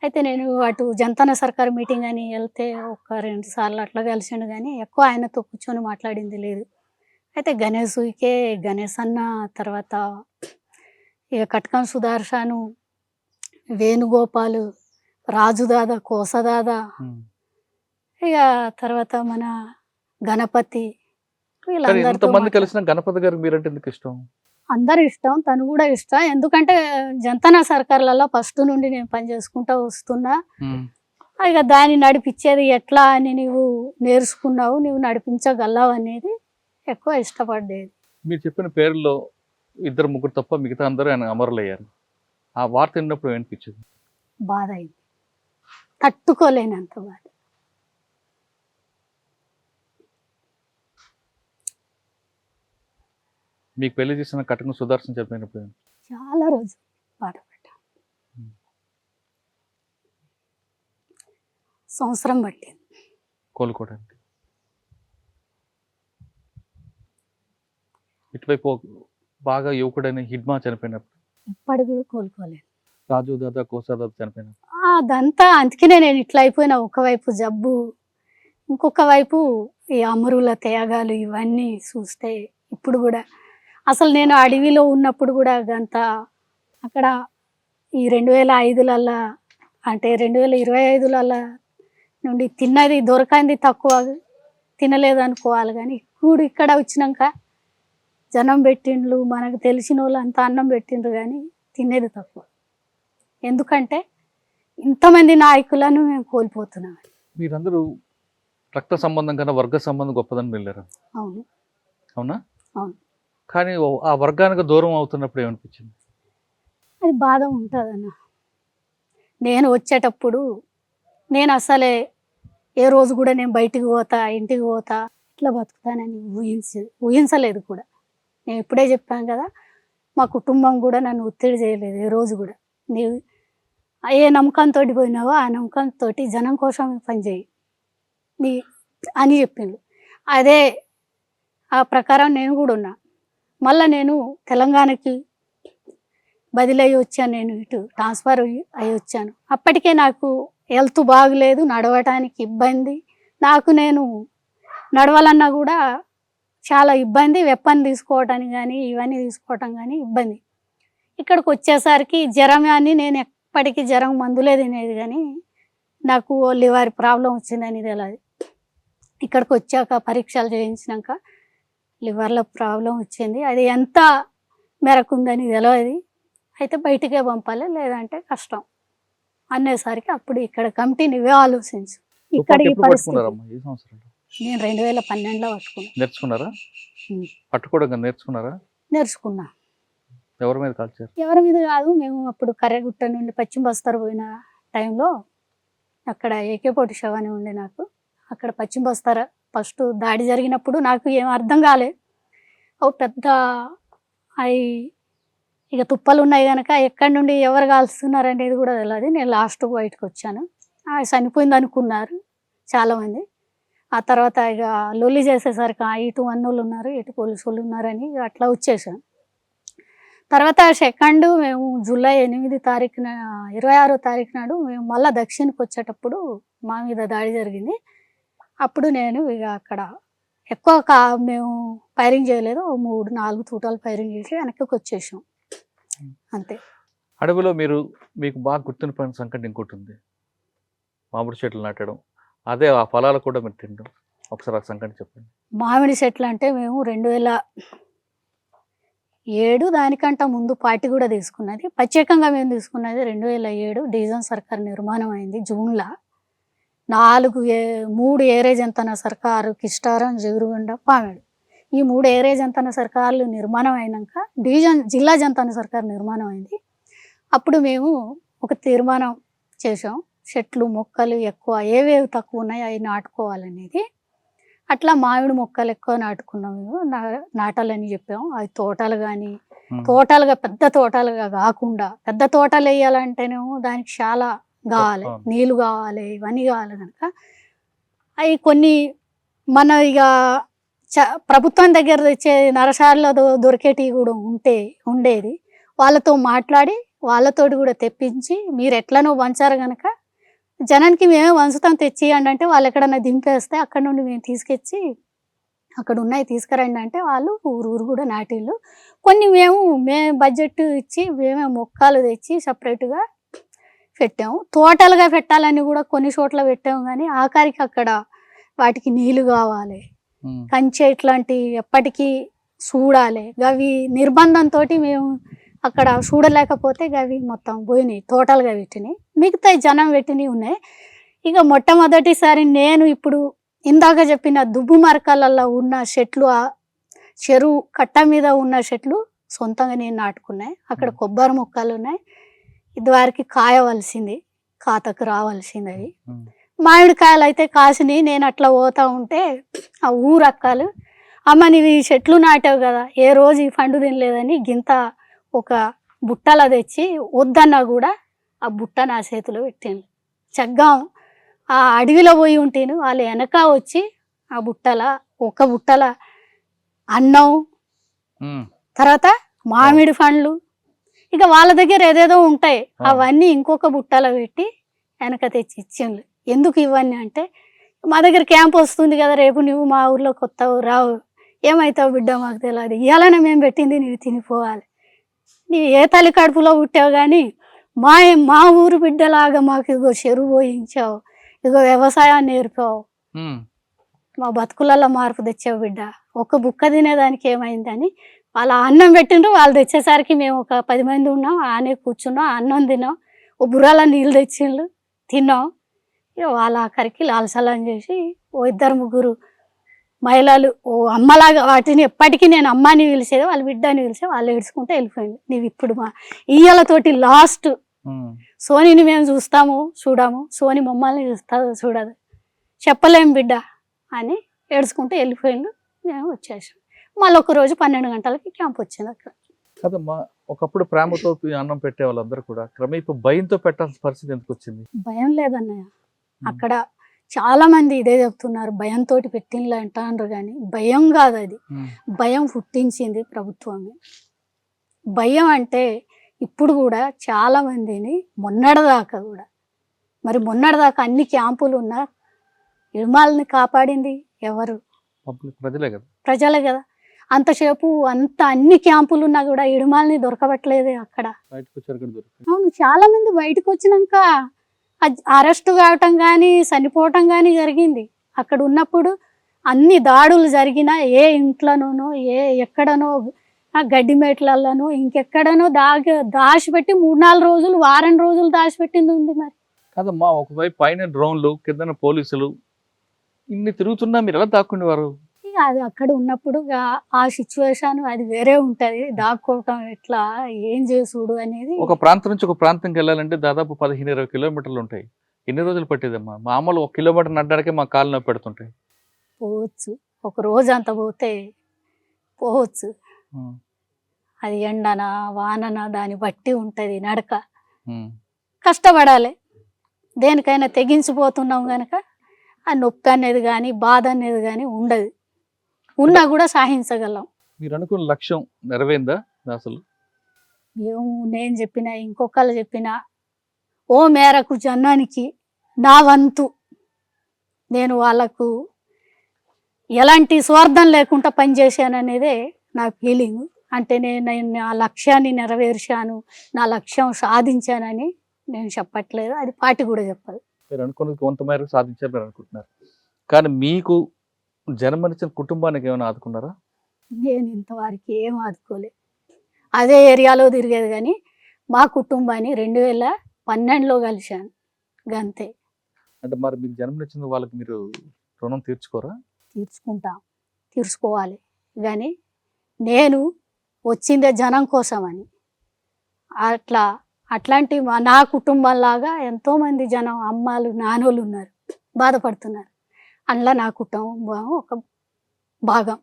S3: అయితే నేను అటు జనతా సర్కార్ మీటింగ్ అని వెళ్తే 1-2 సార్లు అట్లా కలిసిండు, కానీ ఎక్కువ ఆయనతో కూర్చొని మాట్లాడింది లేదు. అయితే గణేష్ ఉయికే, గణేష్ అన్న, తర్వాత ఇక కట్కం సుదర్శను, వేణుగోపాల్, రాజుదాదా, కోసదాదా, ఇక తర్వాత మన గణపతి,
S2: వీళ్ళందరితో కలిసిన గణపతి గారు మీరంటే ఎందుకు ఇష్టం?
S3: అందరు ఇష్టం, తను కూడా ఇష్టం. ఎందుకంటే జనతా సర్కార్లలో ఫస్ట్ నుండి నేను పని చేసుకుంటూ వస్తున్నా. ఇక దాన్ని నడిపించేది ఎట్లా అని నువ్వు నేర్చుకున్నావు, నువ్వు నడిపించగలవు అనేది ఎక్కువ ఇష్టపడేది.
S2: మీరు చెప్పిన పేర్లలో 2-3 తప్ప మిగతా అందరూ ఆయన అమరులయ్యారు. ఆ వార్త విన్నప్పుడు ఏమనిపించింది?
S3: బాధ అయింది, తట్టుకోలేనంత బాధ.
S2: మీకు పెళ్లి చేసిన కట్టుకుని సుదర్శన్ చెప్పినప్పుడు
S3: చాలా రోజు బాధపడ్డా. సంవత్సరం పట్టింది
S2: కోలుకోవడానికి. ఇటువైపు బాగా యువకుడైన హిడ్మా చనిపోయినప్పుడు,
S3: ఇప్పటికి కూడా కోలుకోలేదు.
S2: రాజు దాదా, కోసాదాదా చనిపోయినప్పుడు,
S3: అదంతా అందుకనే నేను ఇట్లా అయిపోయినా. ఒకవైపు జబ్బు, ఇంకొక వైపు ఈ అమరుల త్యాగాలు, ఇవన్నీ చూస్తే ఇప్పుడు కూడా అసలు నేను అడవిలో ఉన్నప్పుడు కూడా అంత అక్కడ ఈ 2005 అంటే 2025 నుండి తిన్నది దొరకంది తక్కువ, తినలేదు అనుకోవాలి. కానీ ఇప్పుడు ఇక్కడ వచ్చినాక జనం పెట్టిండ్రు, మనకు తెలిసిన వాళ్ళు అంత అన్నం పెట్టిండ్రు, కానీ తినేది తక్కువ. ఎందుకంటే ఇంతమంది నాయకులను మేము కోల్పోతున్నాం.
S2: మీరందరూ రక్త సంబంధం కన్నా వర్గ సంబంధం గొప్పదని వెళ్ళారు.
S3: అవును.
S2: అవునా?
S3: అవును.
S2: కానీ ఆ వర్గానికి దూరం అవుతున్నప్పుడు ఏమనిపించింది?
S3: అది బాధ ఉంటుందన్న. నేను వచ్చేటప్పుడు నేను అసలే ఏ రోజు కూడా నేను బయటికి పోతా, ఇంటికి పోతా, ఇట్లా బతుకుతానని ఊహించలేదు కూడా. నేను ఇప్పుడే చెప్పాను కదా, మా కుటుంబం కూడా నన్ను ఒత్తిడి చేయలేదు ఏ రోజు కూడా. నీవు ఏ నమ్మకంతో పోయినావో ఆ నమ్మకంతో జనం కోసం పనిచేయి అని చెప్పిండు. అదే ఆ ప్రకారం నేను కూడా ఉన్నా. మళ్ళీ నేను తెలంగాణకి బదిలీ అయ్యి వచ్చాను, నేను ఇటు ట్రాన్స్ఫర్ అయ్యి వచ్చాను. అప్పటికే నాకు హెల్త్ బాగలేదు, నడవటానికి ఇబ్బంది. నేను నడవాలన్నా కూడా చాలా ఇబ్బంది, వెప్పని తీసుకోవటానికి కానీ ఇవన్నీ తీసుకోవటం కానీ ఇబ్బంది. ఇక్కడికి వచ్చేసరికి జ్వరం అని నేను ఎప్పటికీ జ్వరం మందులే తినేది, కానీ నాకు లివర్ ప్రాబ్లం వచ్చిందని తెలియదు. ఇక్కడికి వచ్చాక పరీక్షలు చేయించినాక లివర్లో ప్రాబ్లం వచ్చింది. అది ఎంత మేరకు ఉందని తెలియదు. అయితే బయటికే పంపాలి, లేదంటే కష్టం అనేసరికి అప్పుడు ఇక్కడ కమిటీ నువ్వే ఆలోచించు. ఇక్కడ ఈ
S2: ఎప్పుడు
S3: పరిస్థితి
S2: పట్టుకున్నారమ్మా? ఏ సంవత్సరం
S3: నేను 2012లో పట్టుకున్నాను.
S2: నేర్చుకున్నారా?
S3: ఉమ్.
S2: పట్టుకోవడం నేర్చుకున్నారా?
S3: నేర్చుకున్నా.
S2: ఎవరి మీద కాల్చారు?
S3: ఎవరి మీద కాదు, మేము అప్పుడు కర్రెగుట్ట నుండి పశ్చిమ బస్తర్ పోయిన టైంలో అక్కడ ఏకేపోటి శవాన్ని ఉండే నాకు. అక్కడ పశ్చిమ బస్తర్ ఫస్ట్ దాడి జరిగినప్పుడు నాకు ఏం అర్థం కాలేదు. ఓ పెద్ద అవి ఇక తుప్పలు ఉన్నాయి కనుక ఎక్కడి నుండి ఎవరు కాల్స్తున్నారు అనేది కూడా తెలియదు. నేను లాస్ట్ బయటకు వచ్చాను. చనిపోయింది అనుకున్నారు చాలామంది. ఆ తర్వాత ఇక లొల్లి చేసేసరికి ఇటు అన్నోళ్ళు ఉన్నారు, ఇటు పోలీసు వాళ్ళు ఉన్నారని అట్లా వచ్చేసాను. తర్వాత సెకండ్ మేము జూలై 8 తారీఖున 26వ తారీఖు నాడు మేము మళ్ళీ దక్షిణకి వచ్చేటప్పుడు మా మీద దాడి జరిగింది. అప్పుడు నేను ఇక అక్కడ ఎక్కువ మేము ఫైరింగ్ చేయలేదు, 3-4 తూటాలు ఫైరింగ్ చేసి వెనక్కి వచ్చేసాం అంతే.
S2: అడవిలో మీకు బాగా గుర్తుండిపోయిన సంఘటన ఇంకోటి ఉంది, మామిడి చెట్లు నాటడం, అదే ఆ ఫలాలు కూడా మీరు తినడం. ఒకసారి ఆ సంఘటన చెప్పండి.
S3: మామిడి చెట్లు అంటే మేము 2007 దానికంటే ముందు పార్టీ కూడా తీసుకున్నది. ప్రత్యేకంగా మేము తీసుకున్నది 2007 డివిజన్ సర్కార్ నిర్మాణం అయింది జూన్లో. 3 ఏరేజ్ అంతన సర్కారు, కిస్టారం, జగురుగుండ, పామేడు, ఈ 3 ఏరేజ్ అంతన సర్కార్లు నిర్మాణం అయినాక జిల్లా జంతన సర్కార్ నిర్మాణం అయింది. అప్పుడు మేము ఒక తీర్మానం చేసాం, చెట్లు మొక్కలు ఎక్కువ ఏవేవి తక్కువ ఉన్నాయి అవి నాటుకోవాలనేది. అట్లా మామిడి మొక్కలు ఎక్కువ నాటుకున్నాం మేము, నాటాలని చెప్పాము. అవి తోటలు కానీ తోటలుగా పెద్ద తోటలుగా కాకుండా, పెద్ద తోటలు వేయాలంటేనేమో దానికి చాలా కావాలి, నీళ్ళు కావాలి, ఇవన్నీ కావాలి కనుక అవి కొన్ని మన ఇక ప్రభుత్వం దగ్గర తెచ్చే నరసాలలో దొరికేటివి కూడా ఉండేది. వాళ్ళతో మాట్లాడి వాళ్ళతోటి కూడా తెప్పించి మీరు ఎట్లనో వంచారు కనుక జనానికి మేమే వంచుతాం తెచ్చియండి అంటే వాళ్ళు ఎక్కడన్నా దింపేస్తే అక్కడ నుండి మేము తీసుకొచ్చి అక్కడ ఉన్నాయి తీసుకురండి అంటే వాళ్ళు ఊరు కూడా నాటిళ్ళు. కొన్ని మేము బడ్జెట్ ఇచ్చి మేమే మొక్కలు తెచ్చి సపరేట్గా పెట్టాము. తోటలుగా పెట్టాలని కూడా కొన్ని చోట్ల పెట్టాము, కానీ ఆఖరికి అక్కడ వాటికి నీళ్ళు కావాలి, కంచె ఇట్లాంటి ఎప్పటికీ చూడాలి. అవి నిర్బంధంతో మేము అక్కడ చూడలేకపోతే అవి మొత్తం పోయినాయి, తోటలుగా పెట్టినాయి. మిగతా జనం పెట్టినవి ఉన్నాయి. ఇక మొట్టమొదటిసారి నేను ఇప్పుడు ఇందాక చెప్పిన దుబ్బు మరకలలో ఉన్న చెట్లు, చెరువు కట్ట మీద ఉన్న చెట్లు సొంతంగా నేను నాటుకున్నాయి. అక్కడ కొబ్బరి మొక్కలు ఉన్నాయి, ఇదివరకు కాయవలసింది, ఖాతకు రావాల్సింది. అవి మామిడికాయలు అయితే కాసినాయి. నేను అట్లా పోతా ఉంటే ఆ ఊరక్కలు, అమ్మ నీవు ఈ చెట్లు నాటావు కదా, ఏ రోజు ఈ పండు తినలేదని గింత ఒక బుట్టలో తెచ్చి వద్దన్నా కూడా ఆ బుట్ట నా చేతిలో పెట్టాను. చక్కగా ఆ అడవిలో పోయి ఉంటేను వాళ్ళు వెనక వచ్చి ఆ ఒక బుట్టల అన్నం, తర్వాత మామిడి పండ్లు, ఇక వాళ్ళ దగ్గర ఏదేదో ఉంటాయి అవన్నీ ఇంకొక బుట్టలో పెట్టి వెనక తెచ్చి ఇచ్చిండ్రు. ఎందుకు ఇవన్నీ అంటే మా దగ్గర క్యాంప్ వస్తుంది కదా, రేపు నువ్వు మా ఊర్లో కొత్త రావు, ఏమవుతావు బిడ్డ మాకు తెలియదు, ఇవాళనే మేము పెట్టింది నీవు తినిపోవాలి, నీవు ఏ తల్లి కడుపులో పుట్టావు కానీ మా ఊరు బిడ్డలాగా మాకు ఇగో చెరువు పోయించావు, ఇగో వ్యవసాయాన్ని నేర్పావు, మా బతుకులలో మార్పు తెచ్చావు బిడ్డ, ఒక్క బుక్క తినేదానికి ఏమైందని వాళ్ళ అన్నం పెట్టిండ్రు. వాళ్ళు తెచ్చేసరికి మేము ఒక 10 మంది ఉన్నాం, ఆనే కూర్చున్నాం, అన్నం తిన్నాం, ఓ బుర్రాల నీళ్ళు తెచ్చిండ్రు తిన్నాం. ఇక వాళ్ళ ఆఖరికి లాల్సలం చేసి ఓ 2-3 మహిళలు ఓ అమ్మలాగా, వాటిని ఎప్పటికీ నేను అమ్మని పిలిచేది, వాళ్ళ బిడ్డని పిలిచే, వాళ్ళు ఏడ్చుకుంటే వెళ్ళిపోయింది. నీవు ఇప్పుడు మా ఈయలతోటి లాస్ట్ సోనిని మేము చూడము, సోని మమ్మల్ని చూడదు, చెప్పలేం బిడ్డ అని ఏడ్చుకుంటే వెళ్ళిపోయిండు. మేము వచ్చేసాం. మళ్ళీ ఒక రోజు 12 గంటలకి క్యాంప్ వచ్చింది అక్కడ.
S2: కదమ్మా, ఒకప్పుడు ప్రేమతో అన్నం పెట్టే వాళ్ళందరూ కూడా క్రమేపీ భయంతో పెట్టాల్సిన పరిస్థితి ఎందుకు వచ్చింది?
S3: భయం లేదన్నయ్య, అక్కడ చాలా మంది ఇదే చెప్తున్నారు, భయంతో పెట్టిండ్లు అంటారు, కానీ భయం కాదు అది, భయం పుట్టించింది ప్రభుత్వమే. భయం అంటే ఇప్పుడు కూడా చాలా మందిని మొన్నటిదాకా అన్ని క్యాంపులు ఉన్నా ఇల్మాలని కాపాడింది ఎవరు?
S2: పబ్లిక్ ప్రజలే కదా.
S4: ప్రజలే కదా. అంతసేపు అన్ని క్యాంపులు ఉన్నా కూడా ఇడుమాలని దొరకబట్టలేదే అక్కడ.
S2: బయటకు వచ్చారు ఇక్కడ దొరికింది.
S4: అవును, చాలా మంది బయటకు వచ్చినాక అరెస్ట్ కావటం కానీ చనిపోవటం కానీ జరిగింది. అక్కడ ఉన్నప్పుడు అన్ని దాడులు జరిగినా ఏ ఇంట్లోనో ఎక్కడనో ఆ గడ్డి మేట్లలోనో ఇంకెక్కడనో దాచిపెట్టి 3-4 రోజులు వారం రోజులు దాచిపెట్టింది ఉంది. మరి
S2: కాదమ్మా, ఒకవైపు పైన డ్రోన్లు కింద పోలీసులు ఇన్ని తిరుగుతున్నా మీరు ఎలా దాక్కునేవారు?
S4: ఇక అది అక్కడ ఉన్నప్పుడు ఆ సిచ్యువేషన్ అది వేరే ఉంటది. దాక్కోవటం ఎట్లా ఏం చేసుడు అనేది.
S2: ఒక ప్రాంతం నుంచి ఒక ప్రాంతంకి వెళ్ళాలంటే దాదాపు 15-20 కిలోమీటర్లు ఉంటాయి. ఎన్ని రోజులు పట్టేదమ్మా? మామూలు 1 కిలోమీటర్ నడడానికే మా కాళ్ళు నొప్పి పెడుతుంటాయి.
S4: పోవచ్చు, ఒక రోజు అంత పోతే పోవచ్చు. అది ఎండనా వాననా దాన్ని బట్టి ఉంటది నడక. కష్టపడాలి. దేనికైనా తెగించిపోతున్నాం గనక ఆ నొప్పి అనేది కానీ బాధ అనేది కానీ ఉండదు. ఉన్నా కూడా సాధించగలం.
S2: మీరు అనుకున్న లక్ష్యం నెరవేరిందా అసలు?
S4: ఏమో నేను చెప్పినా ఇంకొకళ్ళు చెప్పినా ఓ మేరకు జనానికి నా వంతు నేను వాళ్ళకు ఎలాంటి స్వార్థం లేకుండా పనిచేశాననేదే నా ఫీలింగ్. అంటే నేను నా లక్ష్యాన్ని నెరవేర్చాను, నా లక్ష్యం సాధించానని నేను చెప్పట్లేదు, అది పార్టీ కూడా చెప్పదు.
S2: మీరు అనుకున్నది కొంత మేరకు సాధించారు మీరు అనుకుంటున్నారు. కానీ మీకు జన్మనిచ్చిన కుటుంబానికి ఏమైనా ఆదుకున్నారా?
S4: నేను ఇంతవరకు ఏం ఆదుకోలేదు. అదే ఏరియాలో తిరిగేది కానీ మా కుటుంబాన్ని 2012లో కలిశాను గంతే.
S2: అంటే మరి మీకు జన్మనిచ్చిన వాళ్ళకి మీరు రుణం తీర్చుకోరా?
S4: తీర్చుకోవాలి. కానీ నేను వచ్చిందే జనం కోసమని. అట్లాంటి నా కుటుంబంలాగా ఎంతోమంది జనం అమ్మాలు నాన్నోళ్ళు ఉన్నారు, బాధపడుతున్నారు. అందులో నా కుటుంబం ఒక భాగం,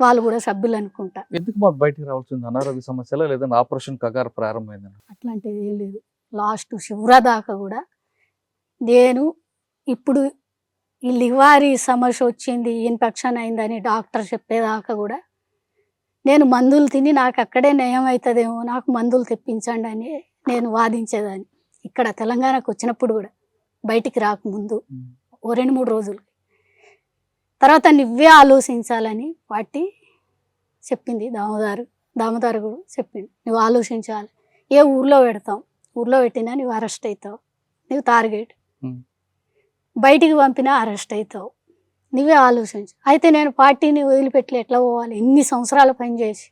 S4: వాళ్ళు కూడా సభ్యులు అనుకుంటా.
S2: ఎందుకు మాకు బయటికి రావాల్సింది? అనారోగ్య సమస్యలా లేదా ఆపరేషన్ కగారు ప్రారంభమైందని?
S4: అట్లాంటిది ఏం లేదు. లాస్ట్ చివరి దాకా కూడా నేను ఇప్పుడు ఈ లివారీ సమస్య వచ్చింది, ఇన్ఫెక్షన్ అయిందని డాక్టర్ చెప్పేదాకా కూడా నేను మందులు తిని నాకు అక్కడే నయం అవుతుందేమో, నాకు మందులు తెప్పించండి అని నేను వాదించేదాన్ని. ఇక్కడ తెలంగాణకు వచ్చినప్పుడు కూడా బయటికి రాకముందు 2-3 రోజులు తర్వాత నువ్వే ఆలోచించాలని పార్టీ చెప్పింది. దామోదారు కూడా చెప్పింది, నువ్వు ఆలోచించాలి. ఏ ఊర్లో పెడతాం, ఊర్లో పెట్టినా నువ్వు అరెస్ట్ అవుతావు, నువ్వు టార్గెట్, బయటికి పంపినా అరెస్ట్ అవుతావు, నువ్వే ఆలోచించు. అయితే నేను పార్టీని వదిలిపెట్టి ఎట్లా పోవాలి? ఇన్ని సంవత్సరాలు పనిచేసి,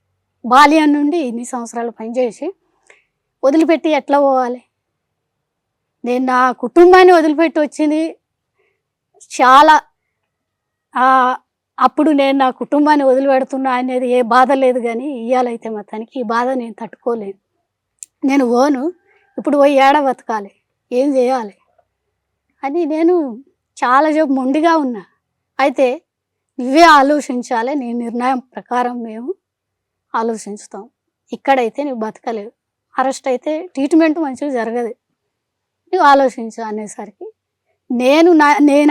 S4: బాల్యం నుండి ఇన్ని సంవత్సరాలు పనిచేసి వదిలిపెట్టి ఎట్లా పోవాలి? నేను నా కుటుంబాన్ని వదిలిపెట్టి వచ్చింది చాలా. అప్పుడు నేను నా కుటుంబాన్ని వదిలిపెడుతున్నా అనేది ఏ బాధ లేదు. కానీ ఇయ్యాలైతే మొత్తానికి ఈ బాధ నేను తట్టుకోలేను. నేను పోను, ఇప్పుడు పోయి ఏడ బతకాలి, ఏం చేయాలి అని నేను చాలా సేపు మొండిగా ఉన్నా. అయితే నువ్వే ఆలోచించాలి, నీ నిర్ణయం ప్రకారం మేము ఆలోచించుతాం. ఇక్కడైతే నువ్వు బతకలేవు, అరెస్ట్ అయితే ట్రీట్మెంట్ మంచిగా జరగదు, నువ్వు ఆలోచించు అనేసరికి నేను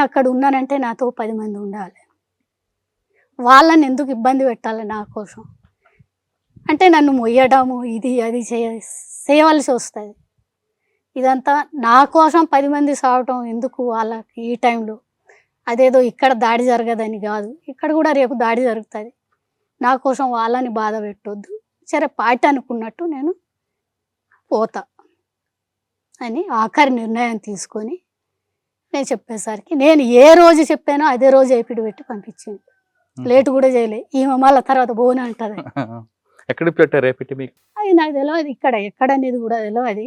S4: అక్కడ ఉన్నానంటే నాతో 10 మంది ఉండాలి. వాళ్ళని ఎందుకు ఇబ్బంది పెట్టాలి నా కోసం? అంటే నన్ను మొయ్యడము ఇది అది చేయవలసి వస్తుంది. ఇదంతా నా కోసం 10 మంది సావటం ఎందుకు వాళ్ళకి ఈ టైంలో? అదేదో ఇక్కడ దాడి జరగదని కాదు, ఇక్కడ కూడా రేపు దాడి జరుగుతుంది. నా కోసం వాళ్ళని బాధ పెట్టొద్దు, సరే పార్టీ అనుకున్నట్టు నేను పోతా అని ఆఖరి నిర్ణయం తీసుకొని నేను చెప్పేసరికి నేను ఏ రోజు చెప్పానో అదే రోజు ఏపీడి పెట్టి పంపించింది. లేటు కూడా చేయలే. ఈమె మళ్ళీ తర్వాత బోన్ అంటది.
S2: ఎక్కడ పెట్టారు ఏపీటీ మీకు?
S4: అది నాకు తెలియదు, ఎక్కడ అనేది కూడా తెలియదు.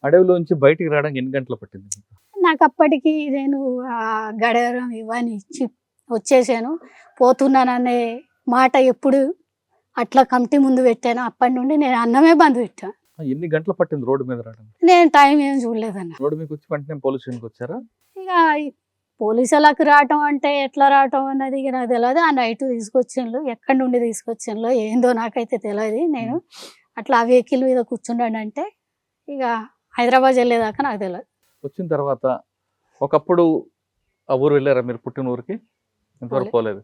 S2: అడవిలోంచి బయటికి రావడానికి ఎన్ని గంటలు పట్టింది?
S4: నాకు అప్పటికి నేను గడియారం ఇవన్నీ ఇచ్చి వచ్చేసాను. పోతున్నాననే మాట ఎప్పుడు అట్లా కమిటీ ముందు పెట్టాను, అప్పటి నుండి నేను అన్నమే బంద్ పెట్టాను.
S2: ఎన్ని గంటలు పట్టింది రోడ్డు మీద రావడం?
S4: నేను టైం ఏం చూడలేదన్న.
S2: రోడ్డు మీకు వచ్చి వెంటనే పోలీస్ స్టేషన్కి వచ్చారా?
S4: ఇక పోలీసులకు రావటం అంటే ఎట్లా రావటం అన్నది ఇక నాకు తెలియదు. ఆ నైట్ తీసుకొచ్చిండ్రు, ఎక్కడి నుండి తీసుకొచ్చిండ్రో ఏందో నాకైతే తెలియదు. నేను అట్లా ఆ వెహికల్ మీద కూర్చున్నాను అంటే ఇక హైదరాబాద్ వెళ్ళేదాకా నాకు తెలియదు.
S2: వచ్చిన తర్వాత ఒకప్పుడు ఆ ఊరు వెళ్ళారా మీరు? పుట్టిన ఊరికి ఇంతవరకు పోలేదు.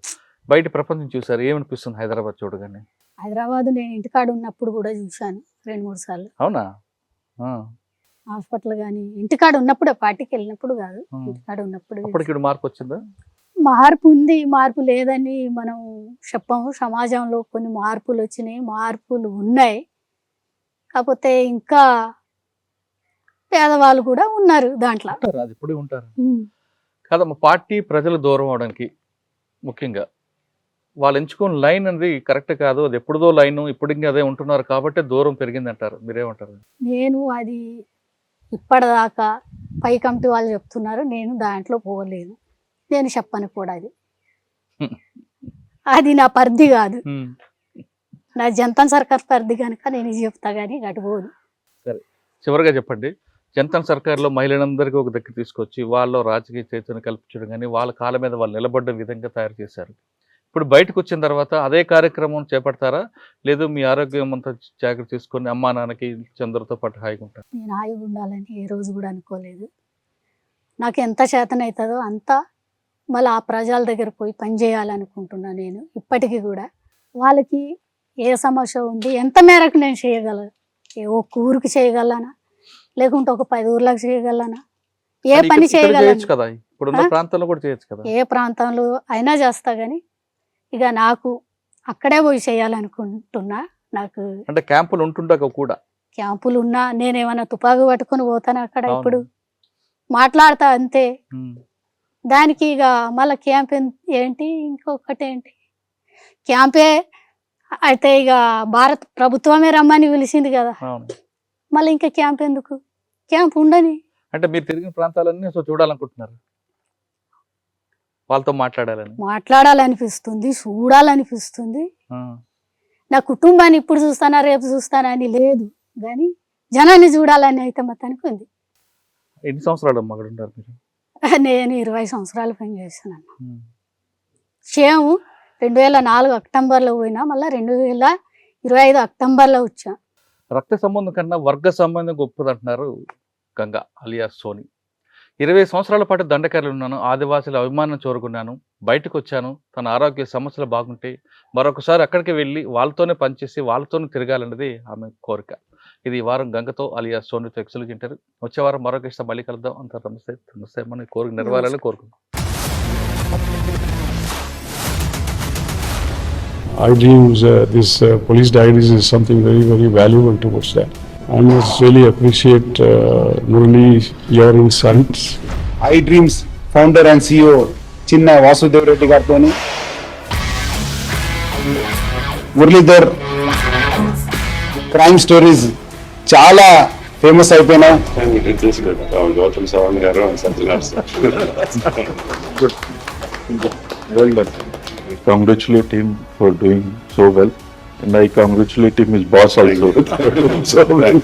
S2: బయట ప్రపంచం చూసారు, ఏమనిపిస్తుంది హైదరాబాద్ చూడగానే?
S4: హైదరాబాద్ నేను ఇంటికాడ ఉన్నప్పుడు కూడా చూశాను 2-3 సార్లు.
S2: అవునా?
S4: హాస్పిటల్ కానీ ఇంటికాడ ఉన్నప్పుడే, పార్టీకి వెళ్ళినప్పుడు కాదు, ఇంటికాడ ఉన్నప్పుడు.
S2: అప్పటికి మార్పు వచ్చిందా?
S3: మార్పు ఉంది, మార్పు లేదని మనం చెప్పము. సమాజంలో కొన్ని మార్పులు వచ్చినాయి, మార్పులు ఉన్నాయి. కాకపోతే ఇంకా పేదవాళ్ళు కూడా ఉన్నారు దాంట్లో.
S2: ఉంటారు, అది ఇప్పుడు ఉంటారు కాదమ్మా. పార్టీ ప్రజలు దూరం అవడానికి ముఖ్యంగా వాళ్ళు ఎంచుకున్న లైన్ అనేది కరెక్ట్ కాదు, అది ఎప్పుడుదో లైన్, ఇప్పుడు ఇంకా అదే ఉంటున్నారు కాబట్టి దూరం పెరిగింది అంటారు. మీరేమంటారు?
S3: నేను అది ఇప్పటిదాకా పై కమిటీ వాళ్ళు చెప్తున్నారు, నేను దాంట్లో పోలేదు, నేను చెప్పను కూడా. అది నా పరిధి కాదు, నా జనతా సర్కార్ పరిధి కనుక నేను ఇది చెప్తా కానీ గడిపోదు.
S2: సరే, చివరిగా చెప్పండి. జనతా సర్కార్లో మహిళలందరికీ ఒక దగ్గర తీసుకొచ్చి వాళ్ళలో రాజకీయ చైతన్యం కల్పించడం కానీ వాళ్ళ కాళ్ళ మీద వాళ్ళు నిలబడ్డ విధంగా తయారు చేశారు. ఇప్పుడు బయటకు వచ్చిన తర్వాత అదే కార్యక్రమం చేపడతారా, లేదు మీ ఆరోగ్యం అంతా జాగ్రత్త తీసుకొని అమ్మా నాన్నకి చంద్రతో పాటు హాయిగా ఉంటారు?
S3: నేను హాయిగా ఉండాలని ఏ రోజు కూడా అనుకోలేదు. నాకు ఎంత చేతనవుతుందో అంతా మళ్ళీ ఆ ప్రజల దగ్గర పోయి పని చేయాలనుకుంటున్నాను నేను ఇప్పటికీ కూడా. వాళ్ళకి ఏ సమస్య ఉంది, ఎంత మేరకు నేను చేయగలను, ఒక్క ఊరికి చేయగలనా లేకుంటే ఒక 10 ఊర్లకు చేయగలనా, ఏ పని చేయగలను
S2: కదా, ఇప్పుడున్న ప్రాంతంలో కూడా చేయొచ్చు కదా.
S3: ఏ ప్రాంతంలో అయినా చేస్తా కానీ ఇక నాకు అక్కడే పోయి చేయాలనుకుంటున్నా. నాకు
S2: అంటే క్యాంపులు ఉంటుండగా కూడా,
S3: క్యాంపులు ఉన్నా నేనేమన్నా తుపాకు పట్టుకొని పోతాను అక్కడ, ఇప్పుడు మాట్లాడతా అంతే. దానికి ఇక మళ్ళీ క్యాంప్ ఏంటి, ఇంకొకటి ఏంటి, క్యాంపే అయితే ఇక భారత ప్రభుత్వమే రమ్మని పిలిచింది కదా, మళ్ళీ ఇంకా క్యాంప్ ఎందుకు, క్యాంప్ ఉండని.
S2: అంటే మీరు తిరిగిన ప్రాంతాలన్నీ చూడాలనుకుంటున్నారు, వాళ్ళతో
S3: మాట్లాడాలనిపిస్తుంది, చూడాలనిపిస్తుంది. నా కుటుంబాన్ని ఇప్పుడు చూస్తానా రేపు చూస్తానా అని లేదు కానీ జనాన్ని చూడాలని అయితే మొత్తానికి ఉంది.
S2: ఎన్ని సంవత్సరాలు అమ్మ అక్కడ ఉంటారు మీరు?
S3: నేను 20 సంవత్సరాలు పని చేస్తున్నాను. క్షేమం 2004 అక్టోబర్లో పోయినా, మళ్ళీ 2025 అక్టోబర్లో వచ్చా.
S2: రక్త సంబంధం కన్నా వర్గ సంబంధం గొప్పదంటున్నారు గంగా అలియాస్ సోని. 20 సంవత్సరాల పాటు దండకారులు ఉన్నాను, ఆదివాసుల అభిమానం కోరుకున్నాను, బయటకు వచ్చాను, తన ఆరోగ్య సమస్యలు బాగుంటే మరొకసారి అక్కడికి వెళ్ళి వాళ్ళతోనే పనిచేసి వాళ్ళతోనే తిరగాలన్నది ఆమె కోరిక. ఇది ఈ వారం గంగతో అలియాస్ సోనితో ఎక్సలెంట్ ఇంటర్వ్యూ. వచ్చే వారం మరొక ఇష్టం మళ్ళీ కలుద్దాం. అంత నమస్తే, నమస్తే. మన కోరిక నెరవేరాలని కోరుకుందాం.
S5: I dreams, this police diaries is something very, very valuable towards that. I must really appreciate Murali, your insights.
S6: I dreams founder and CEO చిన్న వాసుదేవ్ రెడ్డి గారితో మురళీధర్ క్రైమ్ స్టోరీస్ చాలా ఫేమస్ అయిపోయినాయి.
S5: Gautam Savan garu and Sajjan sir. Good. Well done. I congratulate him for doing so well, and I congratulate him his boss also. So well.